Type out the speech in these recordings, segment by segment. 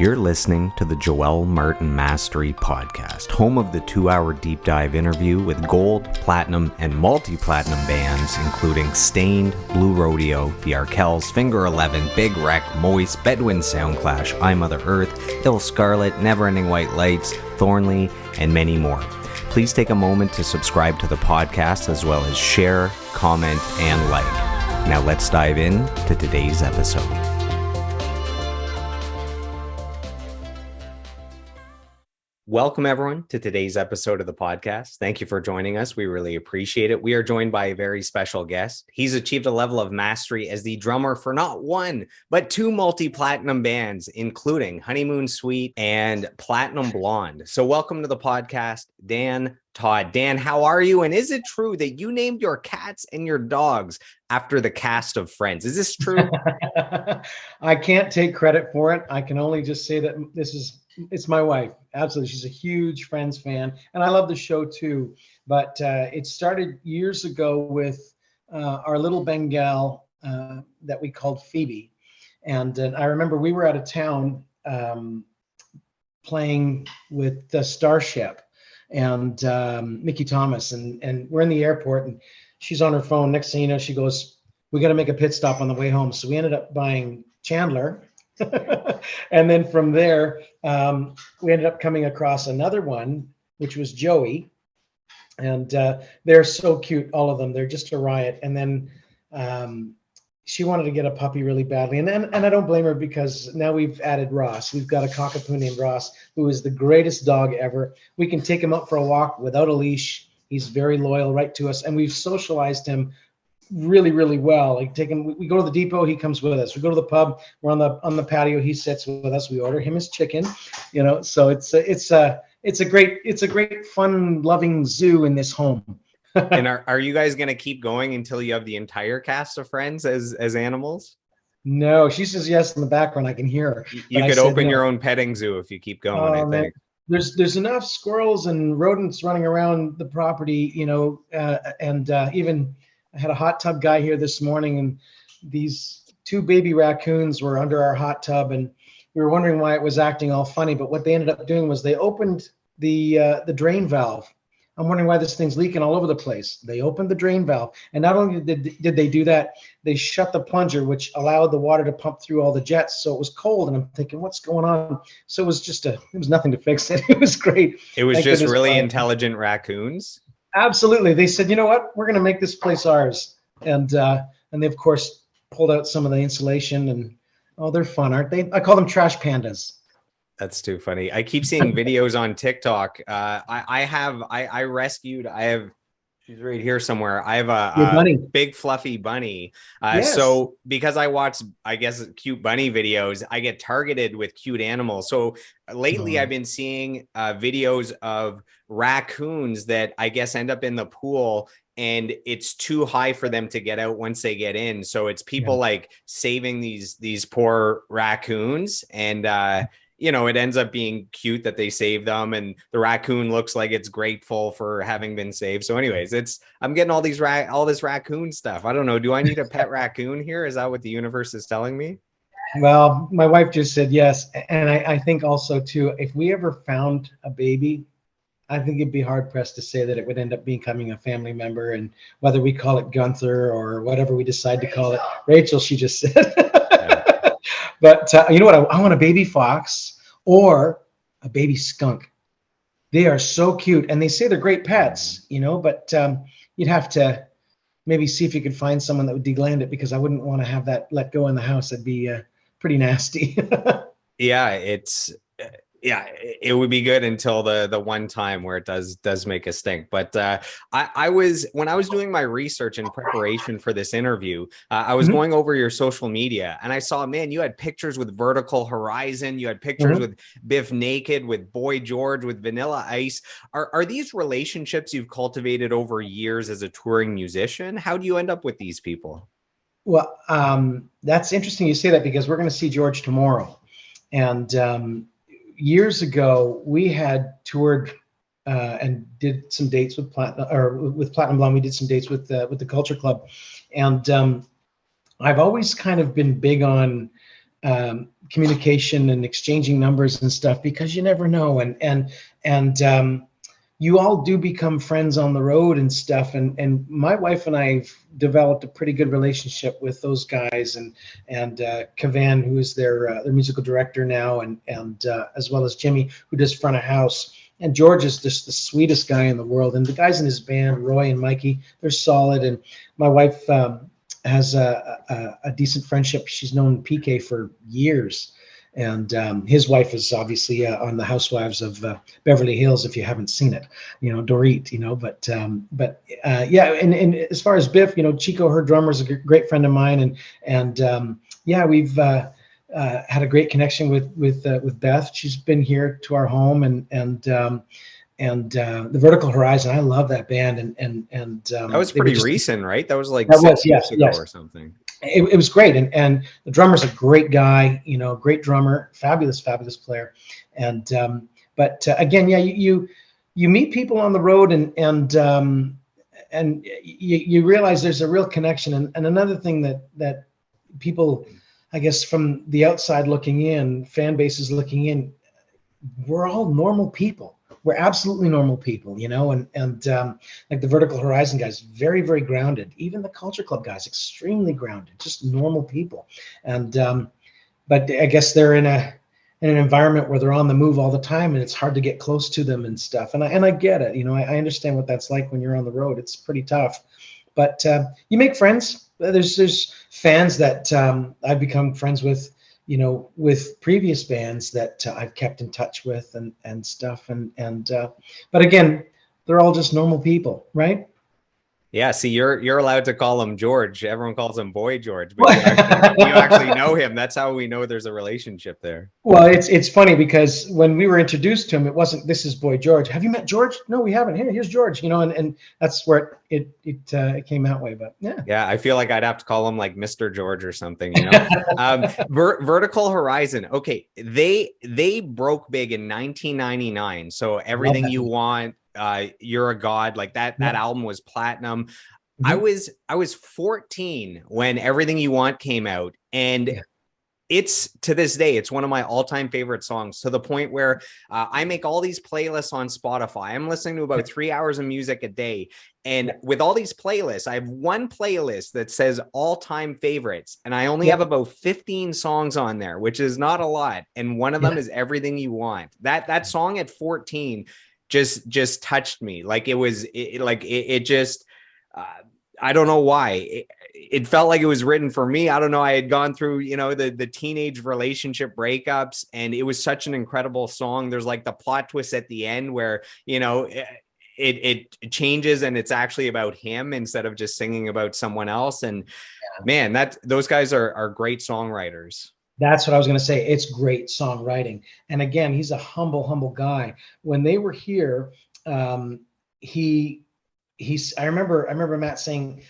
You're listening to the Joel Martin Mastery Podcast, home of the 2-hour deep dive interview with gold, platinum, and multi-platinum bands, including Stained, Blue Rodeo, The Arkells, Finger 11, Big Wreck, Moist, Bedouin Soundclash, I Mother Earth, Ill Scarlet, Neverending White Lights, Thornley, and many more. Please take a moment to subscribe to the podcast, as well as share, comment, and like. Now let's dive in to today's episode. Welcome, everyone, to today's episode of the podcast. Thank you for joining us. We really appreciate it. We are joined by a very special guest. He's achieved a level of mastery as the drummer for not one, but two multi-platinum bands, including Honeymoon Suite and Platinum Blonde. So welcome to the podcast, Dan, Todd. Dan, how are you? And is it true that you named your cats and your dogs after the cast of Friends? Is this true? I can't take credit for it. I can only just say that it's my wife. Absolutely. She's a huge Friends fan, and I love the show too. But it started years ago with our little Bengal that we called Phoebe. And I remember we were out of town playing with the Starship and Mickey Thomas, and we're in the airport, and she's on her phone. Next thing you know, she goes, "We got to make a pit stop on the way home." So we ended up buying Chandler. And then from there, we ended up coming across another one, which was Joey. And they're so cute, all of them. They're just a riot. And then she wanted to get a puppy really badly. And I don't blame her, because now we've added Ross. We've got a cockapoo named Ross, who is the greatest dog ever. We can take him out for a walk without a leash. He's very loyal right to us. And we've socialized him really, really well. Like we go to the depot, he comes with us. We go to the pub, we're on the patio, he sits with us. We order him his chicken, so it's a great fun loving zoo in this home. And are you guys going to keep going until you have the entire cast of Friends as animals? No, she says yes in the background. I can hear her. You could open your own petting zoo if you keep going. I think there's enough squirrels and rodents running around the property, and even I had a hot tub guy here this morning, and these two baby raccoons were under our hot tub, and we were wondering why it was acting all funny. But what they ended up doing was they opened the drain valve. I'm wondering why this thing's leaking all over the place. They opened the drain valve, and not only did they do that, they shut the plunger, which allowed the water to pump through all the jets. So it was cold, and I'm thinking, what's going on? So it was nothing to fix it. It was great. It was just really intelligent raccoons. Absolutely. They said, you know what? We're going to make this place ours. And they, of course, pulled out some of the insulation, and, they're fun, aren't they? I call them trash pandas. That's too funny. I keep seeing videos on TikTok. I rescued, she's right here somewhere. I have a big fluffy bunny. Yes. So because I watch, I guess, cute bunny videos, I get targeted with cute animals. So lately I've been seeing videos of raccoons that I guess end up in the pool, and it's too high for them to get out once they get in. So it's people like saving these poor raccoons, and it ends up being cute that they save them, and the raccoon looks like it's grateful for having been saved. So anyways, I'm getting all this raccoon stuff. I don't know. Do I need a pet raccoon here? Is that what the universe is telling me? Well, my wife just said yes. And I think also too, if we ever found a baby, I think it'd be hard pressed to say that it would end up becoming a family member, and whether we call it Gunther or whatever we decide to call it. Rachel, she just said. But you know what? I want a baby fox or a baby skunk. They are so cute, and they say they're great pets, but you'd have to maybe see if you could find someone that would degland it, because I wouldn't want to have that let go in the house. That'd be pretty nasty. It would be good until the one time where it does make a stink. But when I was doing my research in preparation for this interview, I was going over your social media, and I saw, man, you had pictures with Vertical Horizon, you had pictures with Biff Naked, with Boy George, with Vanilla Ice. Are these relationships you've cultivated over years as a touring musician? How do you end up with these people? Well, that's interesting you say that, because we're going to see George tomorrow, and years ago, we had toured and did some dates with Platinum Blonde. We did some dates with the Culture Club, and I've always kind of been big on communication and exchanging numbers and stuff, because you never know. And you all do become friends on the road and stuff. And my wife and I've developed a pretty good relationship with those guys, and Kavan, who is their musical director now, and as well as Jimmy, who does front of house. And George is just the sweetest guy in the world. And the guys in his band, Roy and Mikey, they're solid. And my wife has a decent friendship. She's known PK for years. And his wife is obviously on the Housewives of Beverly Hills, if you haven't seen it, Dorit, but yeah. And as far as Biff, Chico, her drummer, is a great friend of mine. And yeah, we've had a great connection with Beth. She's been here to our home, and the Vertical Horizon. I love that band. And that was pretty recent, right? That was like that 6 years ago or something. It was great. And the drummer's a great guy, great drummer, fabulous player. And but again, yeah, you meet people on the road, and you realize there's a real connection. And another thing that people, I guess, from the outside looking in, fan bases looking in, we're all normal people. We're absolutely normal people, and like the Vertical Horizon guys, very, very grounded. Even the Culture Club guys, extremely grounded, just normal people. And but I guess they're in an environment where they're on the move all the time, and it's hard to get close to them and stuff. And I get it. I understand what that's like when you're on the road. It's pretty tough, but you make friends. There's fans that I've become friends with, with previous bands that I've kept in touch with and stuff. But again, they're all just normal people, right? Yeah. See, you're allowed to call him George. Everyone calls him Boy George, but you actually know him. That's how we know there's a relationship there. Well, it's funny because when we were introduced to him, it wasn't, "This is Boy George. Have you met George?" "No, we haven't." "Here's George." And that's where it came that way. But yeah. Yeah, I feel like I'd have to call him like Mr. George or something. Vertical Horizon. Okay, they broke big in 1999. So Everything You Want, You're a God, like that album was platinum. Mm-hmm. I was 14 when Everything You Want came out, and it's, to this day, it's one of my all-time favorite songs, to the point where I make all these playlists on Spotify. I'm listening to about 3 hours of music a day. And with all these playlists, I have one playlist that says all-time favorites, and I only have about 15 songs on there, which is not a lot. And one of them is Everything You Want. That song at 14 just touched me. Like it just, I don't know why. It felt like it was written for me. I don't know. I had gone through, the teenage relationship breakups, and it was such an incredible song. There's like the plot twist at the end where, it changes and it's actually about him instead of just singing about someone else. And man, those guys are great songwriters. That's what I was going to say. It's great songwriting. And again, he's a humble guy. When they were here, I remember Matt saying,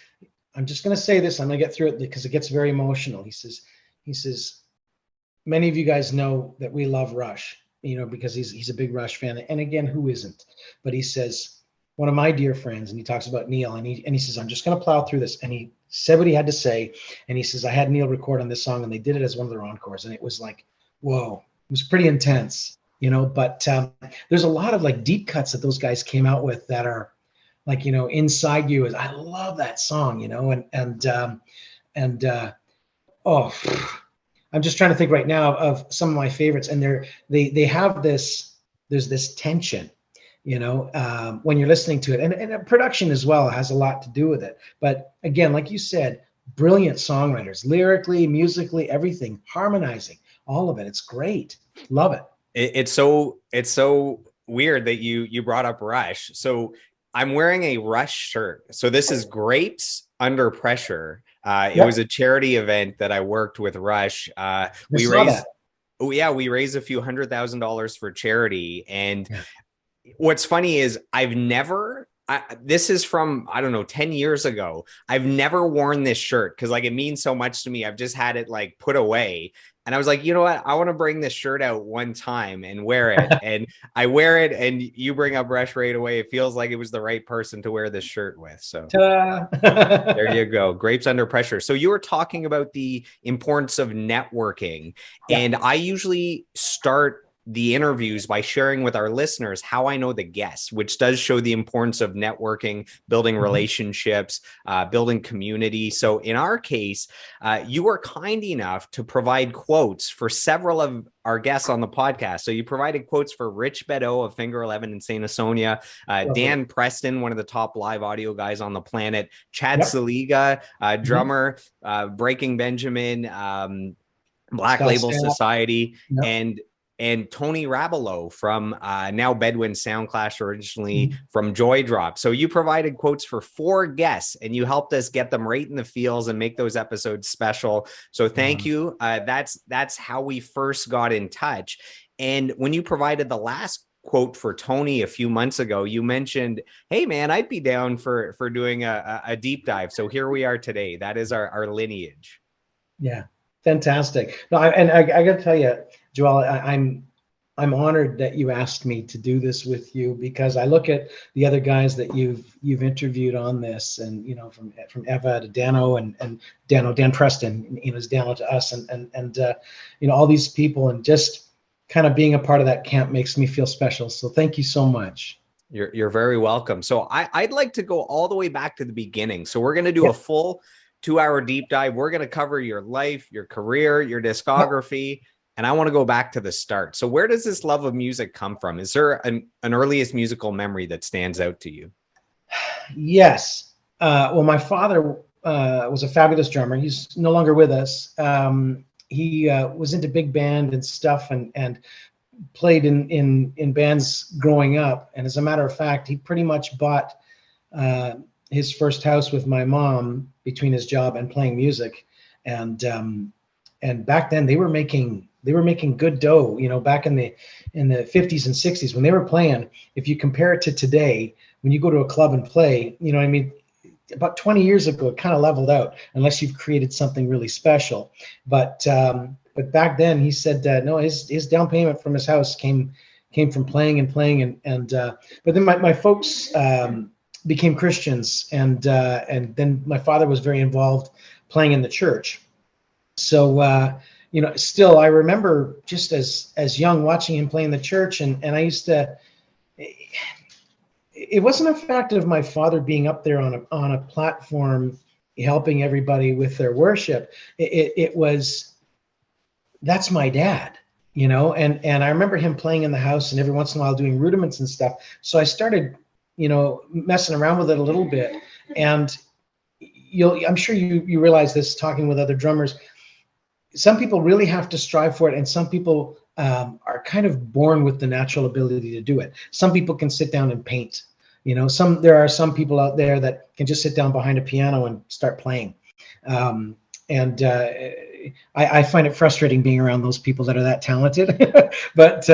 "I'm just going to say this. I'm going to get through it because it gets very emotional." He says, "Many of you guys know that we love Rush, because he's a big Rush fan." And again, who isn't? But he says, "One of my dear friends," and he talks about Neil, and he says, "I'm just going to plow through this." And he said what he had to say. And he says, "I had Neil record on this song, and they did it as one of their encores." And it was like, whoa, it was pretty intense, but there's a lot of like deep cuts that those guys came out with that are like, Inside You is, I love that song, oh, I'm just trying to think right now of some of my favorites. And they have there's this tension, when you're listening to it, and production as well has a lot to do with it. But again, like you said, brilliant songwriters, lyrically, musically, everything, harmonizing, all of it. It's great. Love it. It's so weird that you brought up Rush. So I'm wearing a Rush shirt. So this is Grapes Under Pressure. It was a charity event that I worked with Rush. We raised a few $100,000 for charity. And what's funny is this is from, I don't know, 10 years ago. I've never worn this shirt because like it means so much to me. I've just had it like put away. And I was like, you know what? I want to bring this shirt out one time and wear it. And I wear it, and you bring up Rush right away. It feels like it was the right person to wear this shirt with. So there you go. Grapes under pressure. So you were talking about the importance of networking. Yeah. And I usually start the interviews by sharing with our listeners how I know the guests, which does show the importance of networking, building relationships, building community. So in our case, you were kind enough to provide quotes for several of our guests on the podcast. So you provided quotes for Rich Bedeau of Finger 11 in St. Asonia, Dan Preston, one of the top live audio guys on the planet, Chad Saliga, drummer, Breaking Benjamin, Black Scott Label Stapp. Society, and Tony Rabelow from now Bedouin Soundclash, originally from Joy Drop. So you provided quotes for 4 guests, and you helped us get them right in the feels and make those episodes special. So thank you. That's how we first got in touch. And when you provided the last quote for Tony a few months ago, you mentioned, hey man, I'd be down for doing a deep dive. So here we are today. That is our lineage. Yeah. Fantastic. No, I got to tell you, Joel, I'm honored that you asked me to do this with you, because I look at the other guys that you've interviewed on this, and from Eva to Dano and Dan Preston, is Dano to us, and all these people, and just kind of being a part of that camp makes me feel special. So thank you so much. You're very welcome. So I'd like to go all the way back to the beginning. So we're going to do a full 2-hour deep dive. We're going to cover your life, your career, your discography, and I want to go back to the start. So where does this love of music come from? Is there an earliest musical memory that stands out to you? Yes. Well, my father was a fabulous drummer. He's no longer with us. He was into big band and stuff, and played in bands growing up. And as a matter of fact, he pretty much bought his first house with my mom between his job and playing music. And back then they were making good dough, back in the 50s and 60s when they were playing. If you compare it to today, when you go to a club and play, about 20 years ago, it kind of leveled out unless you've created something really special. But back then he said no, his down payment from his house came from playing. But then my folks became Christians, and then my father was very involved playing in the church. So still I remember just as young watching him play in the church, and I used to. It wasn't a fact of my father being up there on a platform helping everybody with their worship. It was, that's my dad, and I remember him playing in the house and every once in a while doing rudiments and stuff. So I started messing around with it a little bit, and I'm sure you realize this talking with other drummers. Some people really have to strive for it, and some people are kind of born with the natural ability to do it. Some people can sit down and paint. There are some people out there that can just sit down behind a piano and start playing. I find it frustrating being around those people that are that talented. But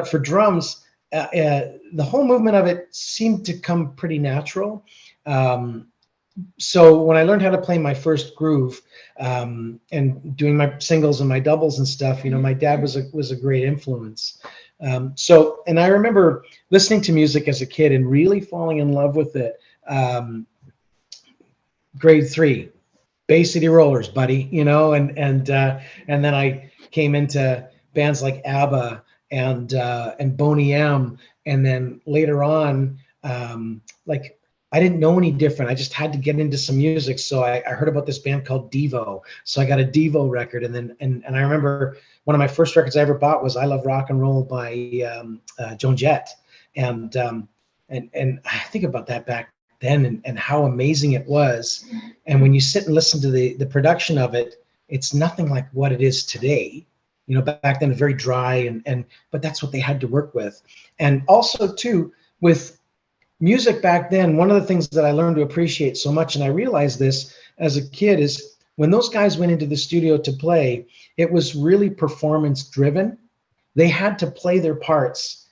for drums, the whole movement of it seemed to come pretty natural. So when I learned how to play my first groove, and doing my singles and my doubles and stuff, my dad was a great influence. And I remember listening to music as a kid and really falling in love with it. Grade 3, Bay City Rollers, buddy, and then I came into bands like ABBA and Boney M, and then later on, I didn't know any different. I just had to get into some music. So I heard about this band called Devo. So I got a Devo record. And I remember one of my first records I ever bought was I Love Rock and Roll by Joan Jett. And I think about that back then and how amazing it was. And when you sit and listen to the production of it, it's nothing like what it is today. Back then it was very dry, but that's what they had to work with. And also too, with music back then, one of the things that I learned to appreciate so much, and I realized this as a kid, is when those guys went into the studio to play, it was really performance driven. They had to play their parts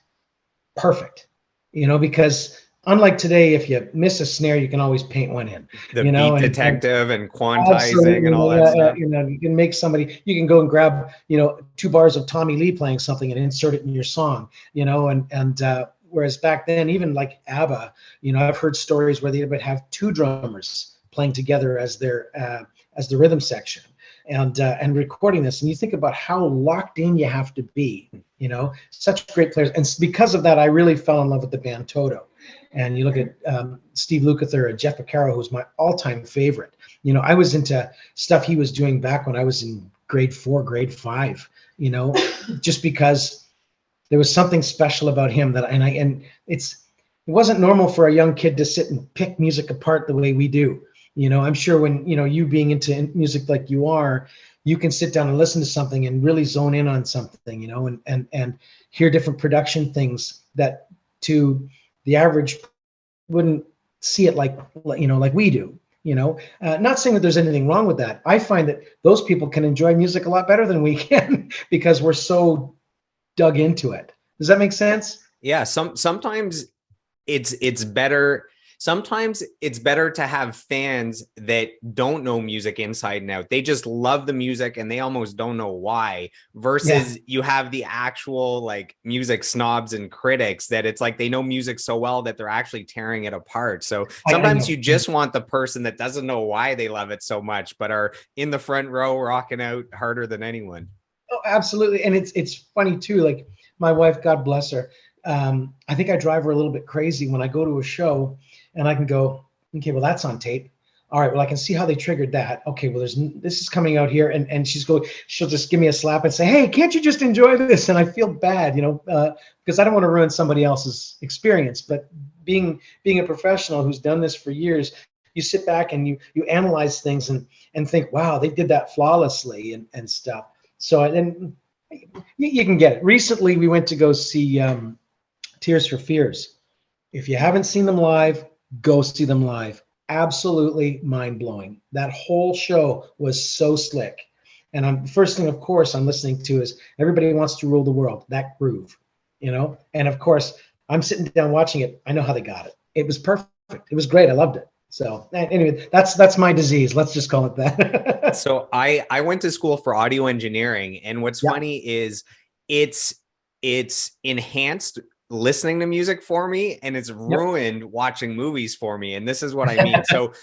perfect, because unlike today, if you miss a snare, you can always paint one in, The you know, beat and detective and quantizing and absolutely, all that yeah, stuff. you know, you can make somebody, you can go and grab, you know, 2 bars of Tommy Lee playing something and insert it in your song, you know, and whereas back then, even like ABBA, you know, I've heard stories where they would have two drummers playing together as the rhythm section, and recording this. And you think about how locked in you have to be, you know, such great players. And because of that, I really fell in love with the band Toto. And you look at Steve Lukather and Jeff Porcaro, who's my all-time favorite. You know, I was into stuff he was doing back when I was in grade 4, grade 5, you know, just because there was something special about him and it wasn't normal for a young kid to sit and pick music apart the way we do. You know, I'm sure when, you know, you being into music like you are, you can sit down and listen to something and really zone in on something, you know, and hear different production things that to the average wouldn't see it like, you know, like we do, you know. Not saying that there's anything wrong with that. I find that those people can enjoy music a lot better than we can because we're so dug into it. Does that make sense? Yeah, sometimes it's better. Sometimes it's better to have fans that don't know music inside and out. They just love the music and they almost don't know why, Yeah, versus you have the actual like music snobs and critics that it's like they know music so well that they're actually tearing it apart. So I sometimes know. you just want the person that doesn't know why they love it so much but are in the front row rocking out harder than anyone. Oh, absolutely. And it's funny too. Like my wife, God bless her. I think I drive her a little bit crazy when I go to a show and I can go, okay, well, that's on tape. All right, well, I can see how they triggered that. Okay, well, this is coming out here, and she'll just give me a slap and say, "Hey, can't you just enjoy this?" And I feel bad, you know, because I don't want to ruin somebody else's experience. But being a professional who's done this for years, you sit back and you analyze things and think, "Wow, they did that flawlessly," and stuff. So then you can get it. Recently, we went to go see Tears for Fears. If you haven't seen them live, go see them live. Absolutely mind blowing. That whole show was so slick. And the first thing, of course, I'm listening to is Everybody Wants to Rule the World, that groove, you know? And of course, I'm sitting down watching it. I know how they got it. It was perfect. It was great. I loved it. So anyway, that's my disease. Let's just call it that. So I went to school for audio engineering, and what's Yeah. funny is it's it's enhanced listening to music for me, and it's Yep. ruined watching movies for me. And this is what I mean. So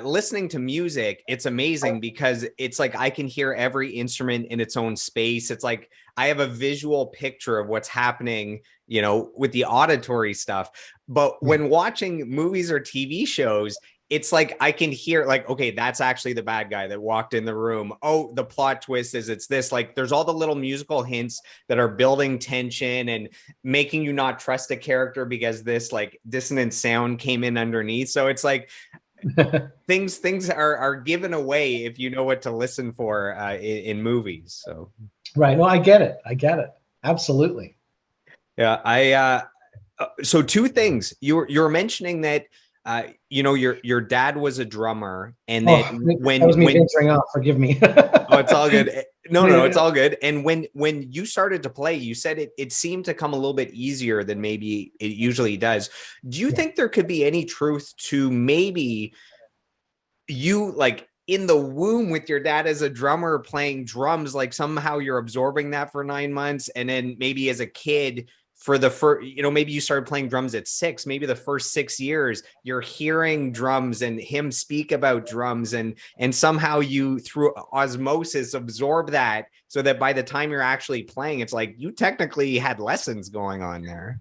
listening to music, it's amazing because it's like I can hear every instrument in its own space. It's like I have a visual picture of what's happening, you know, with the auditory stuff. But Yeah. when watching movies or TV shows, it's like I can hear like, okay, that's actually the bad guy that walked in the room. Oh, the plot twist is it's this. Like there's all the little musical hints that are building tension and making you not trust a character because this like dissonant sound came in underneath. So it's like things are given away if you know what to listen for in movies. So Right. No, I get it. I get it. Absolutely. yeah, I so two things. You were mentioning that you know your dad was a drummer, and Oh, that that was me when venturing off. Forgive me. oh, it's all good. No, it's Yeah. all good. And when you started to play, you said it seemed to come a little bit easier than maybe it usually does. Do you Yeah. think there could be any truth to maybe you like in the womb with your dad as a drummer playing drums, like somehow you're absorbing that for 9 months, and then maybe as a kid for the first, you know, maybe you started playing drums at 6, maybe the first 6 years you're hearing drums and him speak about drums, and somehow you through osmosis absorb that so that by the time you're actually playing it's like you technically had lessons going on there.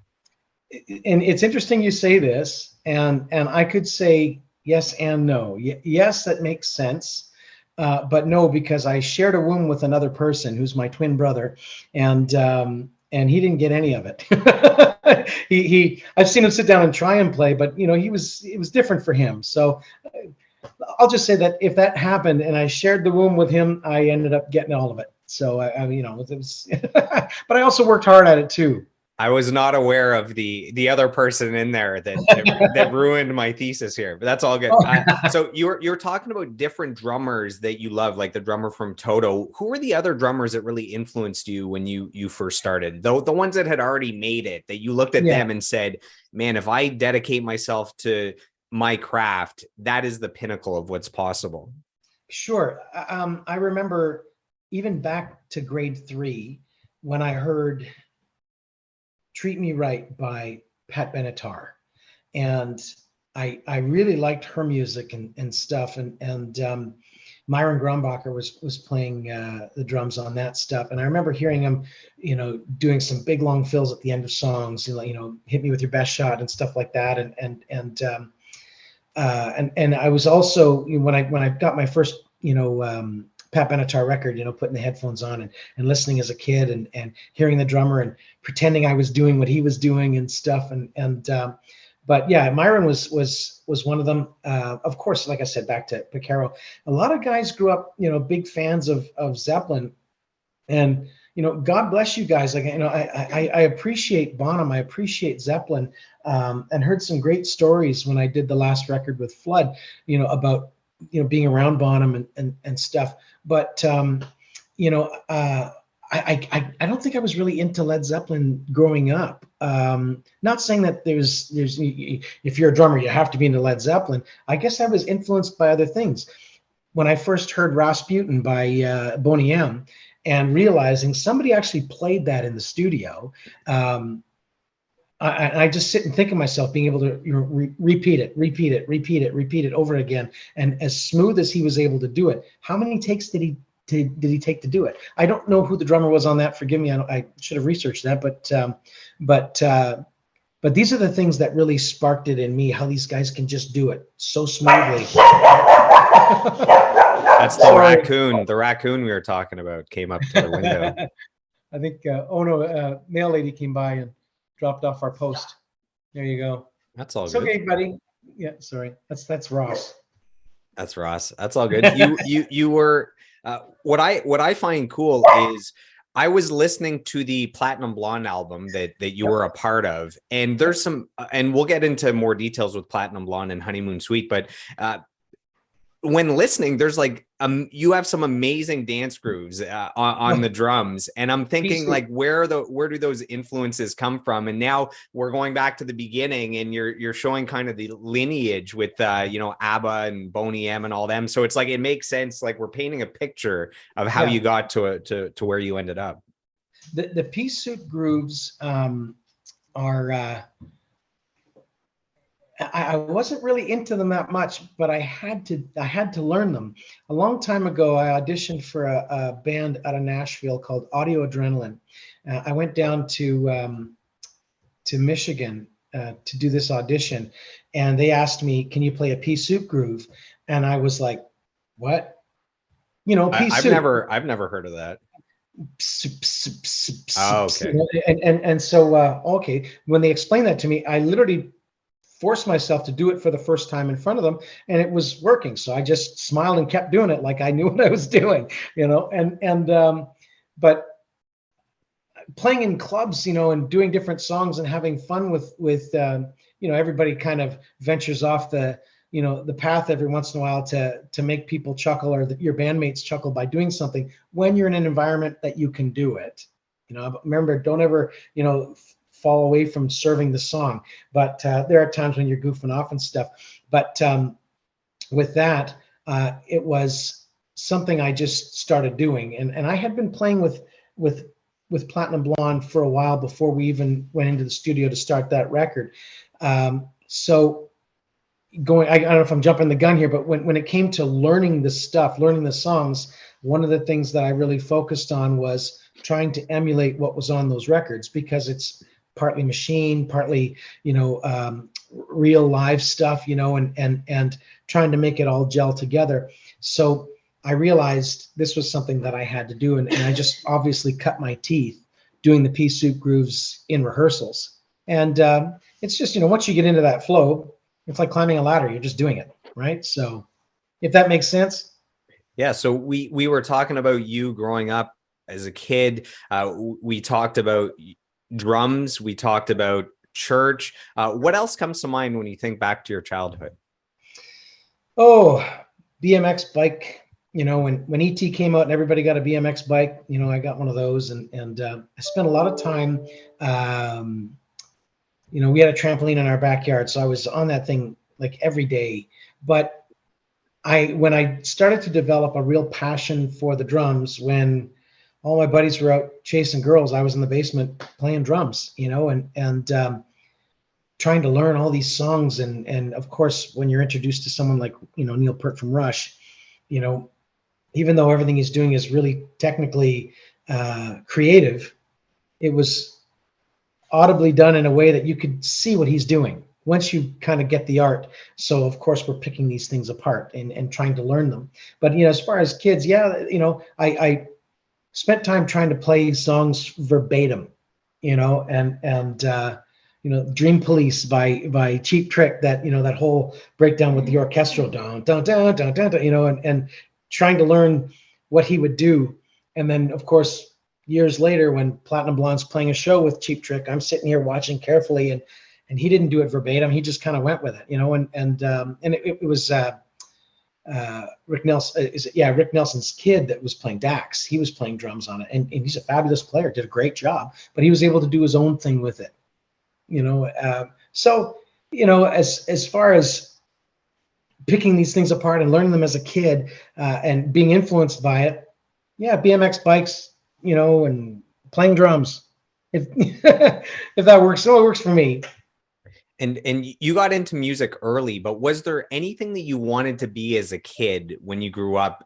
And it's interesting you say this, and I could say yes and no. Yes, that makes sense, but no, because I shared a womb with another person who's my twin brother, and he didn't get any of it. I've seen him sit down and try and play, but you know, it was different for him. So I'll just say that if that happened and I shared the womb with him, I ended up getting all of it. So you know, it was, but I also worked hard at it too. I was not aware of the other person in there that ruined my thesis here, but that's all good. So you're talking about different drummers that you love, like the drummer from Toto. Who were the other drummers that really influenced you when you first started? The ones that had already made it, that you looked at them and said, "Man, if I dedicate myself to my craft, that is the pinnacle of what's possible." Sure. I remember even back to grade 3 when I heard Treat Me Right by Pat Benatar. And I really liked her music and stuff. And Myron Grombacher was playing the drums on that stuff. And I remember hearing him, doing some big long fills at the end of songs, hit me with your best shot and stuff like that. And I was also, when I got my first, Pat Benatar record, putting the headphones on and listening as a kid and hearing the drummer and pretending I was doing what he was doing and stuff. But yeah, Myron was one of them. Of course, like I said, back to Picaro, a lot of guys grew up, big fans of Zeppelin, and God bless you guys. Like, I appreciate Bonham, I appreciate Zeppelin, and heard some great stories when I did the last record with Flood, about being around Bonham and stuff. But I don't think I was really into Led Zeppelin growing up. Not saying that there's if you're a drummer you have to be into Led Zeppelin. I guess I was influenced by other things. When I first heard Rasputin by Boney M, and realizing somebody actually played that in the studio, I just sit and think of myself being able to repeat it over again, and as smooth as he was able to do it. How many takes did he take to do it? I don't know who the drummer was on that. Forgive me, I should have researched that. But these are the things that really sparked it in me. How these guys can just do it so smoothly. That's the raccoon. The raccoon we were talking about came up to the window. I think mail lady came by and dropped off our post. There you go. That's all it's good. Okay, buddy. Yeah, sorry. That's Ross. That's Ross. That's all good. You were what I find cool is I was listening to the Platinum Blonde album that you were a part of, and there's some, and we'll get into more details with Platinum Blonde and Honeymoon Suite, but when listening, there's like you have some amazing dance grooves on the drums, and I'm thinking like where do those influences come from? And now we're going back to the beginning, and you're showing kind of the lineage with ABBA and Boney M and all them. So it's like it makes sense. Like we're painting a picture of how you got to where you ended up. The pea suit grooves are. I wasn't really into them that much, but I had to learn them. A long time ago, I auditioned for a band out of Nashville called Audio Adrenaline. I went down to Michigan to do this audition, and they asked me, "Can you play a pea soup groove?" And I was like, "What?" Pea soup. I've never heard of that. Oh, okay. And so okay, when they explained that to me, I literally forced myself to do it for the first time in front of them, and it was working. So I just smiled and kept doing it like I knew what I was doing, but playing in clubs, and doing different songs and having fun with everybody kind of ventures off the path every once in a while to make people chuckle, or your bandmates chuckle by doing something when you're in an environment that you can do it. Remember, don't ever, fall away from serving the song, but there are times when you're goofing off and stuff. But with that, it was something I just started doing, and I had been playing with Platinum Blonde for a while before we even went into the studio to start that record. So I don't know if I'm jumping the gun here, but when it came to learning the songs, one of the things that I really focused on was trying to emulate what was on those records, because it's partly machine, partly, real live stuff, and trying to make it all gel together. So I realized this was something that I had to do. And I just obviously cut my teeth doing the pea soup grooves in rehearsals. And it's just, once you get into that flow, it's like climbing a ladder. You're just doing it. Right. So if that makes sense. Yeah. So we were talking about you growing up as a kid. We talked about drums. We talked about church. What else comes to mind when you think back to your childhood? Oh, BMX bike. When ET came out and everybody got a BMX bike, I got one of those, and I spent a lot of time. We had a trampoline in our backyard, so I was on that thing like every day. But when I started to develop a real passion for the drums, when all my buddies were out chasing girls, I was in the basement playing drums, and trying to learn all these songs. And of course, when you're introduced to someone like, Neil Peart from Rush, even though everything he's doing is really technically creative, it was audibly done in a way that you could see what he's doing once you kind of get the art. So of course we're picking these things apart and trying to learn them. But as far as kids, I spent time trying to play songs verbatim, and Dream Police by Cheap Trick, that whole breakdown with the orchestral down, down, down, down, down, and trying to learn what he would do. And then of course, years later, when Platinum Blonde's playing a show with Cheap Trick, I'm sitting here watching carefully, and he didn't do it verbatim. He just kind of went with it, and it was Rick Nelson. Rick Nelson's kid that was playing Dax. He was playing drums on it, and he's a fabulous player. Did a great job, but he was able to do his own thing with it. So as far as picking these things apart and learning them as a kid, and being influenced by it, BMX bikes, and playing drums. If if that works, so it works for me. And you got into music early, but was there anything that you wanted to be as a kid when you grew up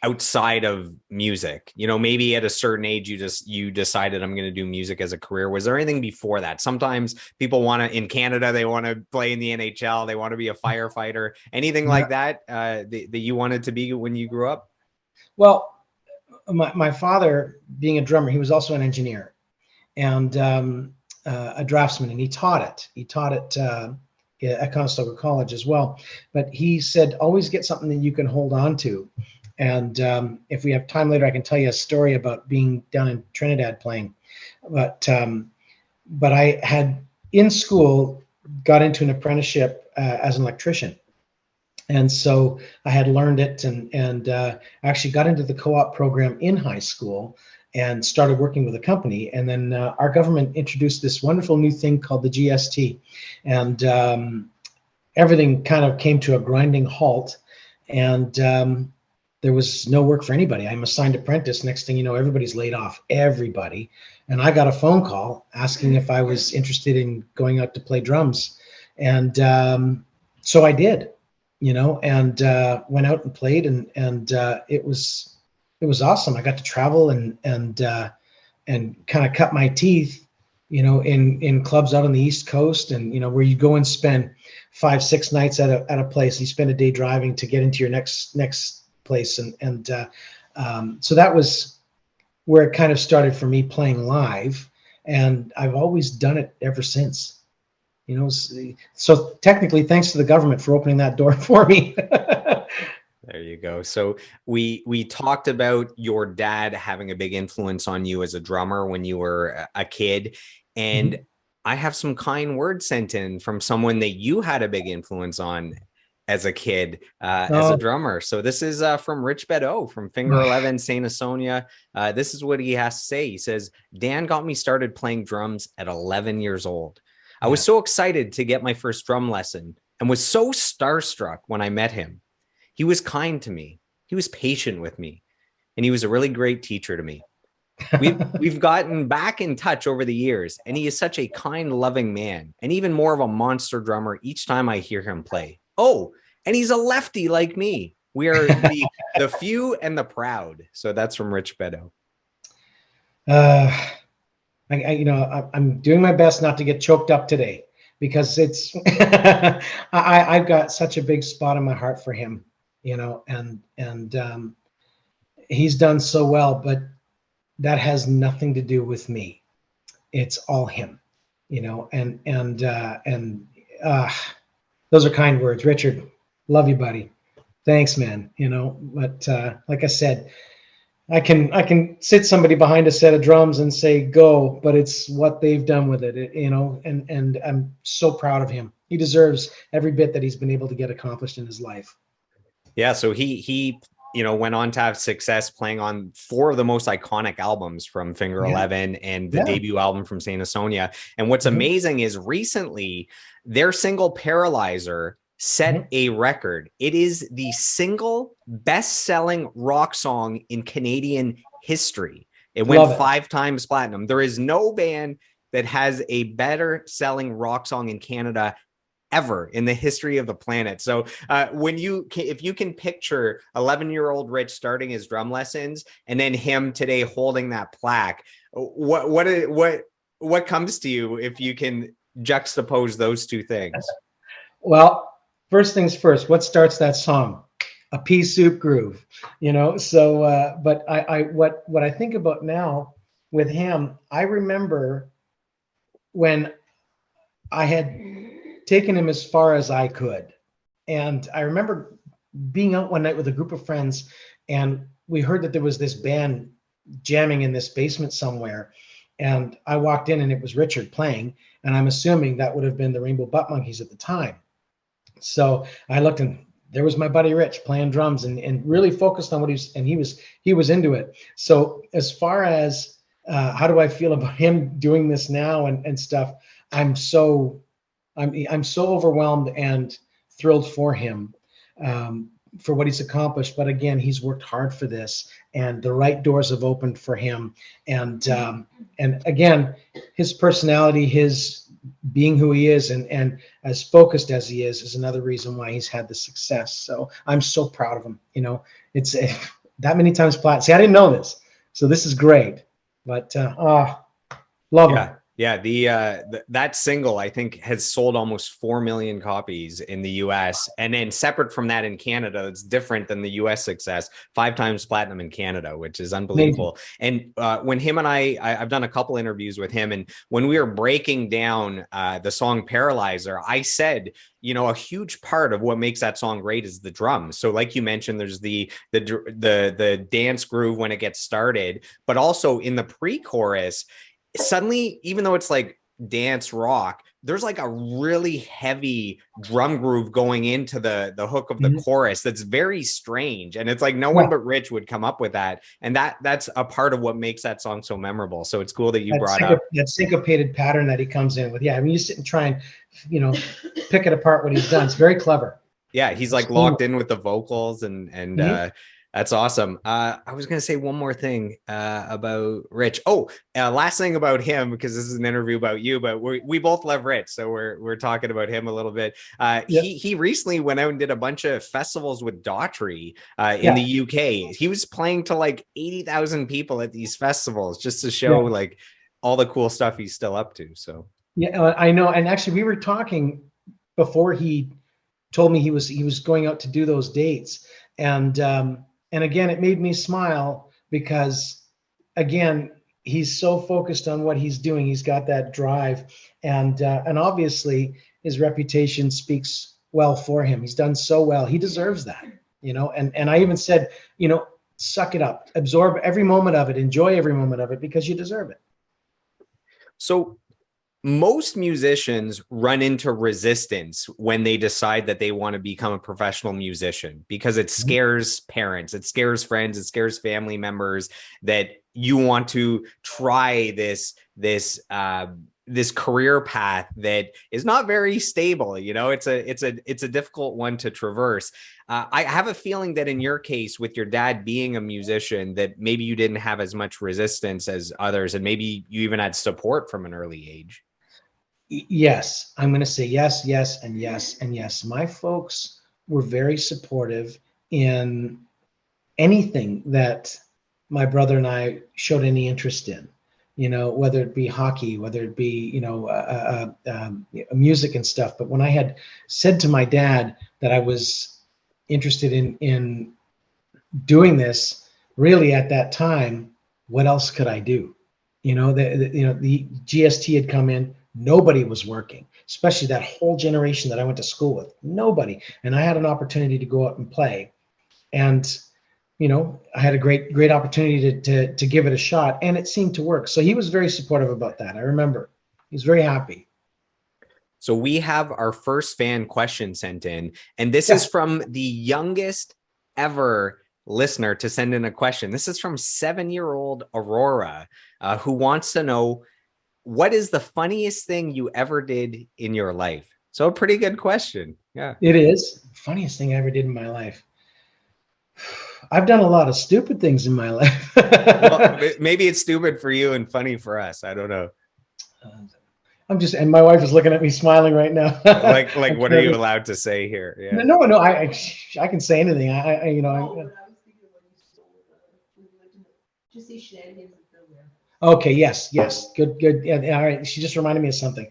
outside of music? Maybe at a certain age, you decided, I'm going to do music as a career. Was there anything before that? Sometimes people in Canada, they want to play in the NHL. They want to be a firefighter, anything like that, that you wanted to be when you grew up? Well, my father, being a drummer, he was also an engineer and a draftsman, and he taught it. He taught it at Conestoga College as well. But he said, always get something that you can hold on to. And if we have time later, I can tell you a story about being down in Trinidad playing. But I had, in school, got into an apprenticeship as an electrician. And so I had learned it and actually got into the co-op program in high school and started working with a company. And then our government introduced this wonderful new thing called the GST. And everything kind of came to a grinding halt. And there was no work for anybody. I'm assigned apprentice. Next thing you know, everybody's laid off, everybody. And I got a phone call asking if I was interested in going out to play drums. And so I did. And went out and played, and it was awesome. I got to travel and kind of cut my teeth, in clubs out on the East Coast, and where you go and spend 5-6 nights at a place. You spend a day driving to get into your next place, and so that was where it kind of started for me, playing live, and I've always done it ever since. So technically, thanks to the government for opening that door for me. There you go. So we talked about your dad having a big influence on you as a drummer when you were a kid. And I have some kind words sent in from someone that you had a big influence on as a kid, as a drummer. So this is from Rich Bedeau from Finger 11, Saint Asonia. This is what he has to say. He says, Dan got me started playing drums at 11 years old. I was so excited to get my first drum lesson and was so starstruck when I met him. He was kind to me. He was patient with me, and he was a really great teacher to me. We've gotten back in touch over the years, and he is such a kind, loving man, and even more of a monster drummer each time I hear him play. Oh, and he's a lefty like me. We are the few and the proud. So that's from Rich Bedeau. I'm doing my best not to get choked up today, because it's I've got such a big spot in my heart for him, and he's done so well, but that has nothing to do with me. It's all him, and those are kind words. Richard, love you, buddy. Thanks, man. But like I said, I can sit somebody behind a set of drums and say go, but it's what they've done with it, and I'm so proud of him. He deserves every bit that he's been able to get accomplished in his life. Yeah, so he went on to have success playing on four of the most iconic albums from Finger Yeah, 11 and the yeah. debut album from Saint Sonia. And what's Mhm, amazing is recently their single Paralyzer set mhm. a record. It is the single best-selling rock song in Canadian history. It went Love it. 5 times platinum. There is no band that has a better selling rock song in Canada ever in the history of the planet. So if you can picture 11-year-old Rich starting his drum lessons and then him today holding that plaque, what comes to you if you can juxtapose those two things? Well, first things first, what starts that song? A pea soup groove, So, but what I think about now with him, I remember when I had taken him as far as I could, and I remember being out one night with a group of friends, and we heard that there was this band jamming in this basement somewhere, and I walked in, and it was Richard playing, and I'm assuming that would have been the Rainbow Butt Monkeys at the time. So I looked, and there was my buddy Rich playing drums and really focused on what he was into it. So as far as how do I feel about him doing this now and stuff, I'm so I'm so overwhelmed and thrilled for him, for what he's accomplished. But again, he's worked hard for this, and the right doors have opened for him. And again, his personality, his being who he is, and as focused as he is another reason why he's had the success. So I'm so proud of him. It's that many times platinum. See, I didn't know this, so this is great. But love him. Yeah. Yeah, that single I think has sold almost 4 million copies in the US, and then separate from that in Canada, it's different than the US success. 5 times platinum in Canada, which is Amazing. unbelievable. And when him and I've done a couple interviews with him, and when we were breaking down the song Paralyzer, I said, a huge part of what makes that song great is the drums. So, like you mentioned, there's the dance groove when it gets started, but also in the pre-chorus suddenly, even though it's like dance rock, there's like a really heavy drum groove going into the hook of the Mhm. chorus that's very strange, and it's like no one Yeah, but Rich would come up with that, and that's a part of what makes that song so memorable. So it's cool that you brought up. that syncopated pattern that he comes in with. Yeah, I mean, you sit and try and you know pick it apart what he's done. It's very clever. Yeah, he's like locked in with the vocals, and Mhm. that's awesome. I was gonna say one more thing about Rich. Oh, last thing about him, because this is an interview about you, but we both love Rich, so we're talking about him a little bit. Yeah, He recently went out and did a bunch of festivals with Daughtry in yeah, the UK. He was playing to like 80,000 people at these festivals just to show yeah, like all the cool stuff he's still up to. So yeah. I know. And actually, we were talking before he told me he was going out to do those dates, and again, it made me smile because again, he's so focused on what he's doing. He's got that drive, and obviously his reputation speaks well for him. He's done so well. He deserves that. And I even said, suck it up, absorb every moment of it, enjoy every moment of it, because you deserve it. so most musicians run into resistance when they decide that they want to become a professional musician because it Mhm. scares parents, it scares friends, it scares family members that you want to try this career path that is not very stable. It's a difficult one to traverse. I have a feeling that in your case, with your dad being a musician, that maybe you didn't have as much resistance as others, and maybe you even had support from an early age. Yes, I'm going to say yes, yes, and yes, and yes. My folks were very supportive in anything that my brother and I showed any interest in, whether it be hockey, whether it be, music and stuff. But when I had said to my dad that I was interested in doing this, really at that time, what else could I do? The GST had come in, nobody was working, especially that whole generation that I went to school with, nobody. And I had an opportunity to go out and play. And I had a great opportunity to give it a shot, and it seemed to work. So he was very supportive about that. I remember he was very happy. So we have our first fan question sent in, and this is Yes. from the youngest ever listener to send in a question. This is from 7-year-old Aurora, who wants to know, what is the funniest thing you ever did in your life? So a pretty good question. Yeah. It is. Funniest thing I ever did in my life. I've done a lot of stupid things in my life. Well, maybe it's stupid for you and funny for us. I don't know. And my wife is looking at me smiling right now. Like what are you allowed to say here? Yeah. No, I can say anything. Okay, yes. Good. Yeah, all right. She just reminded me of something.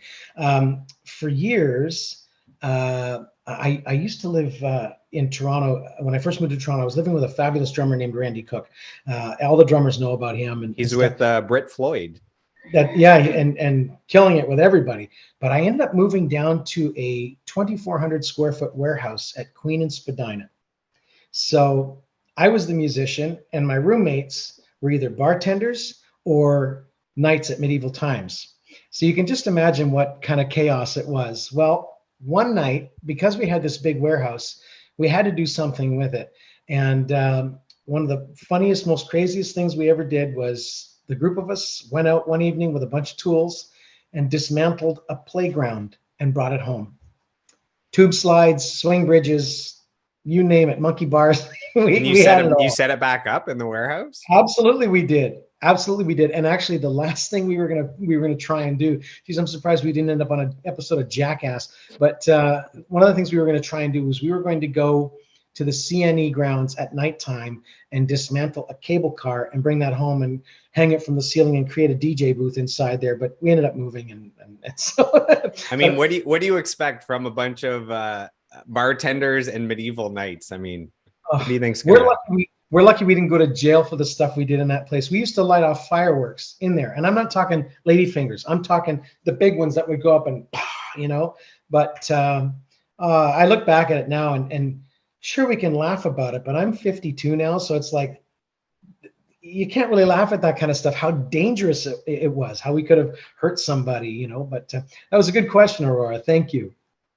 For years, I used to live in Toronto. When I first moved to Toronto, I was living with a fabulous drummer named Randy Cook. All the drummers know about him. And He's stuff. with Britt Floyd. Yeah, and killing it with everybody. But I ended up moving down to a 2,400 square foot warehouse at Queen and Spadina. So I was the musician, and my roommates were either bartenders or knights at medieval times. So you can just imagine what kind of chaos it was. Well, one night, because we had this big warehouse, we had to do something with it. And one of the funniest, most craziest things we ever did was the group of us went out one evening with a bunch of tools and dismantled a playground and brought it home. Tube slides, swing bridges, you name it, monkey bars. we had it all. You set it back up in the warehouse? Absolutely, we did. And actually, the last thing we were gonna try and do. Geez, I'm surprised we didn't end up on an episode of Jackass. But one of the things we were going to try and do was we were going to go to the CNE grounds at nighttime and dismantle a cable car and bring that home and hang it from the ceiling and create a DJ booth inside there. But we ended up moving, and so. I mean, what do you expect from a bunch of bartenders and medieval knights? I mean, what do you think's we're lucky we didn't go to jail for the stuff we did in that place. We used to light off fireworks in there, and I'm not talking lady fingers. I'm talking the big ones that would go up and, But I look back at it now, and sure, we can laugh about it, but I'm 52 now, so it's like you can't really laugh at that kind of stuff. How dangerous it was, how we could have hurt somebody, But that was a good question, Aurora. Thank you.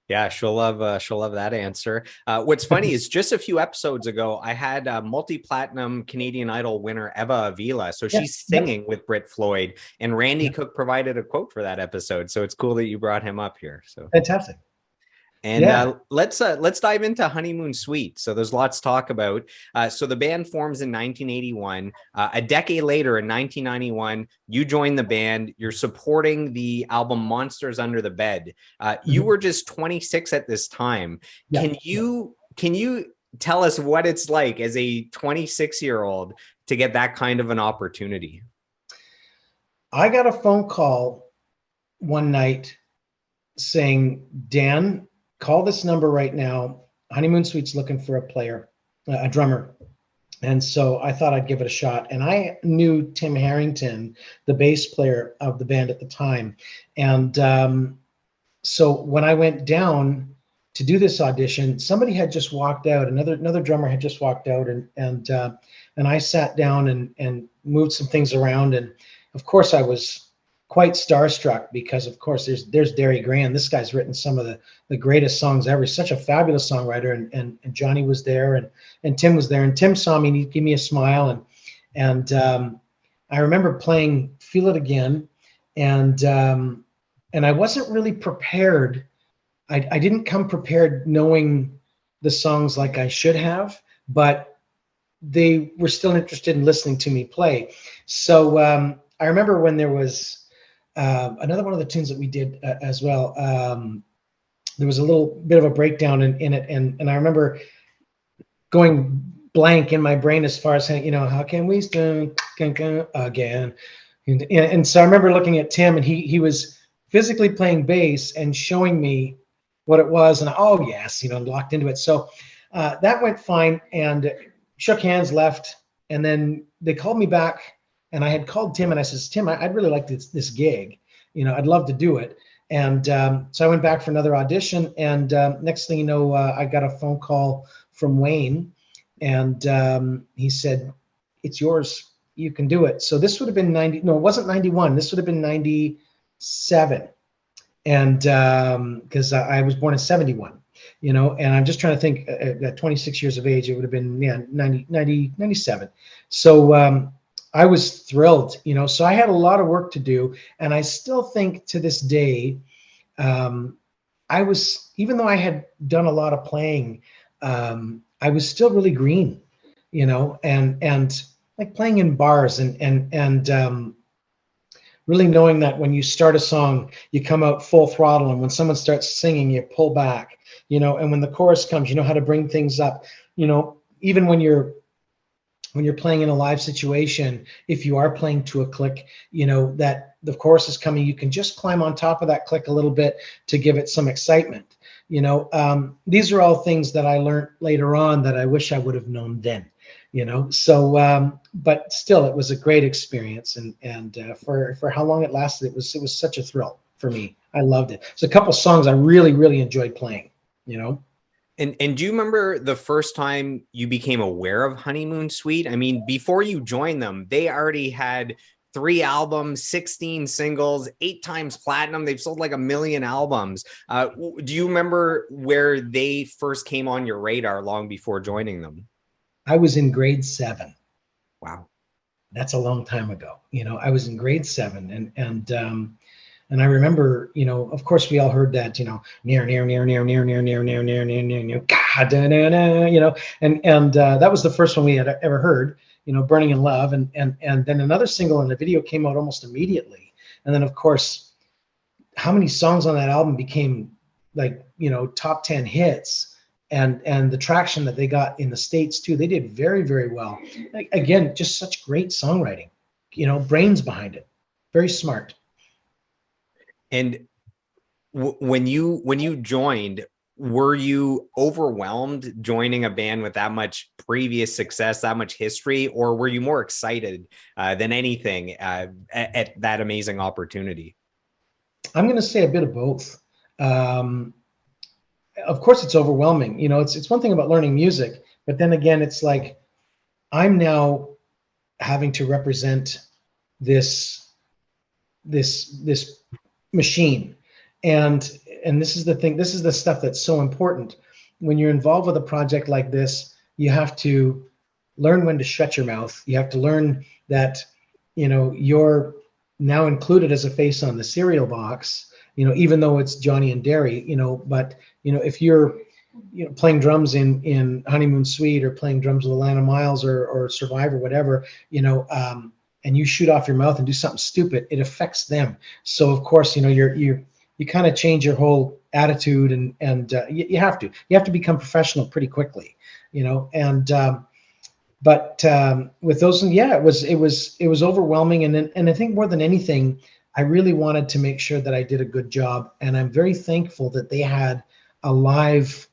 Yeah, she'll love that answer. What's funny is just a few episodes ago, I had multi-platinum Canadian Idol winner Eva Avila. So she's singing with Britt Floyd, and Randy Cook provided a quote for that episode. So it's cool that you brought him up here. So fantastic. And let's dive into Honeymoon Suite. So there's lots to talk about. So the band forms in 1981. A decade later, in 1991, you join the band. You're supporting the album Monsters Under the Bed. You were just 26 at this time. Yeah. Can you tell us what it's like as a 26-year-old to get that kind of an opportunity? I got a phone call one night saying, Dan, call this number right now. Honeymoon Suite's looking for a player, a drummer. And so I thought I'd give it a shot. And I knew Tim Harrington, the bass player of the band at the time. And so when I went down to do this audition, somebody had just walked out. Another drummer had just walked out, and I sat down and moved some things around. And of course I was quite starstruck because, of course, there's Derry Grant. This guy's written some of the greatest songs ever. He's such a fabulous songwriter, and Johnny was there, and Tim was there, and Tim saw me and he gave me a smile, and I remember playing Feel It Again, and I wasn't really prepared. I didn't come prepared knowing the songs like I should have, but they were still interested in listening to me play. So I remember when there was another one of the tunes that we did as well. There was a little bit of a breakdown in it, and I remember going blank in my brain as far as how can we start again, and so I remember looking at Tim, and he was physically playing bass and showing me what it was, and locked into it. So that went fine, and shook hands, left, and then they called me back. And I had called Tim, and I says, Tim, I'd really like this gig. I'd love to do it. And so I went back for another audition. And next thing you know, I got a phone call from Wayne, And he said, it's yours. You can do it. So this would have been 90. No, it wasn't 91. This would have been 97. And because I was born in 71, you know, and I'm just trying to think at 26 years of age, it would have been, yeah, 97. So I was thrilled, you know, so I had a lot of work to do. And I still think to this day, I was, even though I had done a lot of playing, I was still really green, you know, and like playing in bars and really knowing that when you start a song, you come out full throttle, and when someone starts singing, you pull back, you know, and when the chorus comes, you know how to bring things up, you know, even when you're playing in a live situation, if you are playing to a click, you know, that the chorus is coming, you can just climb on top of that click a little bit to give it some excitement. You know, these are all things that I learned later on that I wish I would have known then, you know. So, but still, it was a great experience, and for how long it lasted, it was such a thrill for me. I loved it. There's a couple songs I really enjoyed playing, you know. And do you remember the first time you became aware of Honeymoon Suite? I mean, before you joined them, they already had 3 albums, 16 singles, 8 times platinum. They've sold like 1 million albums. Do you remember where they first came on your radar long before joining them? I was in grade 7. Wow. That's a long time ago. You know, I was in grade 7, and I remember, you know, of course we all heard that, you know, near, God, you know, and that was the first one we had ever heard, you know, Burning in Love, and then another single in the video came out almost immediately, and then of course, how many songs on that album became like, you know, top 10 hits, and the traction that they got in the States too, they did very well. Again, just such great songwriting, you know, brains behind it, very smart. And when you joined, were you overwhelmed joining a band with that much previous success, that much history, or were you more excited than anything at that amazing opportunity? I'm going to say a bit of both. Of course, it's overwhelming. You know, it's one thing about learning music, but then again, it's like I'm now having to represent this machine, and this is the thing. This is the stuff that's so important when you're involved with a project like this. You have to learn when to shut your mouth. You have to learn that, you know, you're now included as a face on the cereal box, you know, even though it's Johnny and Derry, you know, but, you know, if you're, you know, playing drums in Honeymoon Suite, or playing drums with Atlanta Miles, or Survivor, whatever, you know, and you shoot off your mouth and do something stupid, it affects them. So of course, you know, you kind of change your whole attitude, and you have to become professional pretty quickly, you know, and but with those, yeah, it was overwhelming, and I think more than anything, I really wanted to make sure that I did a good job, and I'm very thankful that they had a live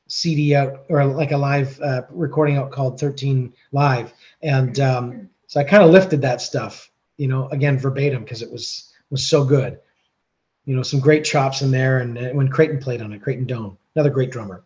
CD out, or like a live recording out called 13 Live, and so I kind of lifted that stuff, you know, again verbatim, because it was so good, you know, some great chops in there, and when Creighton played on it, Creighton Doan, another great drummer.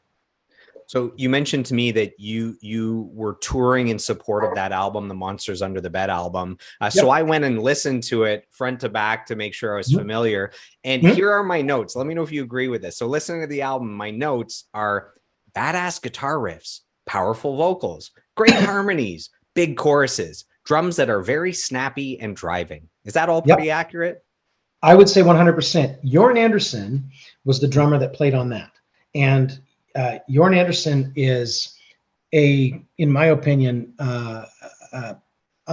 So you mentioned to me that you were touring in support of that album, the Monsters Under the Bed album. So I went and listened to it front to back to make sure I was familiar. And here are my notes. Let me know if you agree with this. So listening to the album, my notes are badass guitar riffs, powerful vocals, great harmonies, big choruses, drums that are very snappy and driving. Is that all pretty accurate? I would say 100%. Jorn Anderson was the drummer that played on that. And Jorn Anderson is in my opinion, a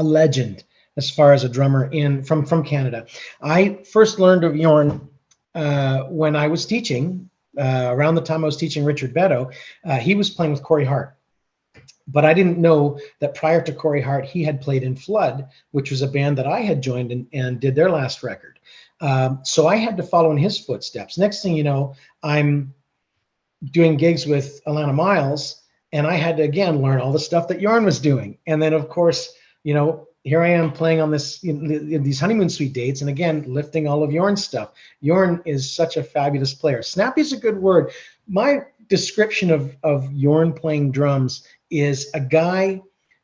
legend as far as a drummer from Canada. I first learned of Jorn when I was teaching, around the time I was teaching Richard Beto. He was playing with Corey Hart. But I didn't know that prior to Corey Hart, he had played in Flood, which was a band that I had joined and did their last record. So I had to follow in his footsteps. Next thing you know, I'm doing gigs with Atlanta Miles, and I had to again learn all the stuff that Jorn was doing. And then of course, you know, here I am playing on these Honeymoon Suite dates, and again lifting all of Jorn's stuff. Jorn is such a fabulous player. Snappy is a good word. My description of Jorn playing drums is a guy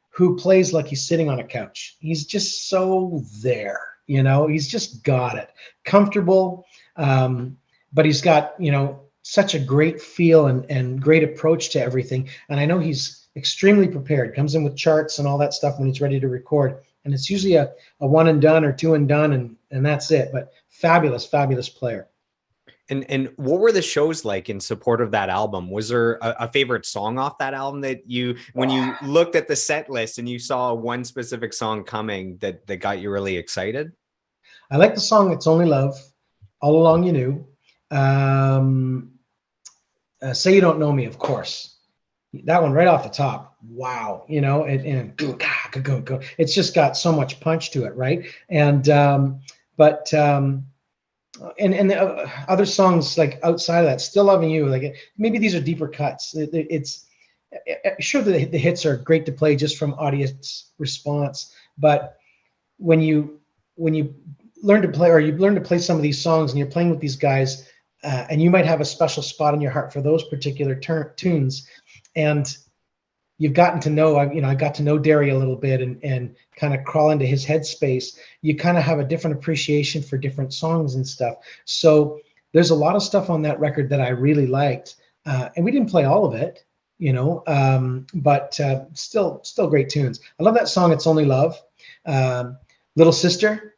who plays like he's sitting on a couch. He's just so there, you know, he's just got it. Comfortable, but he's got, you know, such a great feel and great approach to everything. And I know he's extremely prepared, comes in with charts and all that stuff when he's ready to record. And it's usually a one and done or two and done, and that's it. But fabulous, fabulous player. And what were the shows like in support of that album? Was there a favorite song off that album that you, when you looked at the set list and you saw one specific song coming that got you really excited? I like the song "It's Only Love," "All Along You Knew," "Say You Don't Know Me," of course. That one right off the top. Wow, you know, and it's just got so much punch to it, right? And and the other songs like outside of that, "Still Loving You," like maybe these are deeper cuts. It's sure the hits are great to play just from audience response, but when you learn to play, or you learn to play some of these songs and you're playing with these guys, and you might have a special spot in your heart for those particular tunes, and you've gotten to know, I got to know Derry a little bit and kind of crawl into his headspace. You kind of have a different appreciation for different songs and stuff. So there's a lot of stuff on that record that I really liked, and we didn't play all of it, you know, but still great tunes. I love that song "It's Only Love." "Little Sister,"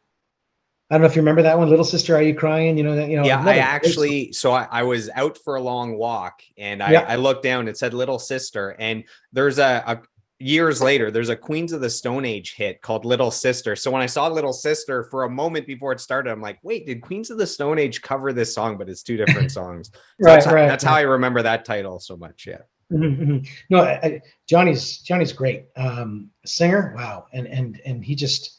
I don't know if you remember that one. "Little Sister, Are You Crying?" You know that. You know. Yeah, I actually. So I was out for a long walk, and I looked down. It said "Little Sister," and there's a years later, there's a Queens of the Stone Age hit called "Little Sister." So when I saw "Little Sister" for a moment before it started, I'm like, wait, did Queens of the Stone Age cover this song? But it's two different songs. So that's how I remember that title so much. Yeah. Mm-hmm. No, Johnny's great singer. Wow, and he just.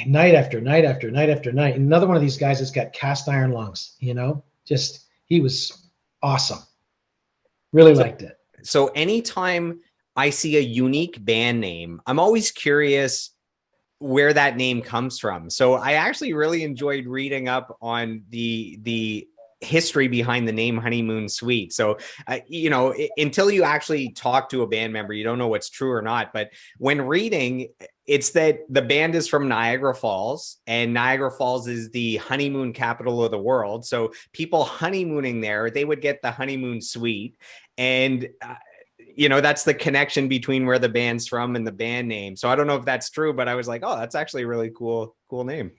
Night after night after night after night. Another one of these guys that's got cast iron lungs, you know, just, he was awesome. Really liked it. So anytime I see a unique band name, I'm always curious where that name comes from. So I actually really enjoyed reading up on the history behind the name Honeymoon Suite. So, you know, until you actually talk to a band member, you don't know what's true or not. But when reading, it's that the band is from Niagara Falls, and Niagara Falls is the honeymoon capital of the world. So people honeymooning there, they would get the Honeymoon Suite. And, you know, that's the connection between where the band's from and the band name. So I don't know if that's true, but I was like, oh, that's actually a really cool name.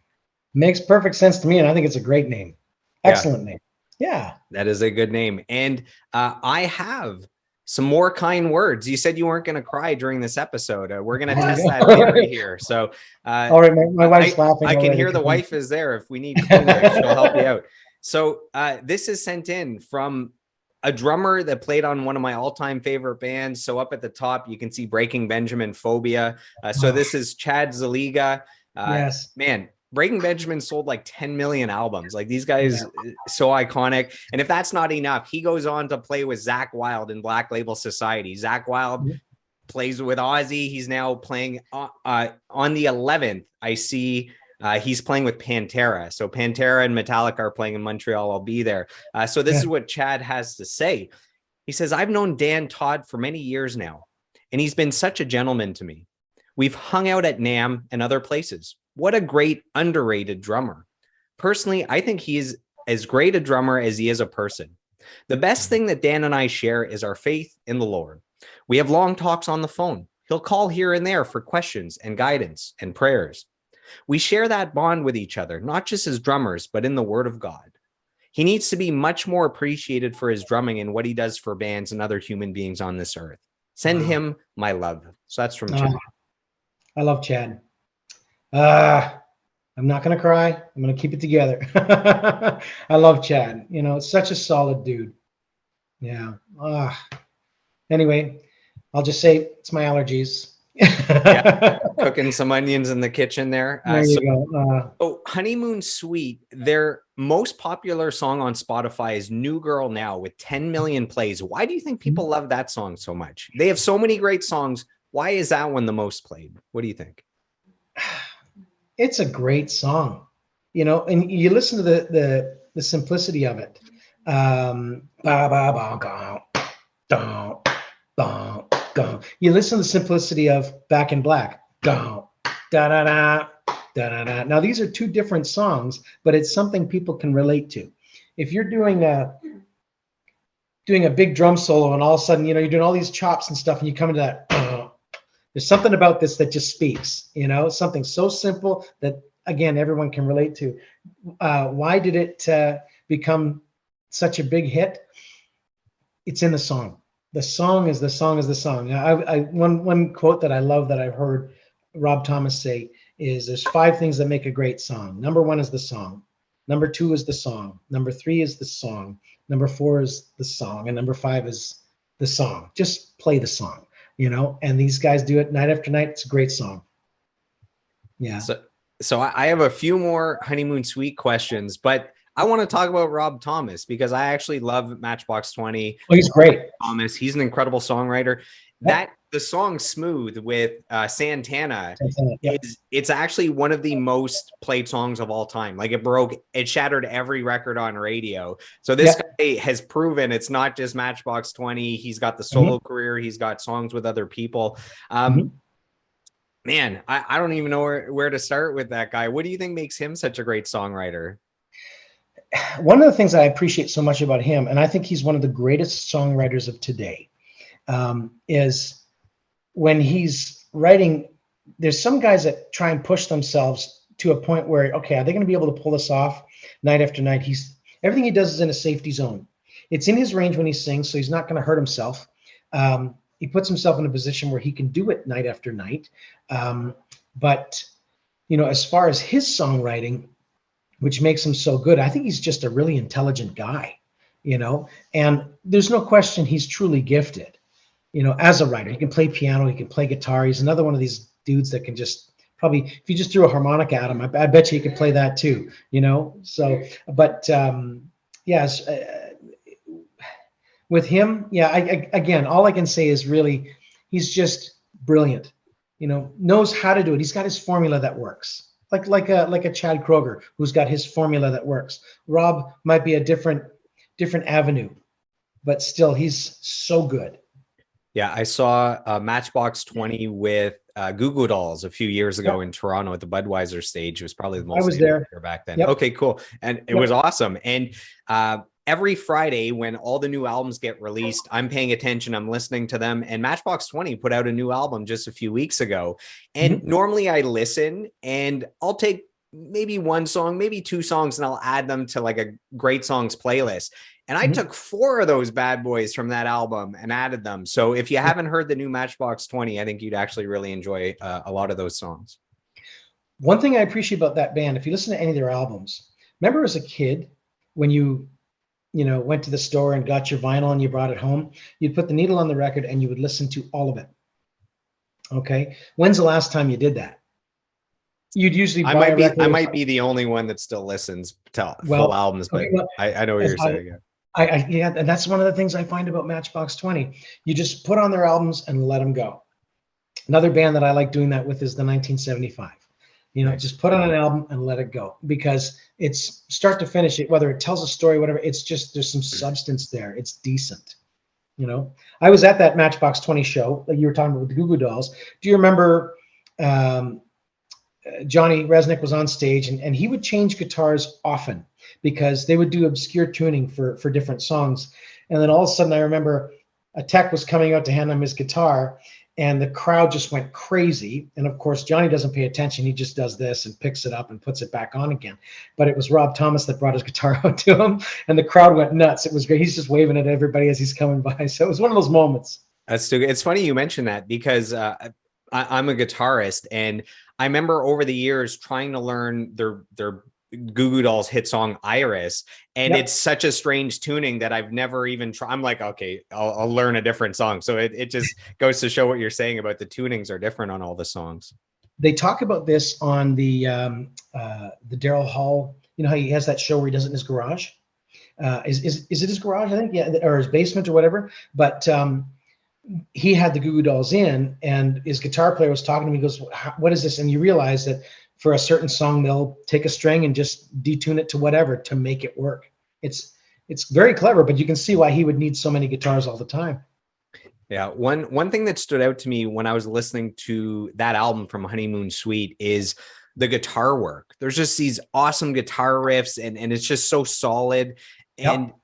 Makes perfect sense to me. And I think it's a great name. Excellent name. Yeah. That is a good name. And I have some more kind words. You said you weren't going to cry during this episode. We're going to test that theory here. So, all right, my wife's laughing. I can hear the wife is there. If we need Kleenex, she'll help you out. So this is sent in from a drummer that played on one of my all-time favorite bands. So up at the top, you can see Breaking Benjamin, Phobia. So this is Chad Zaliga. Yes, man. Breaking Benjamin sold like 10 million albums. Like, these guys, so iconic. And if that's not enough, he goes on to play with Zakk Wylde in Black Label Society. Zakk Wylde plays with Ozzy. He's now playing on the 11th. I see he's playing with Pantera. So Pantera and Metallica are playing in Montreal. I'll be there. So this is what Chad has to say. He says, "I've known Dan Todd for many years now, and he's been such a gentleman to me. We've hung out at NAMM and other places. What a great, underrated drummer. Personally, I think he is as great a drummer as he is a person. The best thing that Dan and I share is our faith in the Lord. We have long talks on the phone. He'll call here and there for questions and guidance and prayers. We share that bond with each other, not just as drummers, but in the Word of God. He needs to be much more appreciated for his drumming and what he does for bands and other human beings on this earth. Send him my love." So that's from Chad. I love Chad. I'm not going to cry. I'm going to keep it together. I love Chad. You know, such a solid dude. Yeah. Anyway, I'll just say it's my allergies. Cooking some onions in the kitchen there. There you go. Honeymoon Suite, their most popular song on Spotify is New Girl Now with 10 million plays. Why do you think people love that song so much? They have so many great songs. Why is that one the most played? What do you think? It's a great song, you know, and you listen to the simplicity of it. go. You listen to the simplicity of Back in Black, go, da da da, da da da. Now these are two different songs, but it's something people can relate to. If you're doing a big drum solo and all of a sudden, you're doing all these chops and stuff, and you come into that, there's something about this that just speaks, something so simple that, again, everyone can relate to. Why did it become such a big hit? It's in the song. The song is the song is the song. Now, one quote that I love that I've heard Rob Thomas say is, there's 5 things that make a great song. Number 1 is the song. Number 2 is the song. Number 3 is the song. Number 4 is the song. And number 5 is the song. Just play the song, and these guys do it night after night. It's a great song. Yeah. So I have a few more Honeymoon Suite questions, but I want to talk about Rob Thomas because I actually love Matchbox 20. Oh, he's great. Thomas, he's an incredible songwriter. The song Smooth with Santana, it's actually one of the most played songs of all time. Like it shattered every record on radio. So this guy has proven it's not just Matchbox 20. He's got the solo career. He's got songs with other people. Man, I don't even know where to start with that guy. What do you think makes him such a great songwriter? One of the things I appreciate so much about him, and I think he's one of the greatest songwriters of today, is when he's writing. There's some guys that try and push themselves to a point where, okay, are they going to be able to pull this off night after night? Everything he does is in a safety zone. It's in his range when he sings, so he's not going to hurt himself. He puts himself in a position where he can do it night after night. But, as far as his songwriting, which makes him so good, I think he's just a really intelligent guy, and there's no question he's truly gifted, as a writer. He can play piano, he can play guitar. He's another one of these dudes that can just probably, if you just threw a harmonica at him, I bet you he could play that too, So, but yes, with him, again, all I can say is really, he's just brilliant. Knows how to do it. He's got his formula that works. Like a Chad Kroger who's got his formula that works. Rob might be a different avenue, but still, he's so good. Yeah, I saw Matchbox 20 with Goo Goo Dolls a few years ago in Toronto at the Budweiser stage. It was probably the most I was there back then. Yep. Okay, cool. And it was awesome. And every Friday when all the new albums get released, I'm paying attention, I'm listening to them. And Matchbox 20 put out a new album just a few weeks ago. And normally I listen and I'll take maybe one song, maybe 2 songs, and I'll add them to like a great songs playlist. And I took 4 of those bad boys from that album and added them. So if you haven't heard the new Matchbox 20, I think you'd actually really enjoy a lot of those songs. One thing I appreciate about that band, if you listen to any of their albums, remember as a kid when you went to the store and got your vinyl and you brought it home, you'd put the needle on the record and you would listen to all of it. Okay. When's the last time you did that? You'd usually buy a record. I might be the only one that still listens to full albums, but I know what you're saying. Yeah, and that's one of the things I find about Matchbox 20. You just put on their albums and let them go. Another band that I like doing that with is the 1975. Just put on an album and let it go, because it's start to finish it, whether it tells a story, whatever, it's just, there's some substance there. It's decent. I was at that Matchbox 20 show that you were talking about with the Goo Goo Dolls. Do you remember Johnny Resnick was on stage and he would change guitars often because they would do obscure tuning for different songs. And then all of a sudden I remember a tech was coming out to hand him his guitar and the crowd just went crazy. And of course, Johnny doesn't pay attention. He just does this and picks it up and puts it back on again. But it was Rob Thomas that brought his guitar out to him and the crowd went nuts. It was great. He's just waving at everybody as he's coming by. So it was one of those moments. That's too good. It's funny you mentioned that because I'm a guitarist and I remember over the years trying to learn their Goo Goo Dolls hit song Iris, and it's such a strange tuning that I've never even tried. I'm like, okay, I'll learn a different song. So it just goes to show what you're saying about the tunings are different on all the songs. They talk about this on the Daryl Hall. How he has that show where he does it in his garage. Is it his garage? I think, or his basement or whatever. But he had the Goo Goo Dolls in, and his guitar player was talking to me. He goes, "What is this?" And you realize that for a certain song, they'll take a string and just detune it to whatever to make it work. It's very clever, but you can see why he would need so many guitars all the time. Yeah, one thing that stood out to me when I was listening to that album from Honeymoon Suite is the guitar work. There's just these awesome guitar riffs, and it's just so solid. And Yep.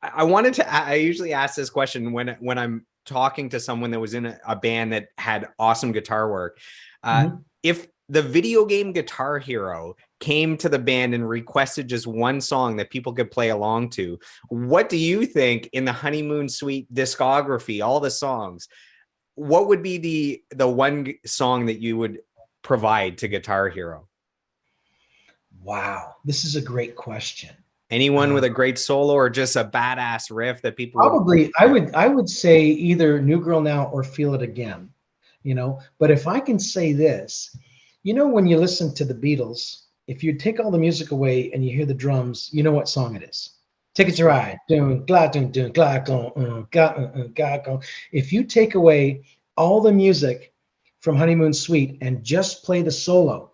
I wanted to, I usually ask this question when I'm talking to someone that was in a band that had awesome guitar work. Mhm. If the video game Guitar Hero came to the band and requested just one song that people could play along to, what do you think in the Honeymoon Suite discography, all the songs, what would be the one song that you would provide to Guitar Hero? Wow, this is a great question. Anyone Uh, with a great solo or just a badass riff that people would, Probably, I would say either New Girl Now or Feel It Again, you know. But if I can say this, you know, when you listen to the Beatles, if you take all the music away and you hear the drums, you know what song it is. Ticket that's to true. Ride. Dun, glad, dun, dun, glad, gone, glad, gone. If you take away all the music from Honeymoon Suite and just play the solo,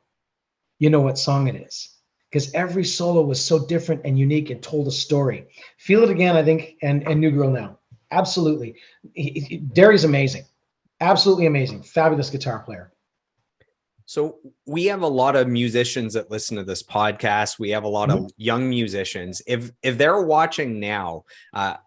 you know what song it is, because every solo was so different and unique and told a story. Feel It Again, I think, and New Girl Now. Absolutely. Derry's amazing. Absolutely amazing. Fabulous guitar player. So we have a lot of musicians that listen to this podcast. We have a lot Mhm. of young musicians. If they're watching now,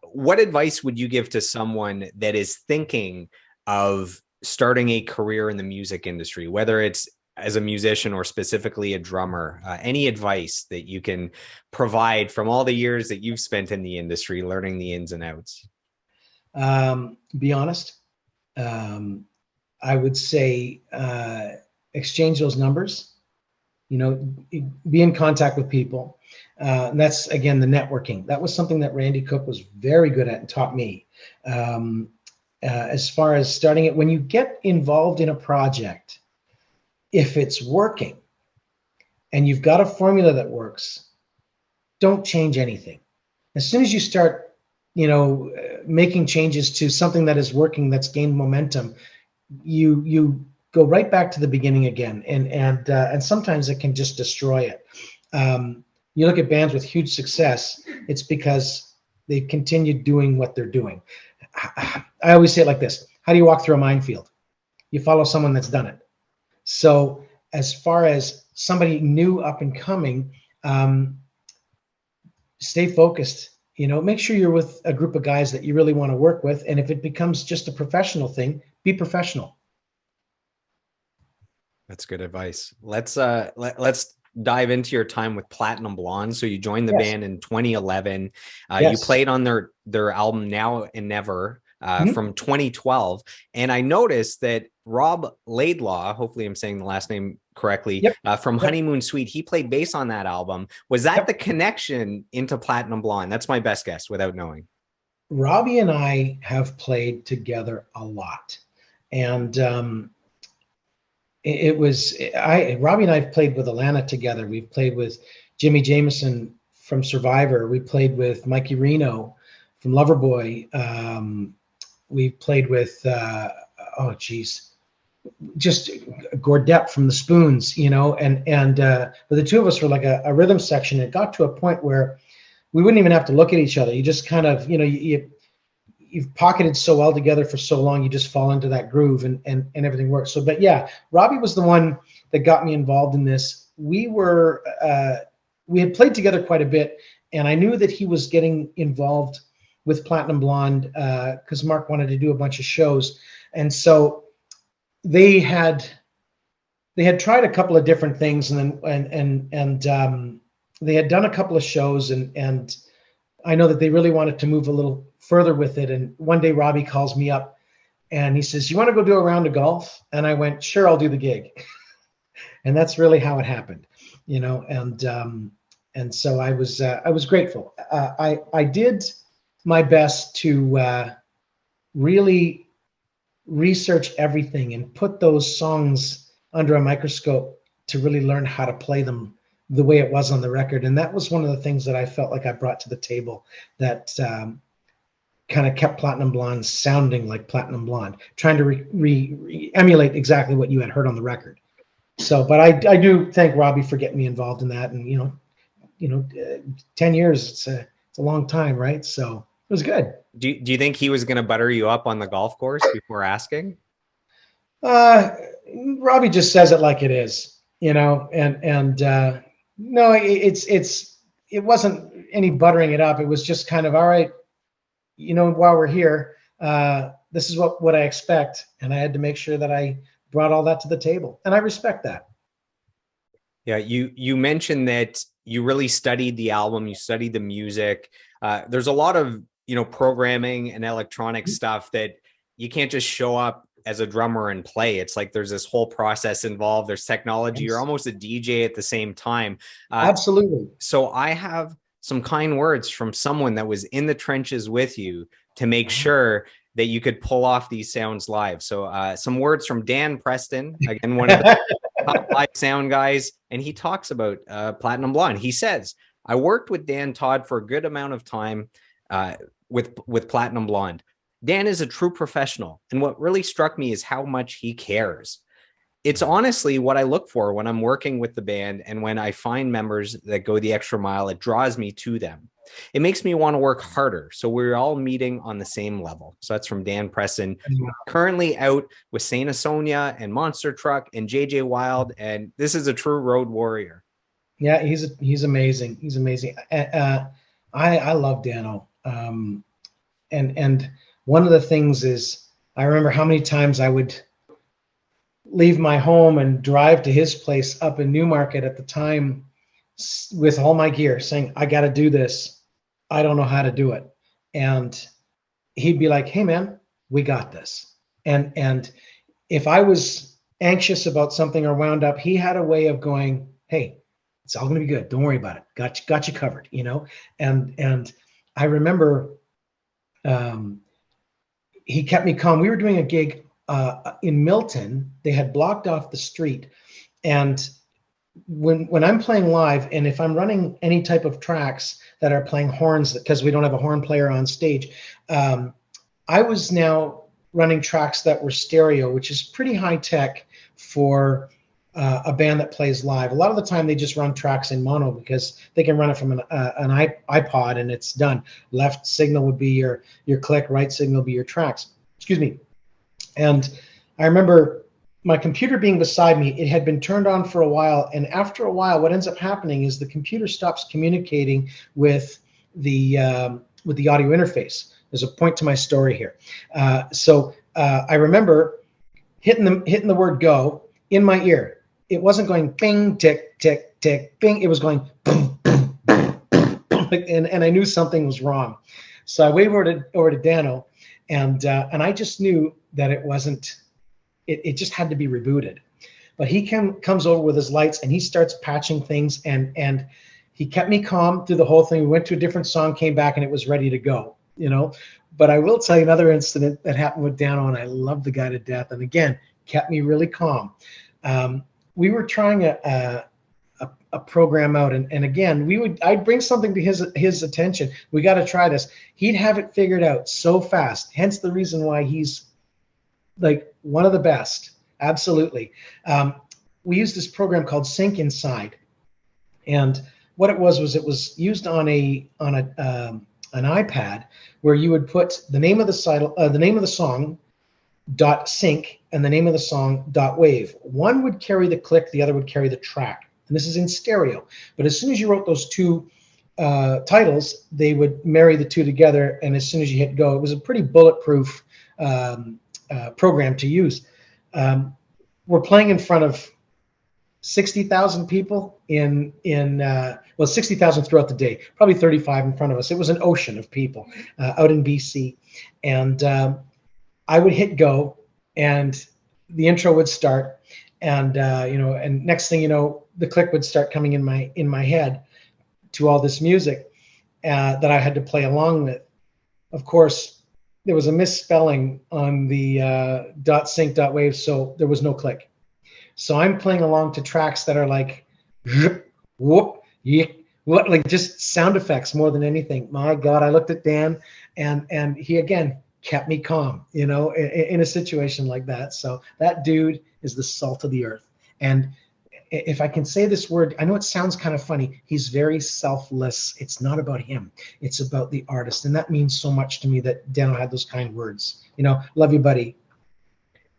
what advice would you give to someone that is thinking of starting a career in the music industry, whether it's as a musician or specifically a drummer? Any advice that you can provide from all the years that you've spent in the industry, learning the ins and outs? Be honest. Um, I would say exchange those numbers. You know, be in contact with people. And that's again the networking. That was something that Randy Cook was very good at and taught me. Um, as far as starting it, when you get involved in a project, if it's working and you've got a formula that works, don't change anything. As soon as you start, making changes to something that is working, that's gained momentum, you go right back to the beginning again, and sometimes it can just destroy it. You look at bands with huge success; it's because they've continued doing what they're doing. I always say it like this: how do you walk through a minefield? You follow someone that's done it. So, as far as somebody new up and coming, stay focused. Make sure you're with a group of guys that you really want to work with, and if it becomes just a professional thing, be professional. That's good advice. Let's dive into your time with Platinum Blonde. So you joined the Yes. band in 2011. You Yes. played on their album Now and Never Mhm. from 2012. And I noticed that Rob Laidlaw, hopefully I'm saying the last name correctly, Yep. from Yep. Honeymoon Suite, he played bass on that album. Was that the Yep. connection into Platinum Blonde? That's my best guess without knowing. Robbie and I have played together a lot, and it was I. Robbie and I have played with Alana together. We've played with Jimmy Jameson from Survivor. We played with Mikey Reno from Loverboy. We played with oh geez, just Gordette from the Spoons, but the two of us were like a rhythm section. It got to a point where we wouldn't even have to look at each other. You just kind of, you've pocketed so well together for so long, you just fall into that groove, and everything works. So, but yeah, Robbie was the one that got me involved in this. We had played together quite a bit, and I knew that he was getting involved with Platinum Blonde because Mark wanted to do a bunch of shows, and so they had tried a couple of different things, and then they had done a couple of shows, and I know that they really wanted to move a little further with it. And one day Robbie calls me up and he says, "You want to go do a round of golf?" And I went, "Sure, I'll do the gig." And that's really how it happened, and so I was grateful. I did my best to really research everything and put those songs under a microscope to really learn how to play them the way it was on the record. And that was one of the things that I felt like I brought to the table that kind of kept Platinum Blonde sounding like Platinum Blonde, trying to emulate exactly what you had heard on the record. So, but I do thank Robbie for getting me involved in that. And 10 years, it's a long time, right? So was good. Do you think he was going to butter you up on the golf course before asking? Uh, Robbie just says it like it is, no, it wasn't any buttering it up. It was just kind of, all right, while we're here, this is what I expect, and I had to make sure that I brought all that to the table, and I respect that. Yeah, you mentioned that you really studied the album, you studied the music. There's a lot of programming and electronic stuff that you can't just show up as a drummer and play. It's like there's this whole process involved. There's technology. You're almost a DJ at the same time. Absolutely. So I have some kind words from someone that was in the trenches with you to make sure that you could pull off these sounds live. So some words from Dan Preston, again, one of the top 5 sound guys, and he talks about Platinum Blonde. He says, I worked with Dan Todd for a good amount of time with Platinum Blonde. Dan is a true professional, and what really struck me is how much he cares. It's honestly what I look for when I'm working with the band, and when I find members that go the extra mile, it draws me to them. It makes me want to work harder. So we're all meeting on the same level. So that's from Dan Preston, currently out with Saint Asonia and Monster Truck and JJ Wild. And this is a true road warrior. Yeah, he's amazing. He's amazing. I love Dano. And one of the things is, I remember how many times I would leave my home and drive to his place up in Newmarket at the time with all my gear, saying, I got to do this. I don't know how to do it. And he'd be like, hey man, we got this. And if I was anxious about something or wound up, he had a way of going, hey, it's all going to be good. Don't worry about it. Got you covered, And I remember he kept me calm. We were doing a gig in Milton. They had blocked off the street. And when I'm playing live, and if I'm running any type of tracks that are playing horns, because we don't have a horn player on stage, I was now running tracks that were stereo, which is pretty high tech for a band that plays live. A lot of the time they just run tracks in mono because they can run it from an iPod and it's done. Left signal would be your click, right signal would be your tracks. Excuse me. And I remember my computer being beside me. It had been turned on for a while, and after a while, what ends up happening is the computer stops communicating with the audio interface. There's a point to my story here. So I remember hitting the word go in my ear. It wasn't going bing, tick, tick, tick, bing. It was going boom, boom, boom, boom, boom, and I knew something was wrong. So I waved over to Dano, and I just knew that it wasn't. It just had to be rebooted. But he comes over with his lights and he starts patching things, and he kept me calm through the whole thing. We went to a different song, came back, and it was ready to go. But I will tell you another incident that happened with Dano, and I love the guy to death. And again, kept me really calm. We were trying a program out, and again, I'd bring something to his attention. We got to try this. He'd have it figured out so fast. Hence the reason why he's like one of the best. Absolutely. We used this program called Sync Inside, and what it was it was used on an iPad, where you would put the name of the song .sync and the name of the song .wave. One would carry the click, the other would carry the track, and this is in stereo. But as soon as you wrote those two titles, they would marry the two together, and as soon as you hit go, it was a pretty bulletproof program to use. We're playing in front of 60,000 people in 60,000 throughout the day, probably 35 in front of us. It was an ocean of people out in BC, and I would hit go, and the intro would start, and and next thing you know, the click would start coming in my head to all this music that I had to play along with. Of course, there was a misspelling on the .sync.wave, so there was no click. So I'm playing along to tracks that are like whoop, yick, what, like just sound effects more than anything. My God, I looked at Dan, and he again kept me calm, in a situation like that. So that dude is the salt of the earth. And if I can say this word, I know it sounds kind of funny. He's very selfless. It's not about him. It's about the artist. And that means so much to me that Dano had those kind words. Love you, buddy.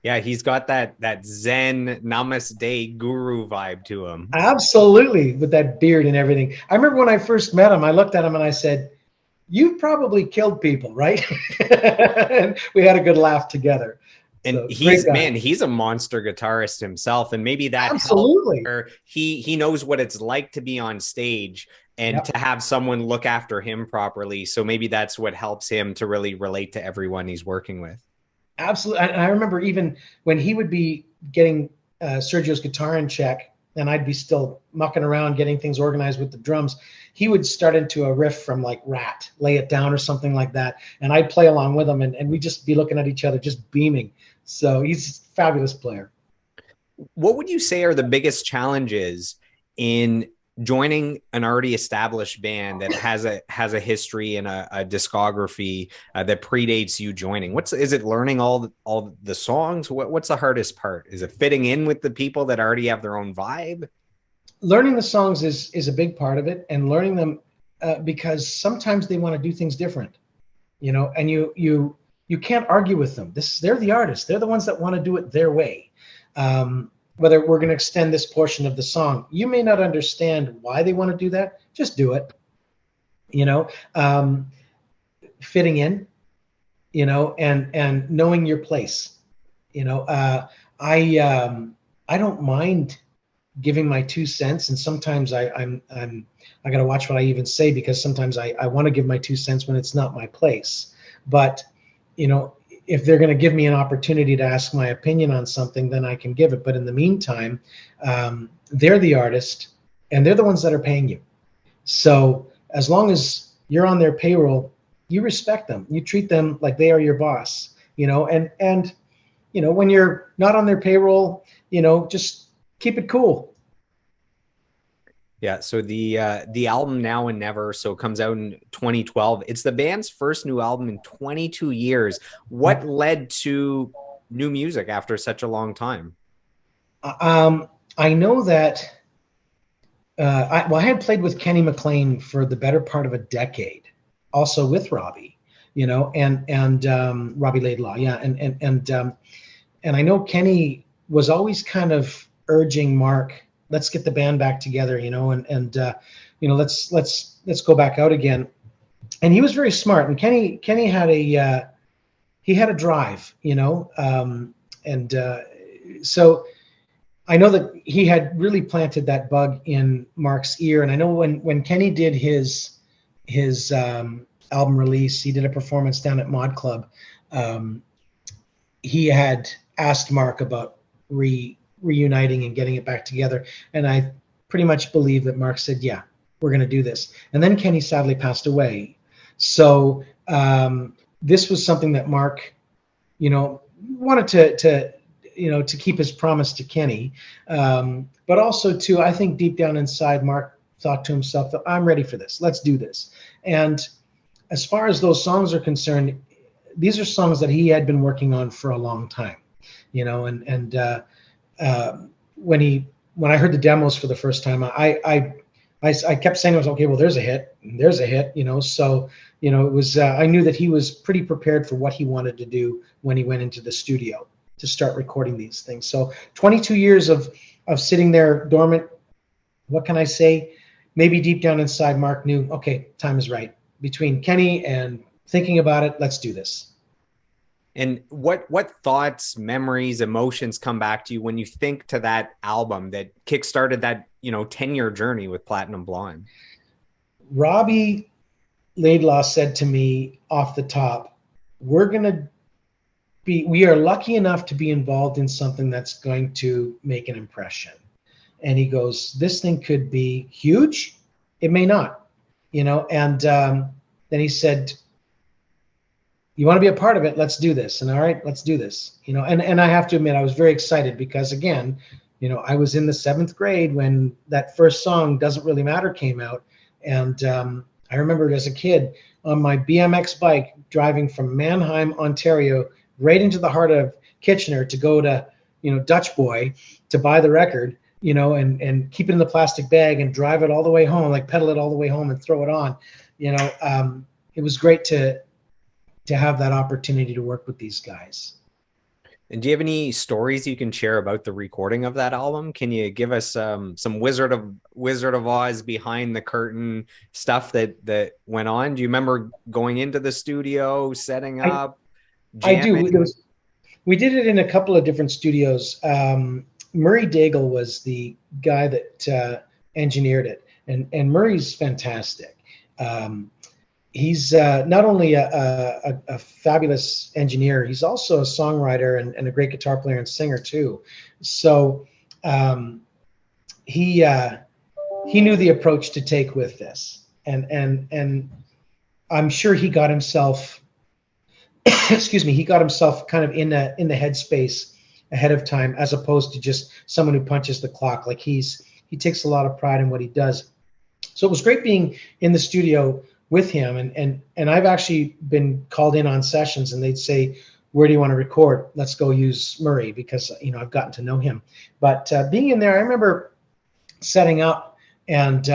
Yeah, he's got that Zen Namaste guru vibe to him. Absolutely, with that beard and everything. I remember when I first met him, I looked at him and I said, "You've probably killed people, right?" And we had a good laugh together. And So, great guy. he's a monster guitarist himself, and maybe that helps. Absolutely. Or he knows what it's like to be on stage and Yep. to have someone look after him properly. So maybe that's what helps him to really relate to everyone he's working with. Absolutely. And I remember even when he would be getting Sergio's guitar in check, and I'd be still mucking around getting things organized with the drums, he would start into a riff from like Rat, Lay It Down or something like that. And I'd play along with him, and we'd just be looking at each other, just beaming. So he's a fabulous player. What would you say are the biggest challenges in joining an already established band that has a history and a discography that predates you joining? Is it learning all the songs? What's the hardest part? Is it fitting in with the people that already have their own vibe? Learning the songs is a big part of it, and learning them because sometimes they want to do things different, and you can't argue with them. They're the artists. They're the ones that want to do it their way. Whether we're going to extend this portion of the song, you may not understand why they want to do that. Just do it. Fitting in, and knowing your place. I don't mind giving my 2 cents, and sometimes I got to watch what I even say, because sometimes I want to give my 2 cents when it's not my place. But if they're going to give me an opportunity to ask my opinion on something, then I can give it. But in the meantime, they're the artist, and they're the ones that are paying you. So as long as you're on their payroll, you respect them. You treat them like they are your boss. And when you're not on their payroll, just keep it cool. Yeah, so the album Now and Never, so it comes out in 2012. It's the band's first new album in 22 years. What led to new music after such a long time? I know that I had played with Kenny McLean for the better part of a decade, also with Robbie, and Robbie Laidlaw, yeah, and I know Kenny was always kind of urging Mark, let's get the band back together, and let's go back out again. And he was very smart. And Kenny had a drive, so I know that he had really planted that bug in Mark's ear. And I know when Kenny did his album release, he did a performance down at Mod Club. He had asked Mark about reuniting and getting it back together, and I pretty much believe that Mark said, yeah, we're going to do this. And then Kenny sadly passed away, so this was something that Mark wanted to keep his promise to Kenny, but also too, I think deep down inside, Mark thought to himself that I'm ready for this, let's do this. And as far as those songs are concerned, these are songs that he had been working on for a long time, when I heard the demos for the first time, I kept saying to myself, okay, well, there's a hit, so it was I knew that he was pretty prepared for what he wanted to do when he went into the studio to start recording these things. So 22 years of sitting there dormant, what can I say? Maybe deep down inside, Mark knew, okay, time is right. Between Kenny and thinking about it, let's do this. And what thoughts, memories, emotions come back to you when you think to that album that kickstarted that 10-year journey with Platinum Blonde? Robbie Laidlaw said to me off the top, we are lucky enough to be involved in something that's going to make an impression. And he goes, this thing could be huge, it may not, and then he said, you want to be a part of it, let's do this. And all right, let's do this. And I have to admit, I was very excited because, again, I was in the 7th grade when that first song, Doesn't Really Matter, came out. And I remember as a kid on my BMX bike driving from Mannheim, Ontario, right into the heart of Kitchener to go to, Dutch Boy to buy the record. and keep it in the plastic bag and drive it all the way home, like pedal it all the way home and throw it on. It was great to have that opportunity to work with these guys. And do you have any stories you can share about the recording of that album? Can you give us some Wizard of Oz behind the curtain stuff that went on? Do you remember going into the studio, setting up, I do. jamming? We did it in a couple of different studios. Murray Daigle was the guy that engineered it, and Murray's fantastic. He's not only a fabulous engineer, he's also a songwriter and a great guitar player and singer too. So he knew the approach to take with this, and I'm sure he got himself excuse me, he got himself kind of in the headspace ahead of time, as opposed to just someone who punches the clock. Like he takes a lot of pride in what he does. So it was great being in the studio with him, and I've actually been called in on sessions, and they'd say, where do you want to record? Let's go use Murray, because I've gotten to know him. But being in there, I remember setting up and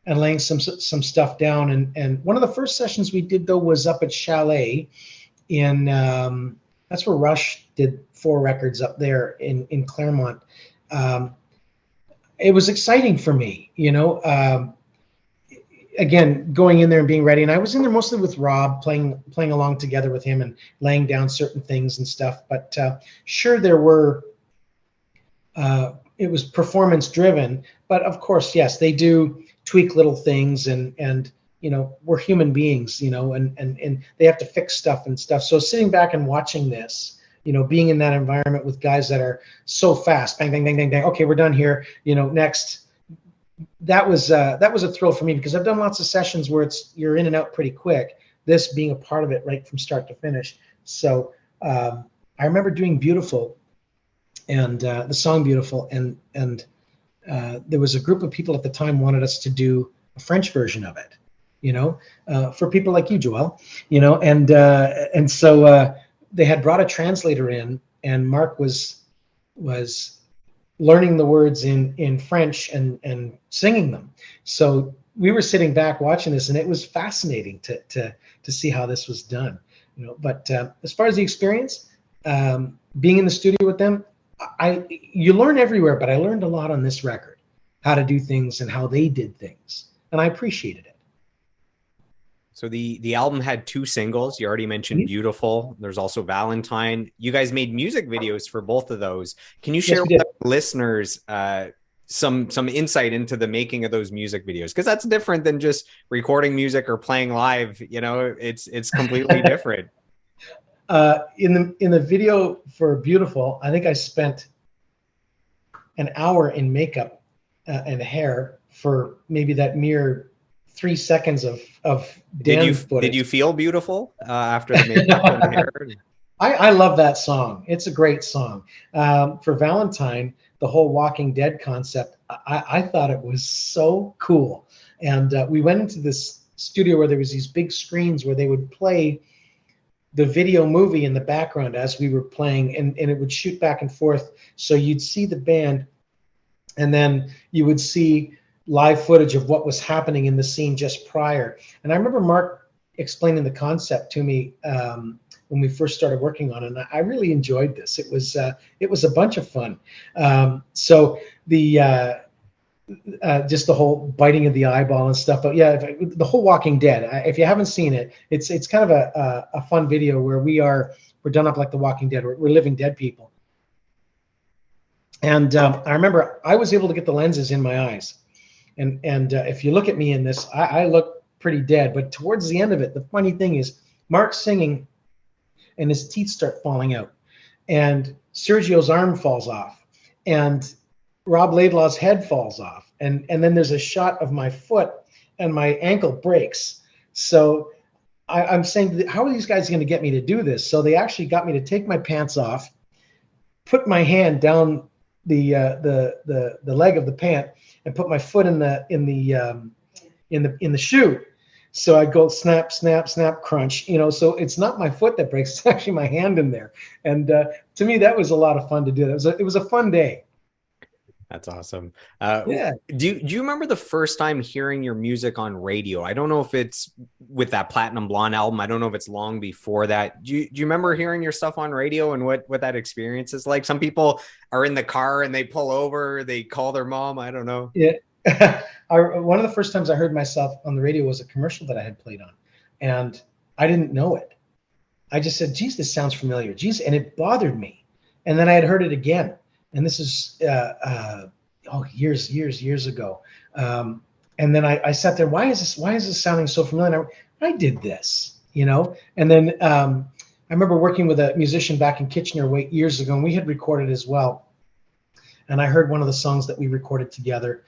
laying some stuff down, and one of the first sessions we did though was up at Chalet in that's where Rush did 4 records up there in Claremont. It was exciting for me, again, going in there and being ready. And I was in there mostly with Rob, playing along together with him and laying down certain things and stuff. But sure, there were, it was performance driven, but of course, yes, they do tweak little things, and we're human beings, and they have to fix stuff and stuff. So sitting back and watching this, being in that environment with guys that are so fast, bang, bang, bang, bang, bang. Okay, we're done here. Next. That was a thrill for me, because I've done lots of sessions where you're in and out pretty quick. This being a part of it right from start to finish. So I remember doing Beautiful, and the song Beautiful, and there was a group of people at the time wanted us to do a French version of it, for people like you, Joel, and so they had brought a translator in, and Mark was learning the words in French and singing them. So we were sitting back watching this, and it was fascinating to see how this was done. But as far as the experience, being in the studio with them, you learn everywhere, but I learned a lot on this record, how to do things and how they did things, and I appreciated it. So the album had 2 singles. You already mentioned Beautiful. There's also Valentine. You guys made music videos for both of those. Can you share with the listeners some insight into the making of those music videos? Because that's different than just recording music or playing live. It's completely different. In the video for Beautiful, I think I spent an hour in makeup and hair for maybe that mere 3 seconds of footage. Did you feel beautiful after the makeup and the hair? I love that song. It's a great song. For Valentine, the whole Walking Dead concept, I thought it was so cool. And we went into this studio where there was these big screens where they would play the video movie in the background as we were playing, and it would shoot back and forth. So you'd see the band, and then you would see live footage of what was happening in the scene just prior. And I remember Mark explaining the concept to me when we first started working on it, and I really enjoyed this. It was a bunch of fun. So the just the whole biting of the eyeball and stuff. But yeah, the whole Walking Dead. If you haven't seen it, it's kind of a fun video where we're done up like the Walking Dead. We're living dead people. And I remember I was able to get the lenses in my eyes. And if you look at me in this, I look pretty dead. But towards the end of it, the funny thing is, Mark's singing, and his teeth start falling out, and Sergio's arm falls off, and Rob Laidlaw's head falls off, and then there's a shot of my foot, and my ankle breaks. So I'm saying, how are these guys going to get me to do this? So they actually got me to take my pants off, put my hand down the leg of the pant, and put my foot in the shoe. So I go snap, snap, snap, crunch. So it's not my foot that breaks; it's actually my hand in there. And to me, that was a lot of fun to do. It was a fun day. That's awesome. Yeah. Do you remember the first time hearing your music on radio? I don't know if it's with that Platinum Blonde album. I don't know if it's long before that. Do you remember hearing your stuff on radio and what that experience is like? Some people are in the car and they pull over, they call their mom. I don't know. Yeah. One of the first times I heard myself on the radio was a commercial that I had played on, and I didn't know it. I just said, geez, this sounds familiar. Geez, and it bothered me. And then I had heard it again. And this is years ago. And then I sat there, why is this sounding so familiar? And I did this, you know? And then I remember working with a musician back in Kitchener years ago, and we had recorded as well. And I heard one of the songs that we recorded together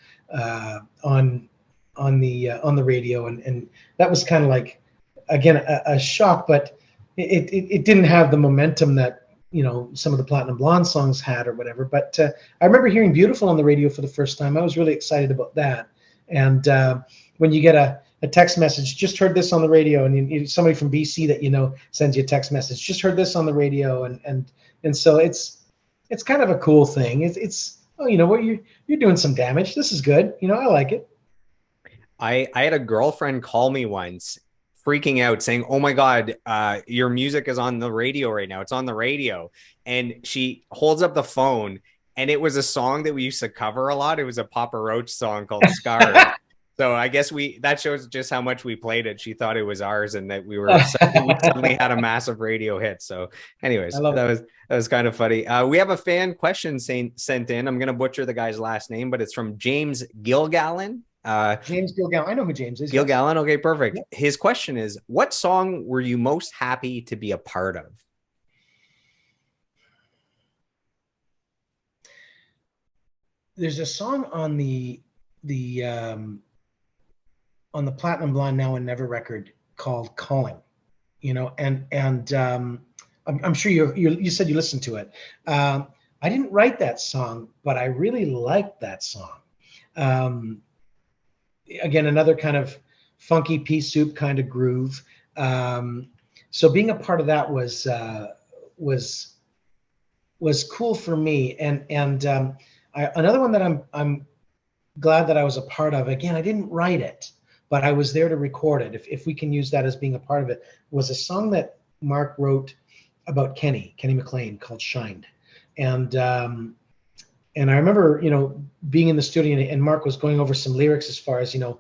on the radio, and that was kind of like, again, a shock, but it didn't have the momentum that, you know, some of the Platinum Blonde songs had or whatever. But I remember hearing Beautiful on the radio for the first time. I was really excited about that. And when you get a text message, just heard this on the radio, and somebody from BC that you know sends you a text message, just heard this on the radio, and so it's kind of a cool thing. It's oh, you know what, you're doing some damage. This is good. You know, I like it. I had a girlfriend call me once freaking out saying, oh my God, your music is on the radio right now. It's on the radio. And she holds up the phone, and it was a song that we used to cover a lot. It was a Papa Roach song called Scars. So I guess that shows just how much we played it. She thought it was ours, and that we suddenly had a massive radio hit. So anyways, that was kind of funny. We have a fan question sent in. I'm going to butcher the guy's last name, but it's from James Gilgallen. James Gilgallen. I know who James is. Gilgallen. Okay, perfect. Yep. His question is, what song were you most happy to be a part of? There's a song on the Platinum Blonde Now and Never record called Calling, you know, and I'm sure you said you listened to it. I didn't write that song, but I really liked that song. Again, another kind of funky pea soup kind of groove. So being a part of that was cool for me. And another one that I'm glad that I was a part of. Again, I didn't write it, but I was there to record it. If we can use that as being a part of it, was a song that Mark wrote about Kenny McLean called "Shined," and I remember, you know, being in the studio, and Mark was going over some lyrics as far as, you know,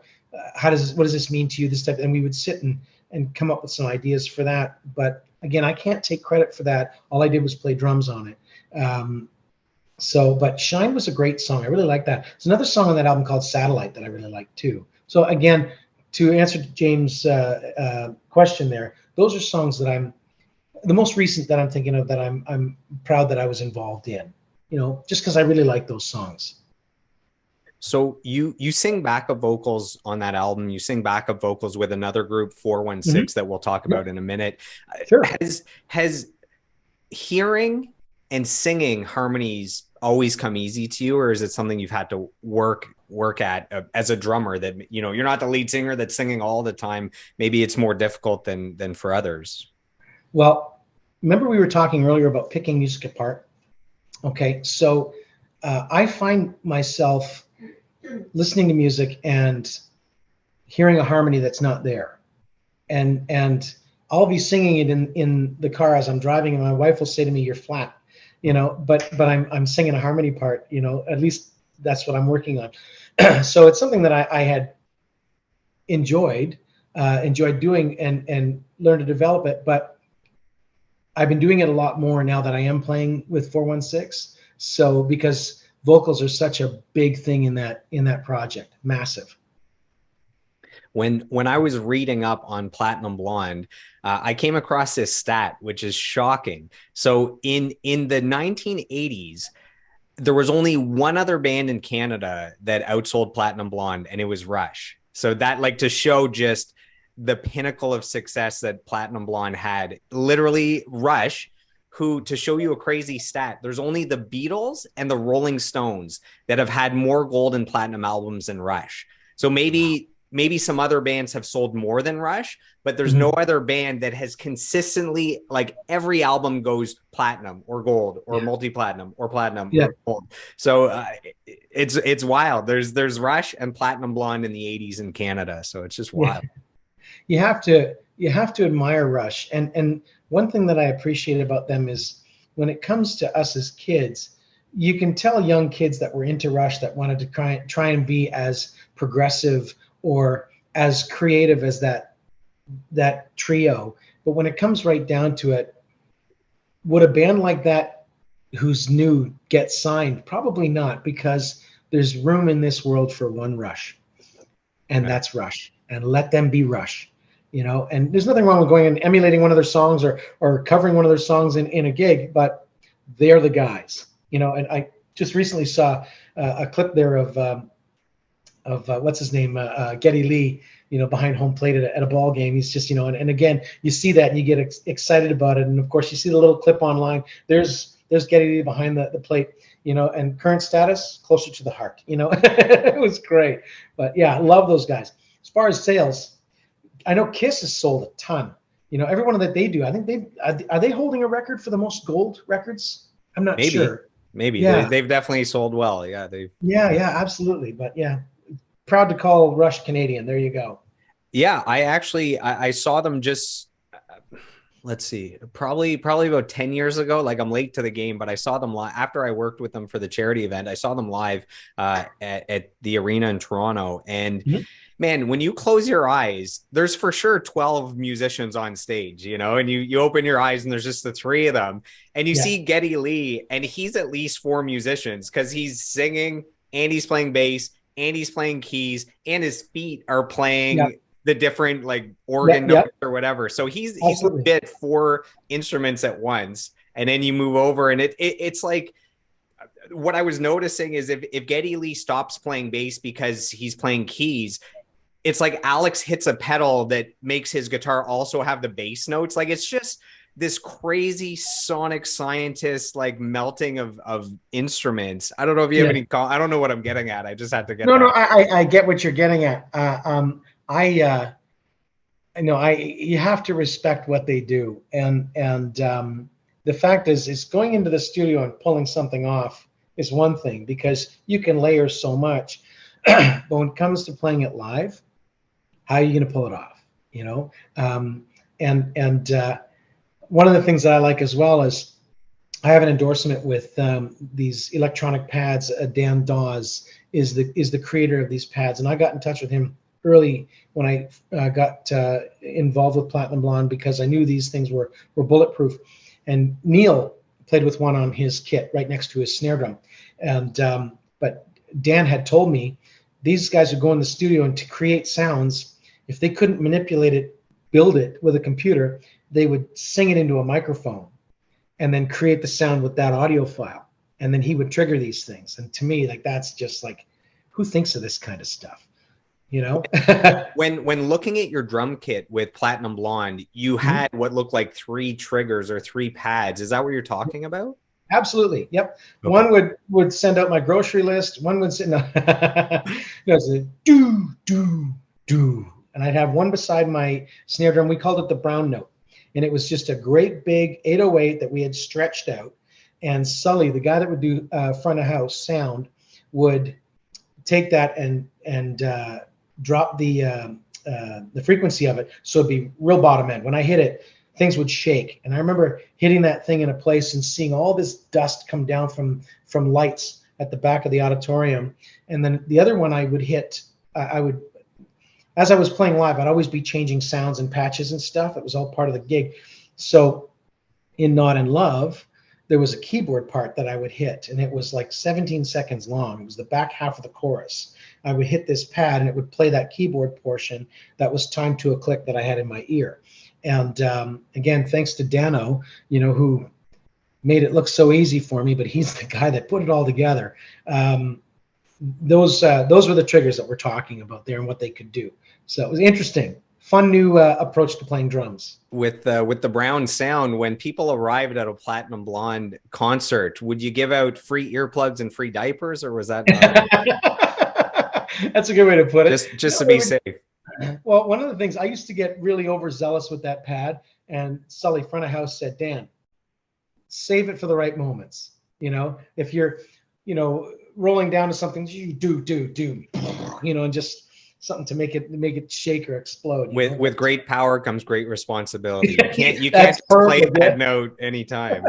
what does this mean to you, this type, and we would sit and come up with some ideas for that. But again, I can't take credit for that. All I did was play drums on it. But "Shine" was a great song. I really like that. There's another song on that album called "Satellite" that I really like too. So again, to answer James' question there, those are songs that the most recent that I'm thinking of that I'm proud that I was involved in. You know, just because I really like those songs. So you sing backup vocals on that album. You sing backup vocals with another group, 416, that we'll talk about in a minute. Sure. Has hearing and singing harmonies always come easy to you, or is it something you've had to work at as a drummer, that, you know, you're not the lead singer that's singing all the time? Maybe it's more difficult than for others. Well, remember we were talking earlier about picking music apart. Okay, so I find myself listening to music and hearing a harmony that's not there, and I'll be singing it in the car as I'm driving, and my wife will say to me, "You're flat," you know, but I'm singing a harmony part, you know. At least that's what I'm working on. So it's something that I had enjoyed doing and learned to develop it, but I've been doing it a lot more now that I am playing with 416. So because vocals are such a big thing in that project, massive. When I was reading up on Platinum Blonde, I came across this stat, which is shocking. So in the 1980s, there was only one other band in Canada that outsold Platinum Blonde, and it was Rush. So that, like, to show just the pinnacle of success that Platinum Blonde had, literally Rush, who, to show you a crazy stat, there's only the Beatles and the Rolling Stones that have had more gold and platinum albums than Rush. So maybe maybe some other bands have sold more than Rush, but there's no Mhm. other band that has consistently, like, every album goes platinum or gold or Yeah. multi-platinum or platinum Yeah. or gold. So it's wild. There's Rush and Platinum Blonde in the 80s in Canada. So it's just Yeah. wild. You have to admire Rush. And one thing that I appreciate about them is when it comes to us as kids, you can tell young kids that were into Rush that wanted to try and be as progressive or as creative as that trio. But when it comes right down to it, would a band like that who's new get signed? Probably not, because there's room in this world for one Rush, and Right. that's Rush. And let them be Rush, And there's nothing wrong with going and emulating one of their songs or covering one of their songs in a gig, but they're the guys, And I just recently saw a clip there of what's his name, Geddy Lee, behind home plate at a ball game. He's just, and again, you see that and you get excited about it. And of course, you see the little clip online. There's Geddy Lee behind the plate, and current status closer to the heart. It was great. But yeah, I love those guys. As far as sales, I know Kiss has sold a ton. Every one that they do. I think are they holding a record for the most gold records? I'm not Maybe, sure. maybe Yeah, they've definitely sold well. Yeah, yeah, absolutely. But yeah, proud to call Rush Canadian. There you go. yeah. I saw them just, let's see, probably about 10 years ago. Like, I'm late to the game, but I saw them live after I worked with them for the charity event. I saw them live at the arena in Toronto. And Mhm. man, when you close your eyes, there's for sure 12 musicians on stage, and you open your eyes and there's just the three of them. And you Yeah, see Geddy Lee, and he's at least four musicians because he's singing and he's playing bass and he's playing keys and his feet are yeah, playing the different, like, yeah, organ yeah, notes or whatever. So he's absolutely. legit four instruments at once. And then you move over and it's like, what I was noticing is if Geddy Lee stops playing bass because he's playing keys, it's like Alex hits a pedal that makes his guitar also have the bass notes. Like, it's just this crazy sonic scientist, like, melting of instruments. I don't know if you have Yeah. any I don't know what I'm getting at. I just had to get No, no, that. I get what you're getting at. I know you have to respect what they do, and the fact is going into the studio and pulling something off is one thing because you can layer so much, but when it comes to playing it live, how are you going to pull it off? And one of the things that I like as well is I have an endorsement with these electronic pads. Dan Dawes is the creator of these pads, and I got in touch with him early when I got involved with Platinum Blonde because I knew these things were bulletproof. And Neil played with one on his kit right next to his snare drum, and but Dan had told me these guys would go in the studio and to create sounds, if they couldn't manipulate it, build it with a computer, they would sing it into a microphone and then create the sound with that audio file. And then he would trigger these things. And to me, like, that's just like, who thinks of this kind of stuff? You know? When looking at your drum kit with Platinum Blonde, you Mhm. had what looked like three triggers or three pads. Is that what you're talking about? Absolutely. Yep. Okay. One would send out my grocery list. One would send, no, it's a do, do, do. And I'd have one beside my snare drum. We called it the brown note. And it was just a great big 808 that we had stretched out. And Sully, the guy that would do front of house sound, would take that and drop the frequency of it, so it'd be real bottom end. When I hit it, things would shake, and I remember hitting that thing in a place and seeing all this dust come down from lights at the back of the auditorium. And then the other one I would hit, I would, as I was playing live, I'd always be changing sounds and patches and stuff. It was all part of the gig. So in Not in Love, there was a keyboard part that I would hit, and it was like 17 seconds long. It was the back half of the chorus. I would hit this pad, and it would play that keyboard portion that was timed to a click that I had in my ear. And again, thanks to Dano, who made it look so easy for me, but he's the guy that put it all together. Those were the triggers that we're talking about there and what they could do. So it was interesting, fun new approach to playing drums. With the brown sound, when people arrived at a Platinum Blonde concert, would you give out free earplugs and free diapers, or was that not That's a good way to put it. just to be safe? Well, one of the things I used to get really overzealous with that pad, and Sully, front of house, said, Dan, save it for the right moments. If you're, rolling down to something, you do, and just something to make it shake or explode. With great power comes great responsibility. You can't That's just play perfect, that note anytime.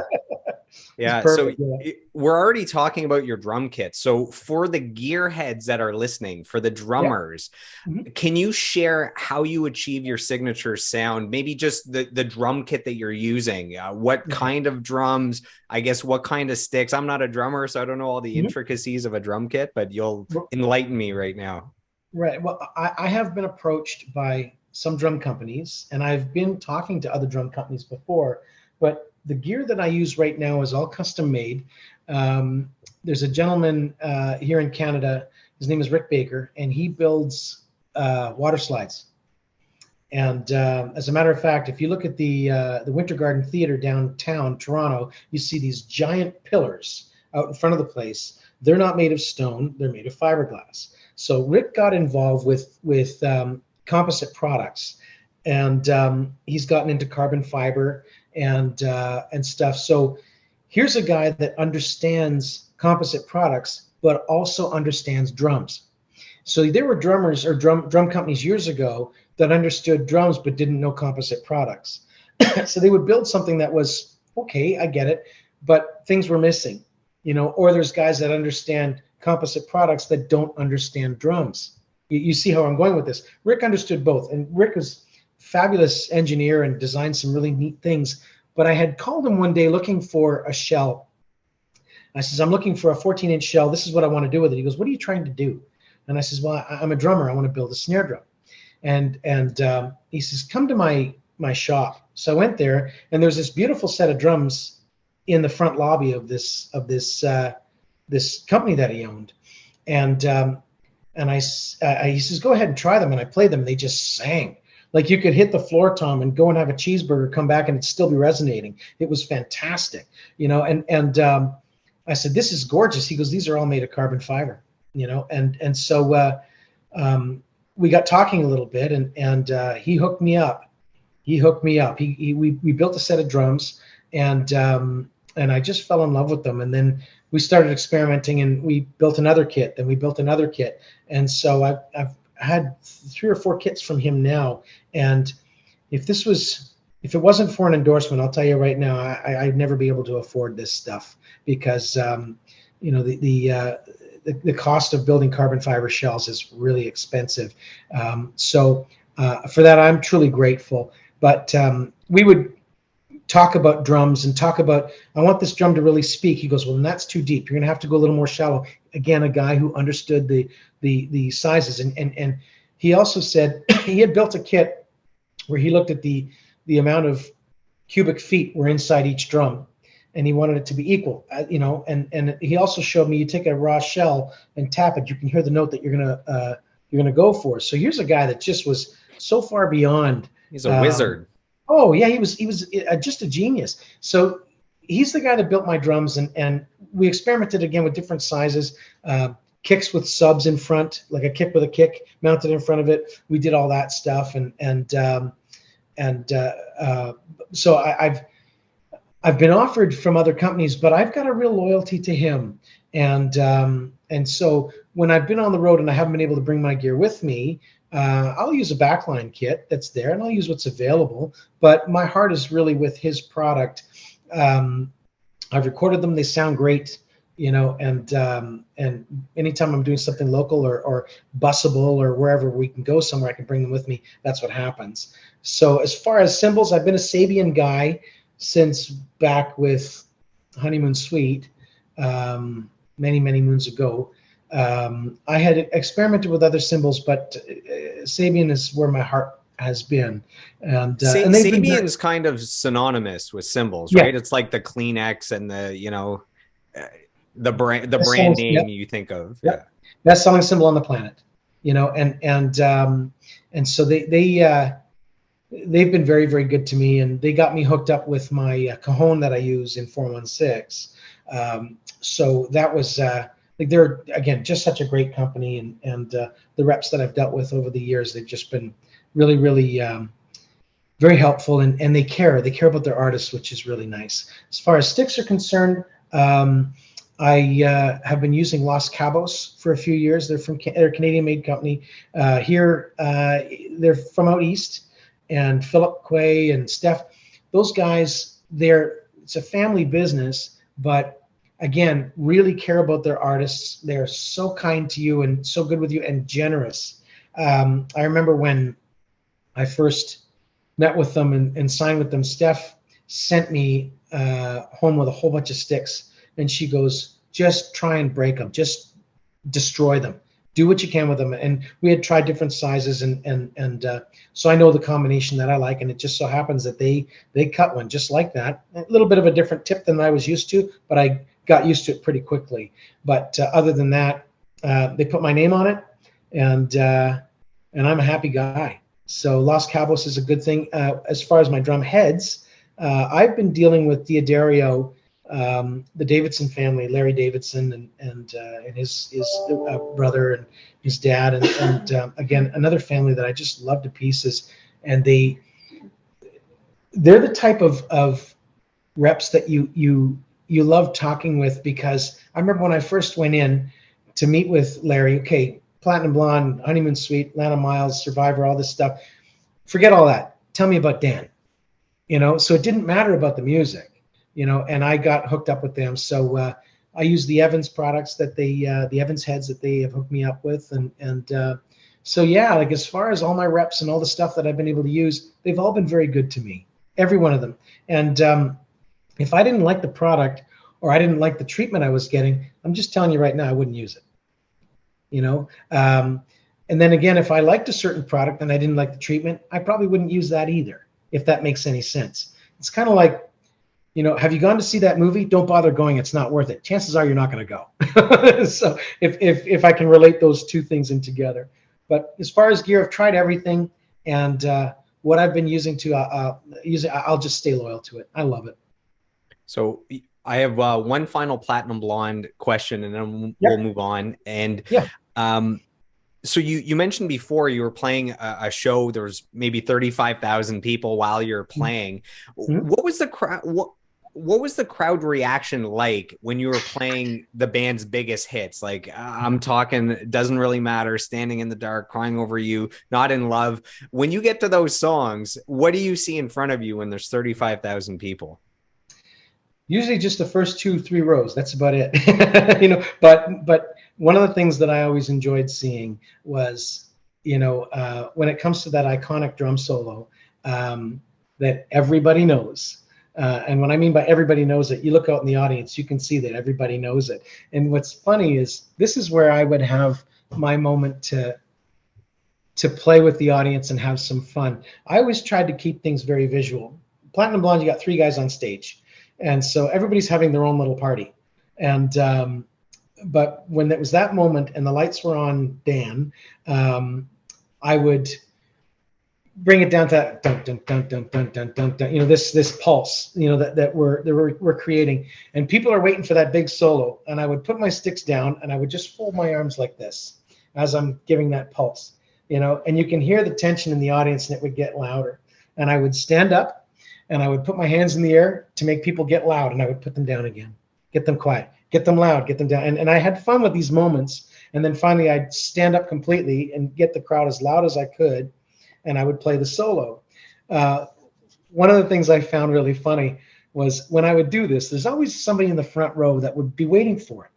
Yeah. Perfect, So we're already talking about your drum kit. So for the gearheads that are listening, for the drummers, can you share how you achieve your signature sound? Maybe just the drum kit that you're using. What kind of drums? I guess what kind of sticks? I'm not a drummer, so I don't know all the intricacies of a drum kit, but you'll enlighten me right now. Right. Well, I have been approached by some drum companies, and I've been talking to other drum companies before, but the gear that I use right now is all custom made. There's a gentleman here in Canada. His name is Rick Baker, and he builds water slides. And as a matter of fact, if you look at the Winter Garden Theatre downtown Toronto, you see these giant pillars out in front of the place. They're not made of stone; they're made of fiberglass. So Rick got involved with composite products, and he's gotten into carbon fiber and stuff. So here's a guy that understands composite products, but also understands drums. So there were drummers or drum companies years ago that understood drums but didn't know composite products. So they would build something that was okay, I get it, but things were missing, or there's guys that understand composite products that don't understand drums. You see how I'm going with this. Rick understood both, and Rick was a fabulous engineer and designed some really neat things. But I had called him one day looking for a shell. I says, I'm looking for a 14-inch shell. This is what I want to do with it. He goes, what are you trying to do? And I says, well, I'm a drummer. I want to build a snare drum. And he says, come to my shop. So I went there, and there's this beautiful set of drums in the front lobby of this company that he owned. And he says, go ahead and try them. And I played them, and they just sang. Like you could hit the floor tom and go and have a cheeseburger, come back, and it'd still be resonating. It was fantastic, and I said, this is gorgeous. He goes, these are all made of carbon fiber, and so we got talking a little bit, and he hooked me up. We built a set of drums, and I just fell in love with them. And then we started experimenting, and we built another kit. Then we built another kit, and so I've had 3 or 4 kits from him now. And if it wasn't for an endorsement, I'll tell you right now, I'd never be able to afford this stuff, because the cost of building carbon fiber shells is really expensive. So for that, I'm truly grateful. But we would talk about drums and talk about, I want this drum to really speak. He goes, well, then that's too deep. You're going to have to go a little more shallow. Again, a guy who understood the sizes. And he also said he had built a kit where he looked at the amount of cubic feet were inside each drum, and he wanted it to be equal, and he also showed me, you take a raw shell and tap it, you can hear the note that you're gonna go for. So here's a guy that just was so far beyond. He's a wizard. Oh yeah, he was just a genius. So he's the guy that built my drums, and we experimented again with different sizes, kicks with subs in front, like a kick with a kick mounted in front of it. We did all that stuff, so I've been offered from other companies, but I've got a real loyalty to him. And so when I've been on the road and I haven't been able to bring my gear with me, I'll use a backline kit that's there, and I'll use what's available. But my heart is really with his product. I've recorded them; they sound great, and anytime I'm doing something local or busable or wherever we can go somewhere, I can bring them with me. That's what happens. So as far as cymbals, I've been a Sabian guy since back with Honeymoon Suite, many moons ago. I had experimented with other cymbals, but Sabian is where my heart has been. And Sabian's kind of synonymous with cymbals, right? It's like the Kleenex and the brand name you think of. Yeah, best selling cymbal on the planet. And so they've been very, very good to me, and they got me hooked up with my cajon that I use in 416. So that was they're again just such a great company, and the reps that I've dealt with over the years, they've just been really, really very helpful, and they care. They care about their artists, which is really nice. As far as sticks are concerned, I have been using Los Cabos for a few years. They're a Canadian-made company. Here, they're from out east, and Philip Quay and Steph, those guys, it's a family business, but again, really care about their artists. They're so kind to you and so good with you and generous. I remember when I first met with them and signed with them, Steph sent me home with a whole bunch of sticks, and she goes, just try and break them, just destroy them, do what you can with them. And we had tried different sizes, and so I know the combination that I like, and it just so happens that they cut one just like that. A little bit of a different tip than I was used to, but I got used to it pretty quickly. But other than that, they put my name on it, and I'm a happy guy. So Los Cabos is a good thing. As far as my drum heads, I've been dealing with Diodario, the Davidson family, Larry Davidson and his brother and his dad, and again, another family that I just love to pieces. And they're the type of reps that you love talking with, because I remember when I first went in to meet with Larry, okay, Platinum Blonde, Honeymoon Suite, Lana Miles, Survivor, all this stuff. Forget all that. Tell me about Dan. So it didn't matter about the music, and I got hooked up with them. So I use the Evans products that the Evans heads that they have hooked me up with. And so, yeah, like as far as all my reps and all the stuff that I've been able to use, they've all been very good to me, every one of them. And if I didn't like the product or I didn't like the treatment I was getting, I'm just telling you right now, I wouldn't use it. And then again, if I liked a certain product and I didn't like the treatment, I probably wouldn't use that either, if that makes any sense. It's kind of like, have you gone to see that movie? Don't bother going. It's not worth it. Chances are you're not going to go. So if I can relate those two things in together. But as far as gear, I've tried everything, and what I've been using I'll just stay loyal to it. I love it. So I have one final Platinum Blonde question, and then we'll move on. And so you mentioned before you were playing a show. There was maybe 35,000 people while you're playing. Mm-hmm. What was the crowd? What was the crowd reaction like when you were playing the band's biggest hits? Like I'm talking, Doesn't Really Matter, Standing in the Dark, Crying Over You, Not in Love. When you get to those songs, what do you see in front of you when there's 35,000 people? Usually just the first 2-3 rows. That's about it. But one of the things that I always enjoyed seeing was, when it comes to that iconic drum solo that everybody knows. And when I mean by everybody knows it, you look out in the audience, you can see that everybody knows it. And what's funny is this is where I would have my moment to play with the audience and have some fun. I always tried to keep things very visual. Platinum Blonde, you got 3 guys on stage. And so everybody's having their own little party. And but when it was that moment and the lights were on Dan, I would bring it down to dun, dun, dun, dun, dun, dun, dun, dun, this pulse, that we're creating. And people are waiting for that big solo. And I would put my sticks down and I would just fold my arms like this as I'm giving that pulse, and you can hear the tension in the audience, and it would get louder. And I would stand up and I would put my hands in the air to make people get loud, and I would put them down again, get them quiet, get them loud, get them down. And I had fun with these moments. And then finally I'd stand up completely and get the crowd as loud as I could, and I would play the solo. One of the things I found really funny was when I would do this, there's always somebody in the front row that would be waiting for it.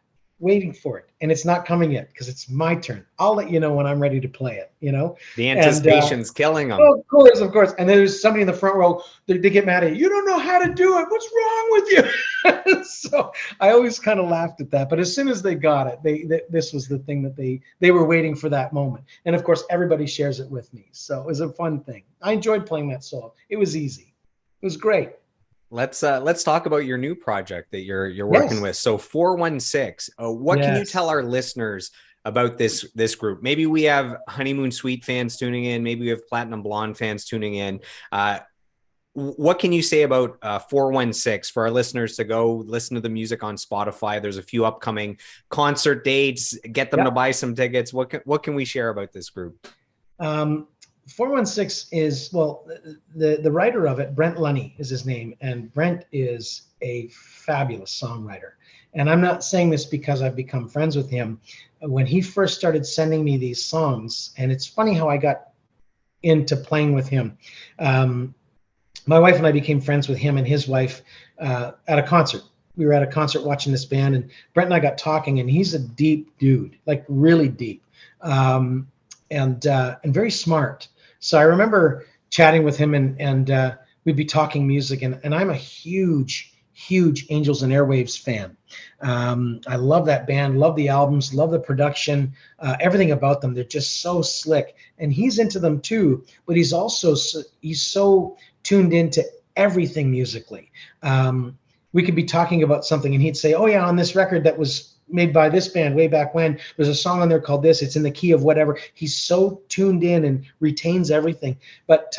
And it's not coming yet because it's my turn. I'll let you know when I'm ready to play it, The anticipation's killing them. Oh, of course. And there's somebody in the front row, they get mad at you. You don't know how to do it. What's wrong with you? So I always kind of laughed at that. But as soon as they got it, this was the thing that they were waiting for that moment. And of course, everybody shares it with me. So it was a fun thing. I enjoyed playing that solo. It was easy. It was great. Let's talk about your new project that you're working with. So 416, what can you tell our listeners about this group? Maybe we have Honeymoon Suite fans tuning in. Maybe we have Platinum Blonde fans tuning in. What can you say about 416 for our listeners to go listen to the music on Spotify? There's a few upcoming concert dates. Get them to buy some tickets. What can we share about this group? 416 is, well, the writer of it, Brent Lunny is his name, and Brent is a fabulous songwriter. And I'm not saying this because I've become friends with him. When he first started sending me these songs, and it's funny how I got into playing with him. My wife and I became friends with him and his wife at a concert. We were at a concert watching this band, and Brent and I got talking, and he's a deep dude, like really deep, and very smart. So I remember chatting with him, and we'd be talking music, and I'm a huge Angels and Airwaves fan. I love that band, love the albums, love the production, everything about them. They're just so slick, and he's into them too. But he's so tuned into everything musically. We could be talking about something, and he'd say, "Oh yeah, on this record that was made by this band way back when, there's a song on there called this. It's in the key of whatever." He's so tuned in and retains everything. But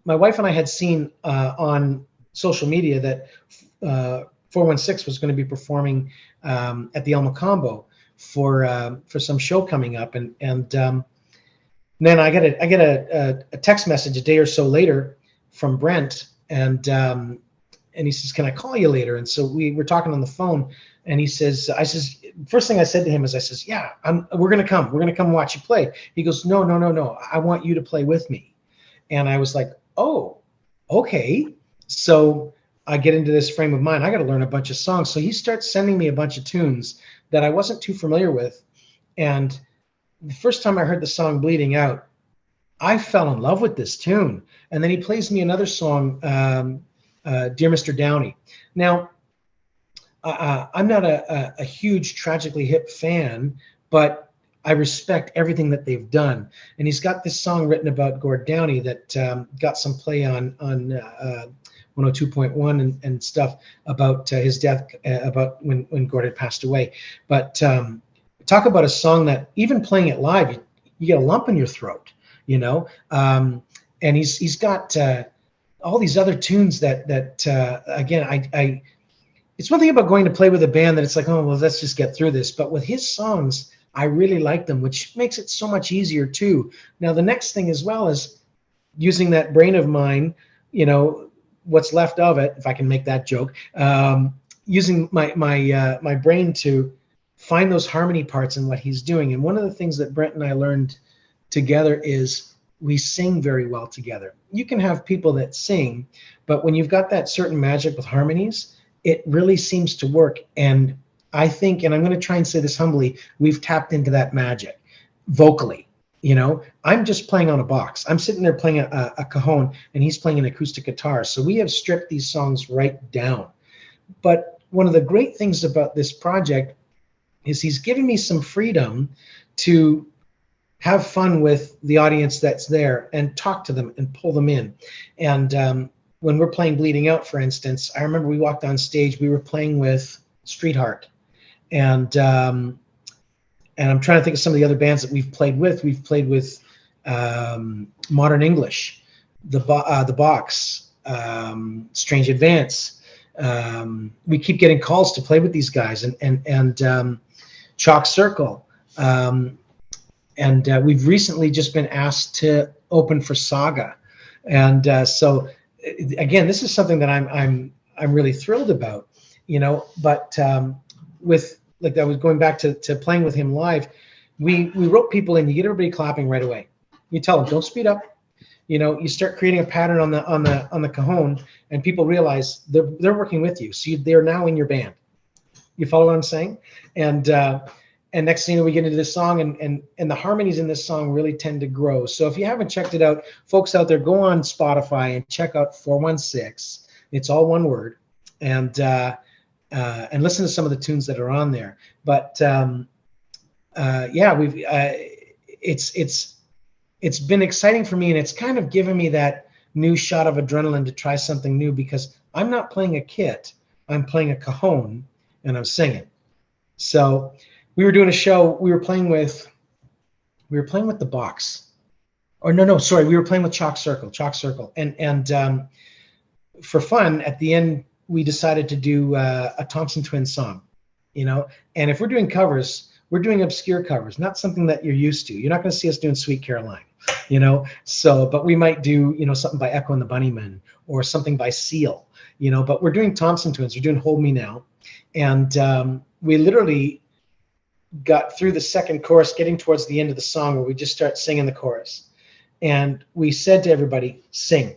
my wife and I had seen on social media that 416 was going to be performing at the El Macombo for some show coming up, and then I get a text message a day or so later from Brent, and he says, "Can I call you later?" And so we were talking on the phone, and he says, first thing I said to him is, I says, "Yeah, we're gonna come watch you play." He goes, "No, I want you to play with me." And I was like, "Oh, okay." So I get into this frame of mind. I got to learn a bunch of songs. So he starts sending me a bunch of tunes that I wasn't too familiar with. And the first time I heard the song Bleeding Out, I fell in love with this tune. And then he plays me another song, Dear Mr. Downey. Now, I'm not a huge Tragically Hip fan, but I respect everything that they've done. And he's got this song written about Gord Downey that got some play on 102.1 and stuff about his death, about when Gord had passed away. But talk about a song that even playing it live, you get a lump in your throat, you know. And he's got all these other tunes that again, I it's one thing about going to play with a band that it's like, oh well, let's just get through this. But with his songs, I really like them, which makes it so much easier too. Now the next thing as well is using that brain of mine, you know, what's left of it, if I can make that joke, using my brain to find those harmony parts in what he's doing. And one of the things that Brent and I learned together is we sing very well together. You can have people that sing, but when you've got that certain magic with harmonies, it really seems to work. And I think, and I'm going to try and say this humbly, we've tapped into that magic vocally. You know, I'm just playing on a box. I'm sitting there playing a cajon, and he's playing an acoustic guitar. So we have stripped these songs right down. But one of the great things about this project is he's giving me some freedom to have fun with the audience that's there and talk to them and pull them in. And when we're playing Bleeding Out, for instance, I remember we walked on stage, we were playing with Streetheart. And I'm trying to think of some of the other bands that we've played with. We've played with Modern English, the Box, Strange Advance. We keep getting calls to play with these guys, and Chalk Circle. And we've recently just been asked to open for Saga. And so again, this is something that I'm really thrilled about, you know. But with, like, I was going back to playing with him live, we wrote people in. You get everybody clapping right away. You tell them, don't speed up. You know, you start creating a pattern on the cajon, and people realize they're working with you. So they're now in your band. You follow what I'm saying? And next thing you know, we get into this song, and the harmonies in this song really tend to grow. So if you haven't checked it out, folks out there, go on Spotify and check out 416. It's all one word, and listen to some of the tunes that are on there. But yeah, it's been exciting for me, and it's kind of given me that new shot of adrenaline to try something new, because I'm not playing a kit, I'm playing a cajon, and I'm singing. So we were doing a show. We were playing with the Box, or sorry, we were playing with Chalk Circle, and for fun at the end we decided to do a Thompson Twins song, you know. And if we're doing covers, we're doing obscure covers, not something that you're used to. You're not going to see us doing Sweet Caroline. So, but we might do, something by Echo and the Bunnymen or something by Seal, but we're doing Thompson Twins. We're doing Hold Me Now. And we literally got through the second chorus, getting towards the end of the song where we just start singing the chorus. And we said to everybody, sing.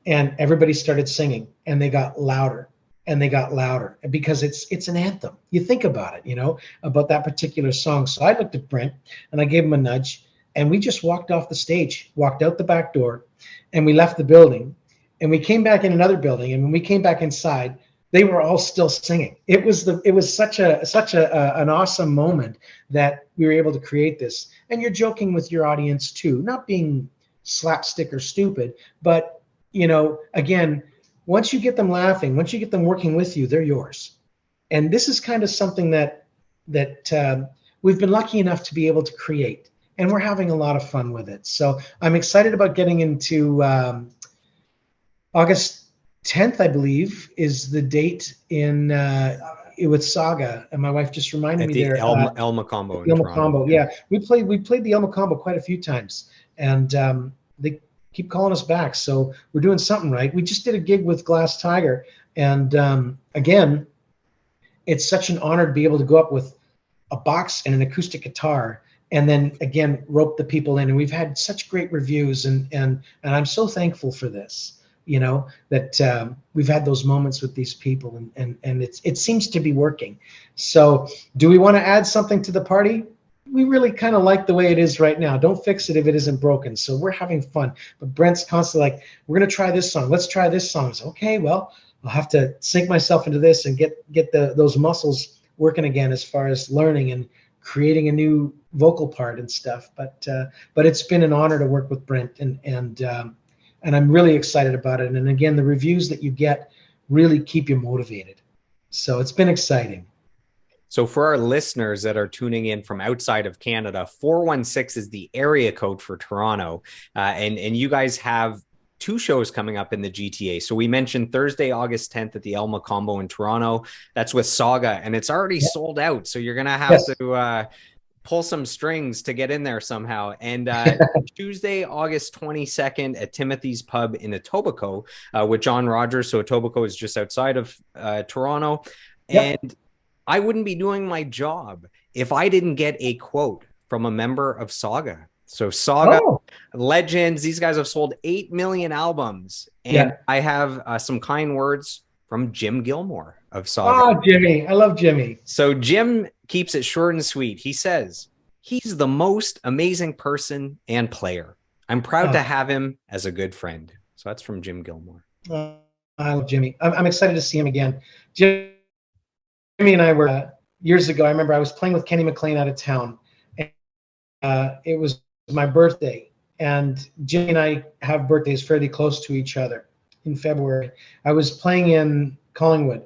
And everybody started singing, and they got louder and they got louder because it's an anthem. You think about it, about that particular song. So I looked at Brent and I gave him a nudge, and we just walked off the stage, walked out the back door, and we left the building, and we came back in another building. And when we came back inside, they were all still singing. It was such an awesome moment that we were able to create this. And you're joking with your audience too, not being slapstick or stupid, but again, once you get them laughing, once you get them working with you, they're yours. And this is kind of something that we've been lucky enough to be able to create, and we're having a lot of fun with it. So I'm excited about getting into August 10th, I believe, is the date in with Saga, and my wife just reminded me the there. El Macombo in El Toronto. Macombo, yeah. We played the El Macombo quite a few times, and they keep calling us back. So we're doing something right. We just did a gig with Glass Tiger, and again, it's such an honor to be able to go up with a box and an acoustic guitar, and then again rope the people in. And we've had such great reviews, and I'm so thankful for this. That we've had those moments with these people, and it seems to be working. So do we want to add something to the party? We really kind of like the way it is right now. Don't fix it if it isn't broken. So we're having fun. But Brent's constantly like, we're going to try this song. Let's try this song. So, okay, well, I'll have to sink myself into this and get those muscles working again as far as learning and creating a new vocal part and stuff. But it's been an honor to work with Brent, and I'm really excited about it. And again, the reviews that you get really keep you motivated. So it's been exciting. So for our listeners that are tuning in from outside of Canada, 416 is the area code for Toronto. And you guys have two shows coming up in the GTA. So we mentioned Thursday, August 10th at the El Macombo in Toronto. That's with Saga, and it's already sold out. So you're going to have to pull some strings to get in there somehow. And Tuesday, August 22nd at Timothy's Pub in Etobicoke with John Rogers. So Etobicoke is just outside of Toronto. Yep. And I wouldn't be doing my job if I didn't get a quote from a member of Saga. So Saga legends, these guys have sold 8 million albums. And I have some kind words from Jim Gilmore of Saga. Oh, Jimmy. I love Jimmy. So Jim keeps it short and sweet. He says, he's the most amazing person and player. I'm proud to have him as a good friend. So that's from Jim Gilmore. I love Jimmy. I'm excited to see him again. Jimmy and I were years ago. I remember I was playing with Kenny McLean out of town, and it was my birthday. And Jimmy and I have birthdays fairly close to each other in February. I was playing in Collingwood,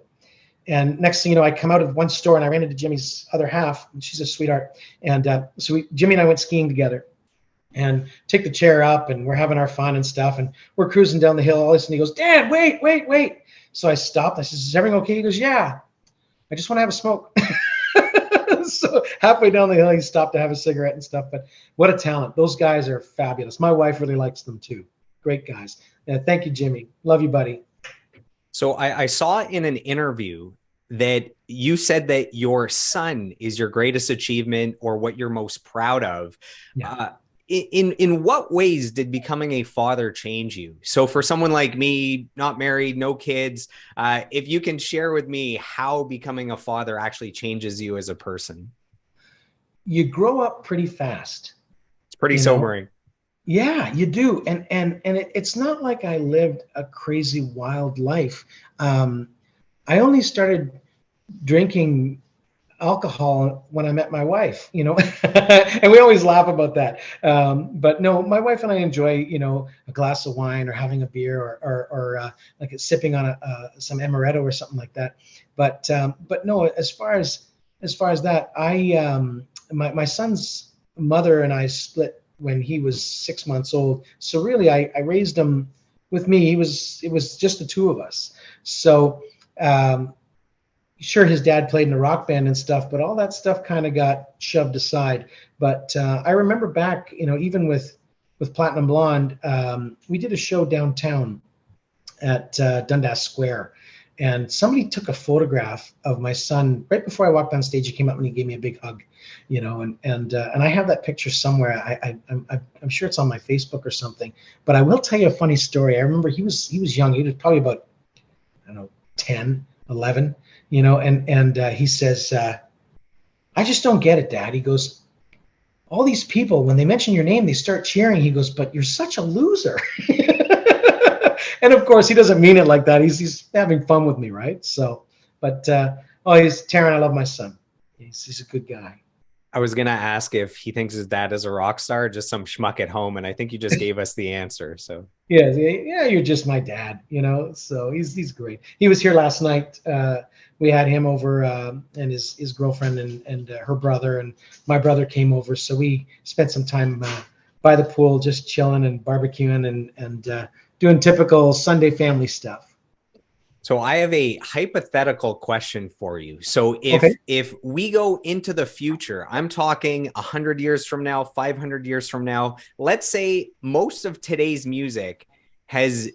and next thing you know, I come out of one store and I ran into Jimmy's other half, and she's a sweetheart. And so Jimmy and I went skiing together, and take the chair up, and we're having our fun and stuff, and we're cruising down the hill. All of a sudden he goes, "Dad, wait." So I stopped. I said, "Is everything okay?" He goes, "Yeah. I just want to have a smoke." So halfway down the hill, he stopped to have a cigarette and stuff. But what a talent. Those guys are fabulous. My wife really likes them too. Great guys. Thank you, Jimmy. Love you, buddy. So I saw in an interview that you said that your son is your greatest achievement or what you're most proud of. Yeah. In what ways did becoming a father change you? So for someone like me, not married, no kids, if you can share with me how becoming a father actually changes you as a person. You grow up pretty fast. It's pretty sobering. Yeah, you do. And it's not like I lived a crazy wild life. I only started drinking alcohol when I met my wife, and we always laugh about that. But no, my wife and I enjoy, a glass of wine or having a beer or like sipping on some amaretto or something like that. But no, as far as that, my son's mother and I split when he was 6 months old. So really I raised him with me. It was just the two of us. So, sure, his dad played in a rock band and stuff, but all that stuff kind of got shoved aside. But I remember back, even with with Platinum Blonde, we did a show downtown at Dundas Square, and somebody took a photograph of my son right before I walked on stage. He came up and he gave me a big hug, and I have that picture somewhere. I'm sure it's on my Facebook or something. But I will tell you a funny story. I remember he was young. He was probably about, I don't know, 10, 11, and he says, "I just don't get it, Dad." He goes, "All these people, when they mention your name, they start cheering." He goes, "But you're such a loser." And of course, he doesn't mean it like that. He's having fun with me, right? So, but he's Taryn. I love my son. He's a good guy. I was gonna ask if he thinks his dad is a rock star, just some schmuck at home, and I think you just gave us the answer. So yeah, you're just my dad, So he's great. He was here last night. We had him over, and his girlfriend and her brother, and my brother came over. So we spent some time by the pool, just chilling and barbecuing and doing typical Sunday family stuff. So I have a hypothetical question for you. So if we go into the future, I'm talking 100 years from now, 500 years from now, let's say most of today's music has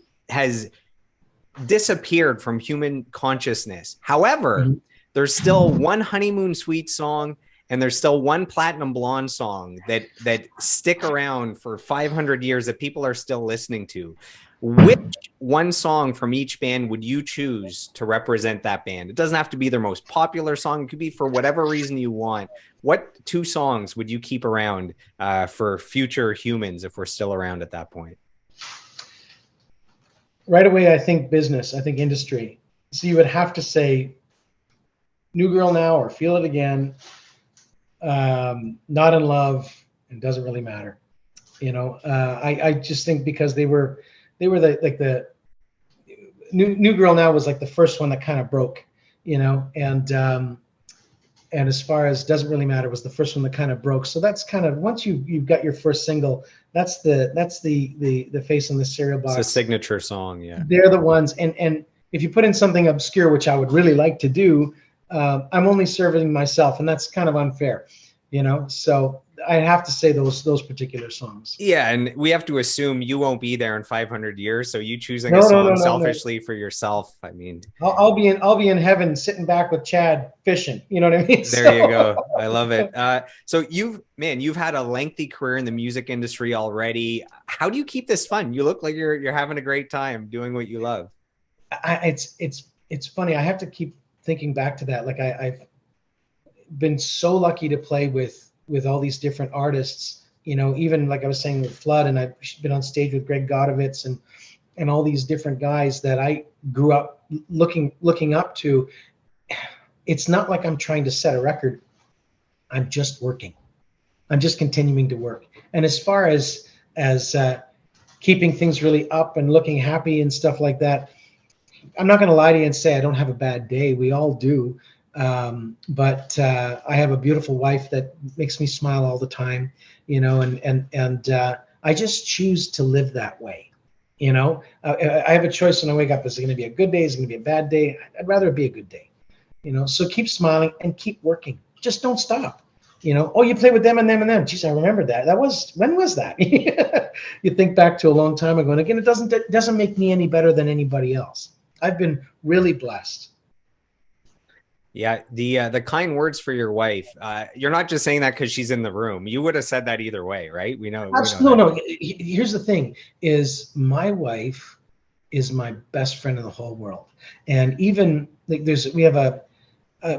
disappeared from human consciousness. However, there's still one Honeymoon Suite song and there's still one Platinum Blonde song that stick around for 500 years that people are still listening to. Which one song from each band would you choose to represent that band? It doesn't have to be their most popular song. It could be for whatever reason you want. What two songs would you keep around for future humans if we're still around at that point? Right away, I think business. I think industry. So you would have to say New Girl Now or Feel It Again, Not in Love, and Doesn't Really Matter. I just think because they were the New Girl Now was like the first one that kind of broke, and as far as Doesn't Really Matter was the first one that kind of broke. So that's kind of, once you've got your first single, that's the face on the cereal box. It's a signature song, yeah. They're the ones, and if you put in something obscure, which I would really like to do, I'm only serving myself, and that's kind of unfair, So I have to say those particular songs. Yeah, and we have to assume you won't be there in 500 years, so you choosing a song selfishly for yourself. I mean, I'll be in heaven sitting back with Chad fishing. You know what I mean? There you go. I love it. So you've had a lengthy career in the music industry already. How do you keep this fun? You look like you're having a great time doing what you love. It's funny. I have to keep thinking back to that. Like I've been so lucky to play with all these different artists, even like I was saying with Flood, and I've been on stage with Greg Godovitz and all these different guys that I grew up looking up to. It's not like I'm trying to set a record. I'm just working. I'm just continuing to work. And as far as keeping things really up and looking happy and stuff like that, I'm not going to lie to you and say I don't have a bad day. We all do. But I have a beautiful wife that makes me smile all the time, and I just choose to live that way. I have a choice when I wake up. Is it going to be a good day? Is it going to be a bad day? I'd rather it be a good day, so keep smiling and keep working. Just don't stop. Oh, you play with them and them and them. Geez, I remember that. When was that? You think back to a long time ago. And again, it doesn't make me any better than anybody else. I've been really blessed. Yeah, the kind words for your wife. You're not just saying that because she's in the room. You would have said that either way, right? We know. No. Here's the thing: is my wife is my best friend in the whole world, and even like we have a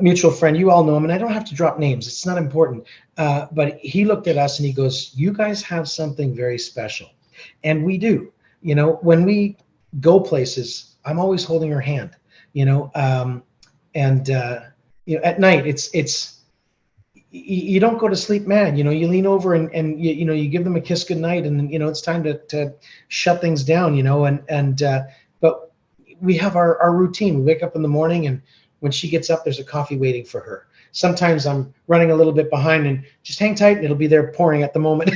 mutual friend. You all know him, and I don't have to drop names. It's not important. But he looked at us and he goes, "You guys have something very special," and we do. When we go places, I'm always holding her hand. And at night it's you don't go to sleep mad. You lean over and you give them a kiss goodnight, and it's time to shut things down. But we have our routine. We wake up in the morning, and when she gets up, there's a coffee waiting for her. Sometimes I'm running a little bit behind, and just hang tight, and it'll be there pouring at the moment.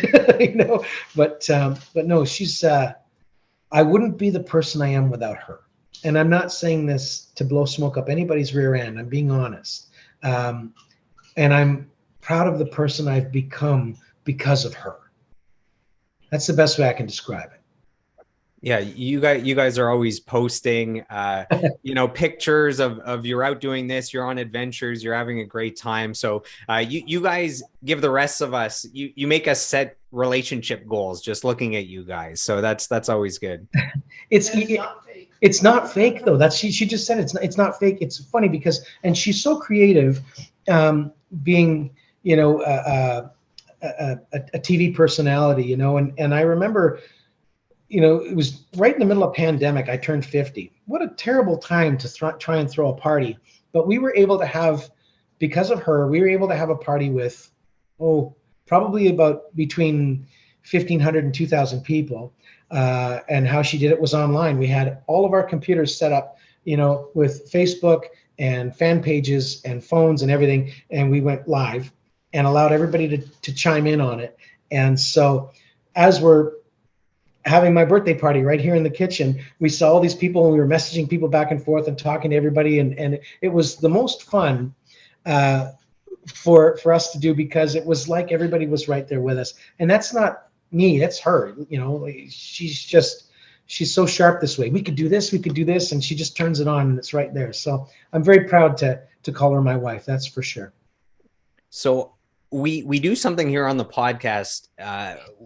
But no, she's I wouldn't be the person I am without her. And I'm not saying this to blow smoke up anybody's rear end. I'm being honest. And I'm proud of the person I've become because of her. That's the best way I can describe it. Yeah, you guys are always posting pictures of you're out doing this, you're on adventures, you're having a great time. So you guys give the rest of us, you make us set relationship goals just looking at you guys. So that's always good. It's not fake though. That's she just said it's not fake. It's funny because, and she's so creative, being a TV personality, and I remember, it was right in the middle of pandemic. I turned 50. What a terrible time to try and throw a party. But we were able to have, because of her, we were able to have a party with, probably about between 1,500 and 2,000 people. And how she did it was online. We had all of our computers set up, with Facebook and fan pages and phones and everything. And we went live and allowed everybody to chime in on it. And so as we're having my birthday party right here in the kitchen, we saw all these people and we were messaging people back and forth and talking to everybody. And it was the most fun for us to do, because it was like everybody was right there with us. And that's not me, that's her. She's so sharp this way. We could do this, and she just turns it on and it's right there. So I'm very proud to call her my wife. That's for sure. So we do something here on the podcast.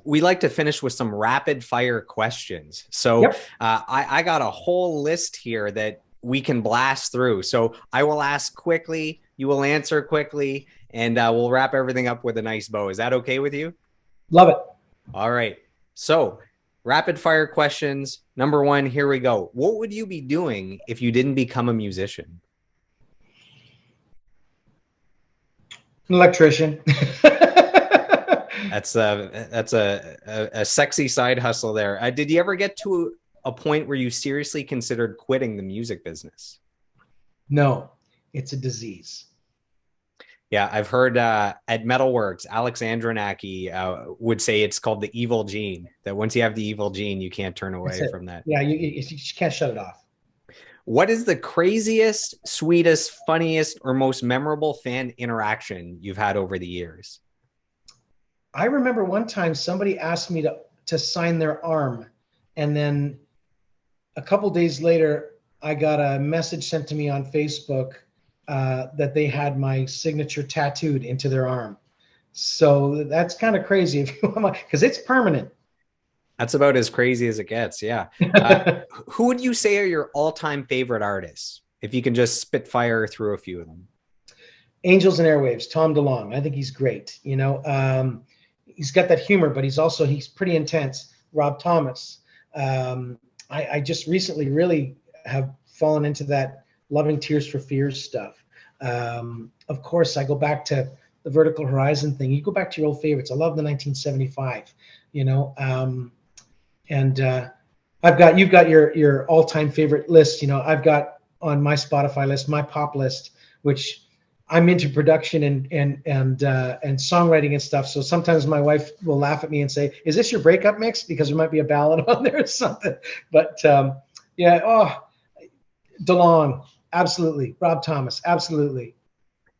We like to finish with some rapid fire questions. So yep. I got a whole list here that we can blast through. So I will ask quickly, you will answer quickly, and we'll wrap everything up with a nice bow. Is that okay with you? Love it. All right. So rapid fire questions. Number one, here we go. What would you be doing if you didn't become a musician? An electrician. That's a sexy side hustle there. Did you ever get to a point where you seriously considered quitting the music business? No, it's a disease. Yeah, I've heard at Metalworks, Alex Andronacki would say it's called the evil gene, that once you have the evil gene, you can't turn away from that. Yeah, you can't shut it off. What is the craziest, sweetest, funniest, or most memorable fan interaction you've had over the years? I remember one time somebody asked me to sign their arm, and then a couple days later, I got a message sent to me on Facebook that they had my signature tattooed into their arm. So that's kind of crazy, if you want, because it's permanent. That's about as crazy as it gets. Yeah. Who would you say are your all-time favorite artists, if you can just spitfire through a few of them? Angels and Airwaves, Tom DeLonge. I think he's great. He's got that humor, but he's pretty intense. Rob Thomas. I just recently really have fallen into that Loving Tears for Fears stuff. Of course, I go back to the Vertical Horizon thing. You go back to your old favorites. I love the 1975, and you've got your all-time favorite list. I've got on my Spotify list, my pop list, which I'm into production and songwriting and stuff. So sometimes my wife will laugh at me and say, "Is this your breakup mix?" Because there might be a ballad on there or something. But DeLonge, absolutely. Rob Thomas, absolutely.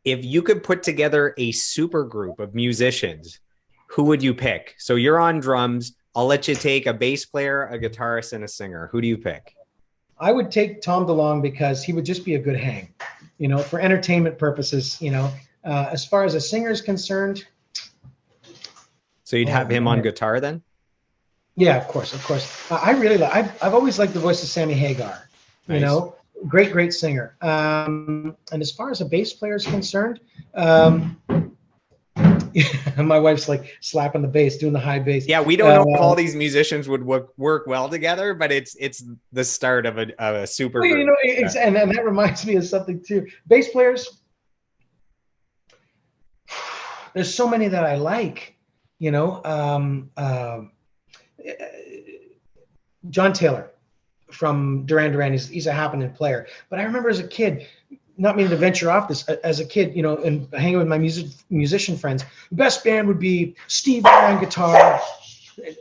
If you could put together a super group of musicians, who would you pick? So you're on drums. I'll let you take a bass player, a guitarist, and a singer. Who do you pick? I would take Tom DeLonge because he would just be a good hang, for entertainment purposes, as far as a singer is concerned. So you'd have him on guitar then? Yeah, of course. I've always liked the voice of Sammy Hagar, Nice. Great singer. And as far as a bass player is concerned, my wife's like slapping the bass, doing the high bass. Yeah, we don't know if all these musicians would work well together, but it's the start of a super group. And that reminds me of something too. Bass players, there's so many that I like. John Taylor from Duran Duran, he's a happening player. But I remember as a kid, not meaning to venture off this, as a kid, and hanging with my musician friends, the best band would be Steve Vai on guitar.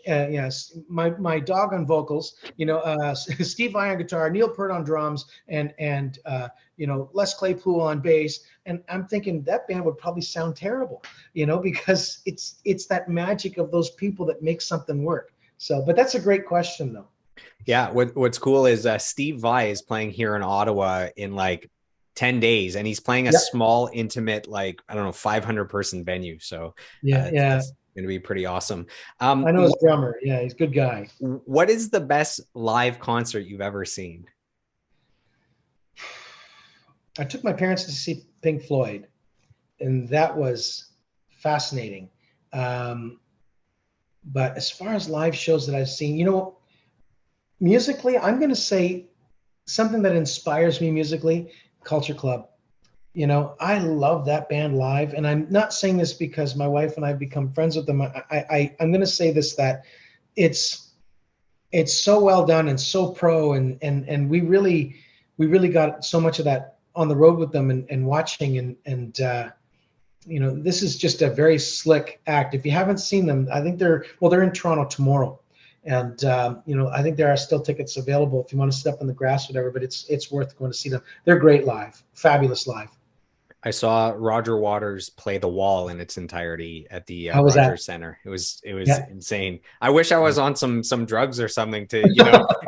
Yes, my dog on vocals, Steve Vai on guitar, Neil Peart on drums, and Les Claypool on bass. And I'm thinking that band would probably sound terrible, because it's that magic of those people that makes something work. So, but that's a great question though. Yeah. What's cool is Steve Vai is playing here in Ottawa in like 10 days, and he's playing a Yeah. small, intimate, like, I don't know, 500-person venue. So Yeah. Yeah. it's going to be pretty awesome. I know his drummer. Yeah. He's a good guy. What is the best live concert you've ever seen? I took my parents to see Pink Floyd, and that was fascinating. Um, but as far as live shows that I've seen, musically, I'm going to say something that inspires me musically, Culture Club. I love that band live, and I'm not saying this because my wife and I have become friends with them. I'm going to say this, that it's so well done and so pro, and we really got so much of that on the road with them and watching, and this is just a very slick act. If you haven't seen them, I think they're in Toronto tomorrow. And I think there are still tickets available if you want to sit up in the grass, whatever. But it's worth going to see them. They're great live, fabulous live. I saw Roger Waters play The Wall in its entirety at the How was that? Rogers Center. It was Yeah. insane. I wish I was on some drugs or something to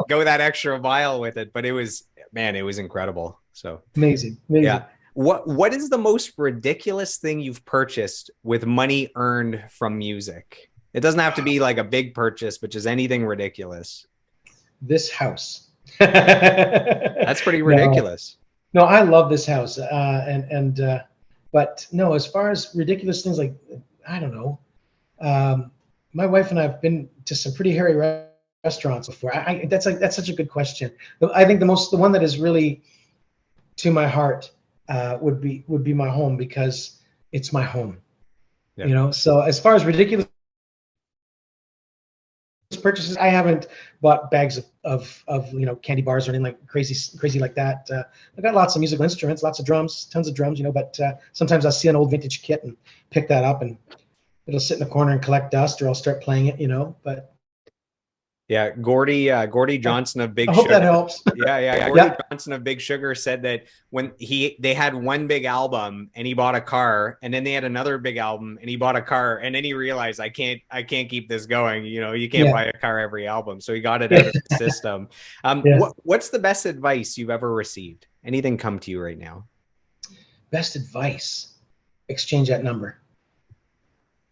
go that extra mile with it, but it was incredible. So Amazing. yeah. What is the most ridiculous thing you've purchased with money earned from music? It doesn't have to be like a big purchase, but just anything ridiculous. This house. That's pretty ridiculous. No, I love this house. But no, as far as ridiculous things, like, I don't know. My wife and I have been to some pretty hairy restaurants before. That's such a good question. I think the one that is really to my heart would be my home, because it's my home. Yeah. So as far as ridiculous purchases, I haven't bought bags of candy bars or anything like crazy like that. I got lots of musical instruments, lots of drums, tons of drums, but sometimes I'll see an old vintage kit and pick that up, and it'll sit in the corner and collect dust, or I'll start playing it, but yeah, Gordy Johnson of Big I hope Sugar. that helps. Yeah. Gordy Johnson of Big Sugar said that when they had one big album and he bought a car, and then they had another big album and he bought a car, and then he realized I can't keep this going. You can't buy a car every album, so he got it out of the system. What's the best advice you've ever received? Anything come to you right now? Best advice: exchange that number.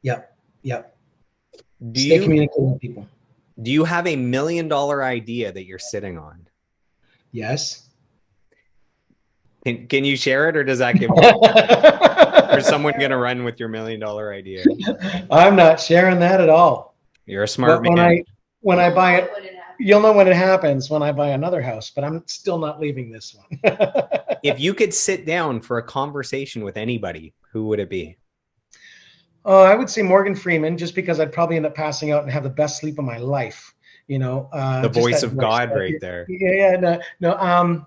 Yep. Stay communicating with people. Do you have $1 million idea that you're sitting on? Yes. Can you share it, or does that give or is someone going to run with your $1 million idea? I'm not sharing that at all. You're a smart man. When I buy it, you'll know when it happens, when I buy another house, but I'm still not leaving this one. If you could sit down for a conversation with anybody, who would it be? I would say Morgan Freeman, just because I'd probably end up passing out and have the best sleep of my life. The voice of God right there. Yeah. No.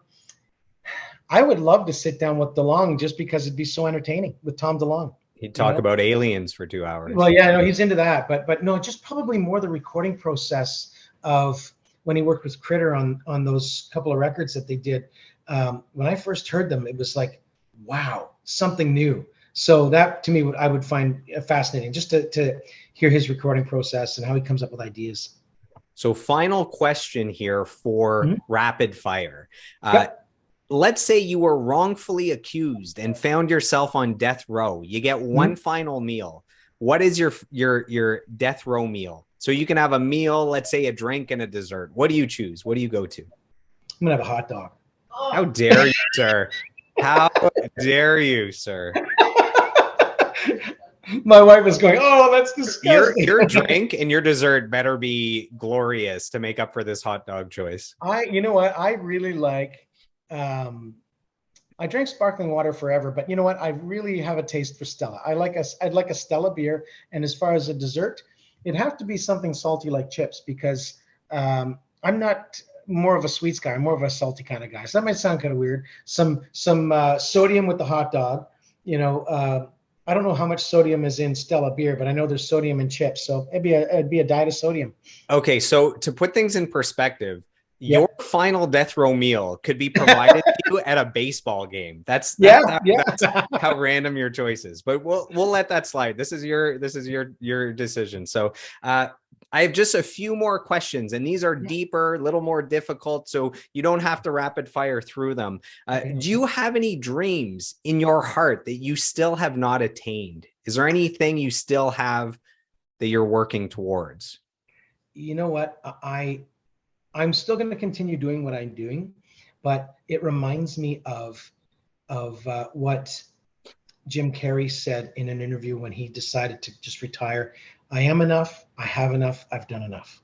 I would love to sit down with DeLonge, just because it'd be so entertaining with Tom DeLonge. He'd talk about aliens for 2 hours. Well, yeah, no, he's into that, but no, just probably more the recording process of when he worked with Critter on those couple of records that they did. When I first heard them, it was like, wow, something new. So that, to me, I would find fascinating, just to hear his recording process and how he comes up with ideas. So final question here for rapid fire. Yep. Let's say you were wrongfully accused and found yourself on death row. You get one final meal. What is your death row meal? So you can have a meal, let's say a drink and a dessert. What do you choose? What do you go to? I'm going to have a hot dog. How dare you, sir? How dare you, sir? My wife is going, oh, that's disgusting. Your drink and your dessert better be glorious to make up for this hot dog choice. You know what? I really like, I drank sparkling water forever, but you know what? I really have a taste for Stella. I'd like a Stella beer. And as far as a dessert, it'd have to be something salty like chips, because I'm not more of a sweets guy. I'm more of a salty kind of guy. So that might sound kind of weird. Some sodium with the hot dog, I don't know how much sodium is in Stella beer, but I know there's sodium in chips. So it'd be a diet of sodium. Okay. So to put things in perspective, your final death row meal could be provided to you at a baseball game. That's how random your choice is. But we'll let that slide. This is your decision. So I have just a few more questions, and these are deeper, a little more difficult, so you don't have to rapid fire through them. Do you have any dreams in your heart that you still have not attained? Is there anything you still have that you're working towards? You know what? I'm still going to continue doing what I'm doing, but it reminds me of what Jim Carrey said in an interview when he decided to just retire. I am enough. I have enough. I've done enough.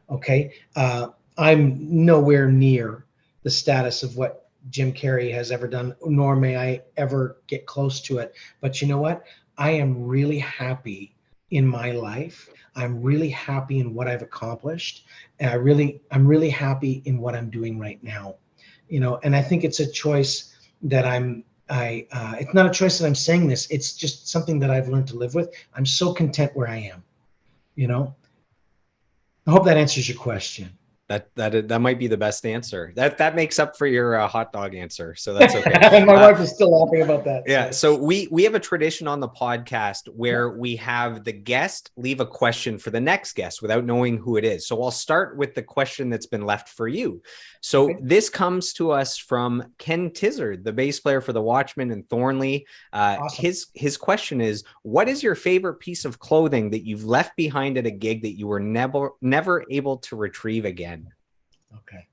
Okay. I'm nowhere near the status of what Jim Carrey has ever done, nor may I ever get close to it. But you know what? I am really happy in my life. I'm really happy in what I've accomplished. And I'm really happy in what I'm doing right now. And I think it's a choice that it's not a choice that I'm saying this. It's just something that I've learned to live with. I'm so content where I am. I hope that answers your question. That might be the best answer. That makes up for your hot dog answer, so that's okay. My wife is still laughing about that. Yeah. So we have a tradition on the podcast where we have the guest leave a question for the next guest without knowing who it is. So I'll start with the question that's been left for you. So this comes to us from Ken Tizard, the bass player for the Watchmen and Thornley. Awesome. His question is, what is your favorite piece of clothing that you've left behind at a gig that you were never able to retrieve again? Okay.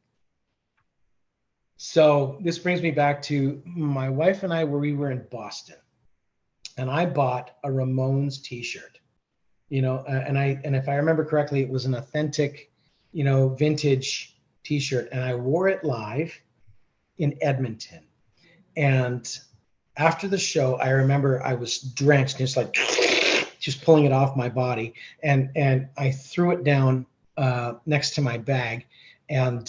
So this brings me back to my wife and I, where we were in Boston, and I bought a Ramones t-shirt, and if I remember correctly, it was an authentic, vintage t-shirt, and I wore it live in Edmonton. And after the show, I remember I was drenched, just like just pulling it off my body, and I threw it down next to my bag and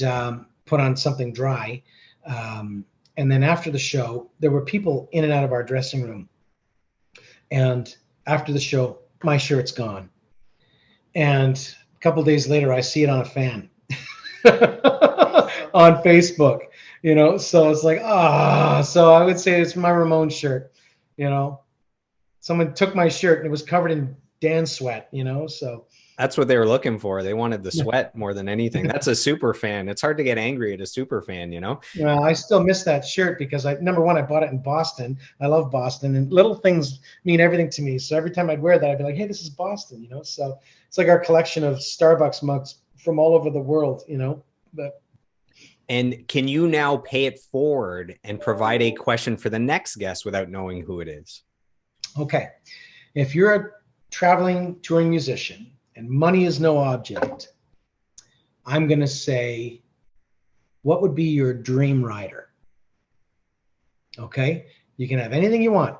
put on something dry. And then after the show, there were people in and out of our dressing room. And after the show, my shirt's gone. And a couple of days later, I see it on a fan on Facebook, so it's like, so I would say it's my Ramones shirt, someone took my shirt and it was covered in Dan sweat, so. That's what they were looking for. They wanted the sweat more than anything. That's a super fan. It's hard to get angry at a super fan, Well, I still miss that shirt because number one, I bought it in Boston. I love Boston, and little things mean everything to me. So every time I'd wear that, I'd be like, hey, this is Boston, So it's like our collection of Starbucks mugs from all over the world, And can you now pay it forward and provide a question for the next guest without knowing who it is? Okay. If you're a traveling touring musician, and money is no object, I'm going to say, what would be your dream rider? Okay. You can have anything you want.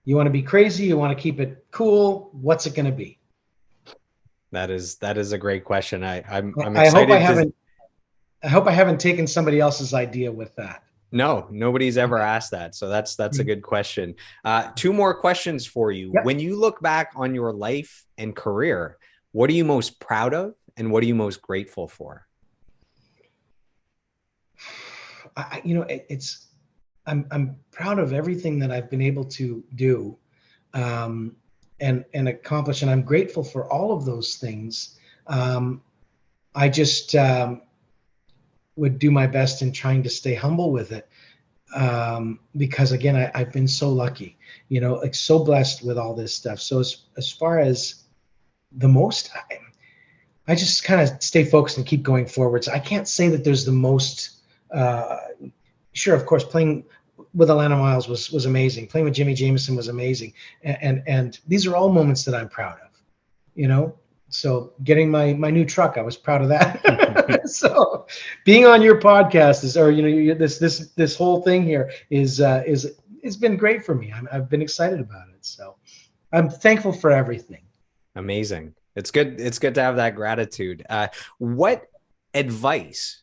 You want to be crazy. You want to keep it cool. What's it going to be? That is a great question. I'm excited. I hope I haven't taken somebody else's idea with that. No, nobody's ever asked that. So that's a good question. Two more questions for you. Yep. When you look back on your life and career, what are you most proud of and what are you most grateful for? I'm proud of everything that I've been able to do and accomplish, and I'm grateful for all of those things. I just would do my best in trying to stay humble with it because, again, I've been so lucky, so blessed with all this stuff. So as far as the most, I just kind of stay focused and keep going forwards. I can't say that there's the most. Sure, of course, playing with Alana Miles was amazing. Playing with Jimmy Jameson was amazing, and these are all moments that I'm proud of. So getting my new truck, I was proud of that. So being on your podcast this whole thing here is it's been great for me. I've been excited about it. So I'm thankful for everything. Amazing. It's good to have that gratitude. What advice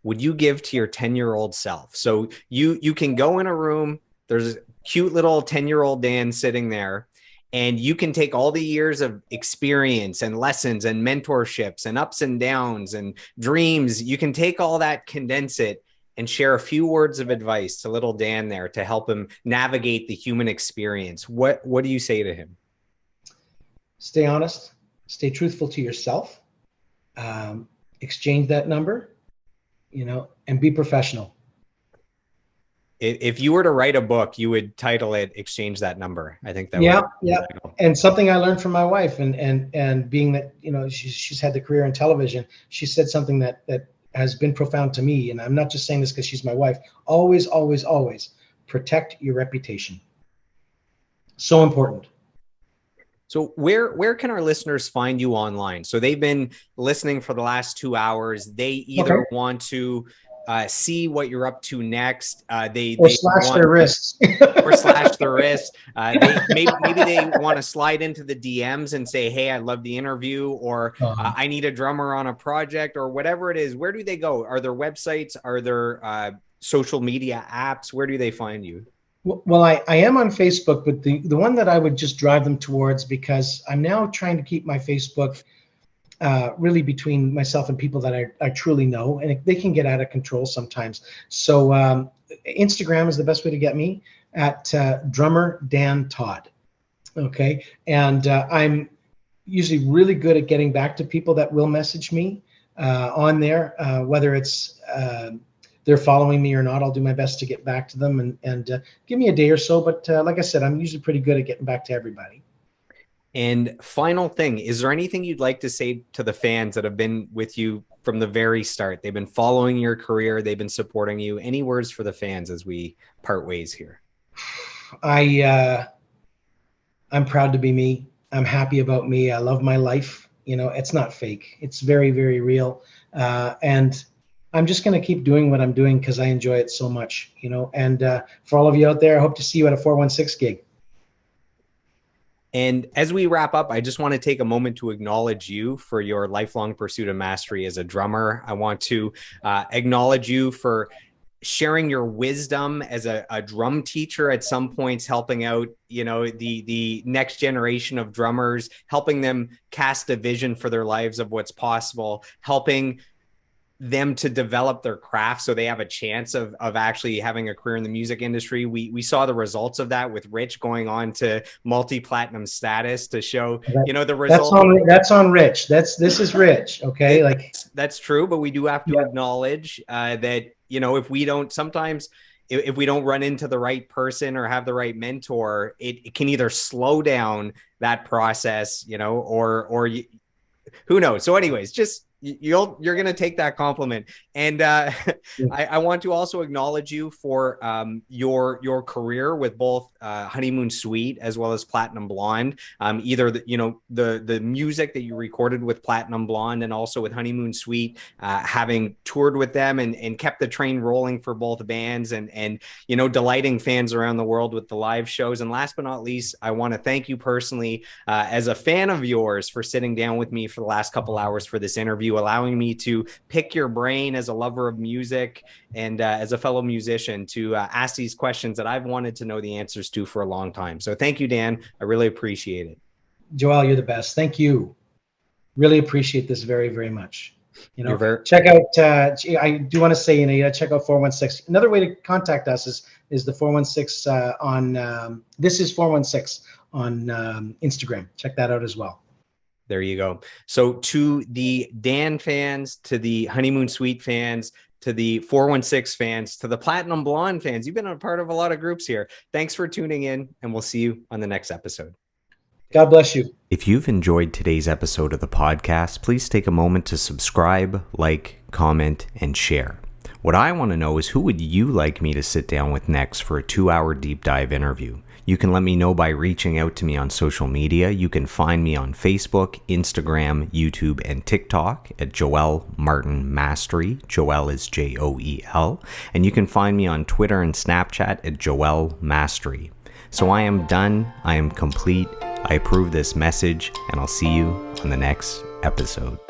would you give to your 10-year-old self? So you can go in a room, there's a cute little 10-year-old Dan sitting there, and you can take all the years of experience and lessons and mentorships and ups and downs and dreams. You can take all that, condense it, and share a few words of advice to little Dan there to help him navigate the human experience. What do you say to him? Stay honest, stay truthful to yourself, exchange that number, and be professional. If you were to write a book, you would title it "Exchange That Number." I think that Yeah, would be yeah. And something I learned from my wife, and being that she's had the career in television, she said something that has been profound to me. And I'm not just saying this because she's my wife. Always, always, always protect your reputation. So important. So where can our listeners find you online? So they've been listening for the last 2 hours. They either want to see what you're up to next. They slash their wrists. Or slash their wrists. Maybe they want to slide into the DMs and say, "Hey, I love the interview," or "I need a drummer on a project," or whatever it is. Where do they go? Are there websites? Are there social media apps? Where do they find you? Well, I am on Facebook, but the one that I would just drive them towards, because I'm now trying to keep my Facebook really between myself and people that I truly know, and they can get out of control sometimes. So Instagram is the best way to get me, at drummer Dan Todd. Okay, and I'm usually really good at getting back to people that will message me on there, whether it's they're following me or not. I'll do my best to get back to them, and give me a day or so. But like I said, I'm usually pretty good at getting back to everybody. And final thing, is there anything you'd like to say to the fans that have been with you from the very start? They've been following your career. They've been supporting you. Any words for the fans as we part ways here? I'm proud to be me. I'm happy about me. I love my life. It's not fake. It's very, very real. And I'm just going to keep doing what I'm doing because I enjoy it so much, and for all of you out there, I hope to see you at a 416 gig. And as we wrap up, I just want to take a moment to acknowledge you for your lifelong pursuit of mastery as a drummer. I want to acknowledge you for sharing your wisdom as a drum teacher, at some points helping out, the next generation of drummers, helping them cast a vision for their lives of what's possible, helping them to develop their craft so they have a chance of actually having a career in the music industry. We saw the results of that with Rich going on to multi-platinum status to show, the result. That's on Rich. This is Rich. Okay. That's true. But we do have to acknowledge that, if we don't sometimes, if we don't run into the right person or have the right mentor, it can either slow down that process, or who knows? So anyways, just, you're going to take that compliment. And I want to also acknowledge you for your career with both Honeymoon Suite as well as Platinum Blonde. Either the music that you recorded with Platinum Blonde and also with Honeymoon Suite, having toured with them and kept the train rolling for both bands, and delighting fans around the world with the live shows. And last but not least, I want to thank you personally as a fan of yours for sitting down with me for the last couple hours for this interview, allowing me to pick your brain as a lover of music and as a fellow musician to ask these questions that I've wanted to know the answers to for a long time. So thank you, Dan. I really appreciate it. Joel, you're the best. Thank you. Really appreciate this very, very much. Check out, I do want to say, check out 416. Another way to contact us is the 416 on, this is 416 on Instagram. Check that out as well. There you go. So to the Dan fans, to the Honeymoon Suite fans, to the 416 fans, to the Platinum Blonde fans, you've been a part of a lot of groups here. Thanks for tuning in, and we'll see you on the next episode. God bless you. If you've enjoyed today's episode of the podcast, please take a moment to subscribe, like, comment, and share. What I want to know is, who would you like me to sit down with next for a 2-hour deep dive interview? You can let me know by reaching out to me on social media. You can find me on Facebook, Instagram, YouTube, and TikTok at Joel Martin Mastery. Joel is Joel. And you can find me on Twitter and Snapchat at Joel Mastery. So I am done. I am complete. I approve this message, and I'll see you on the next episode.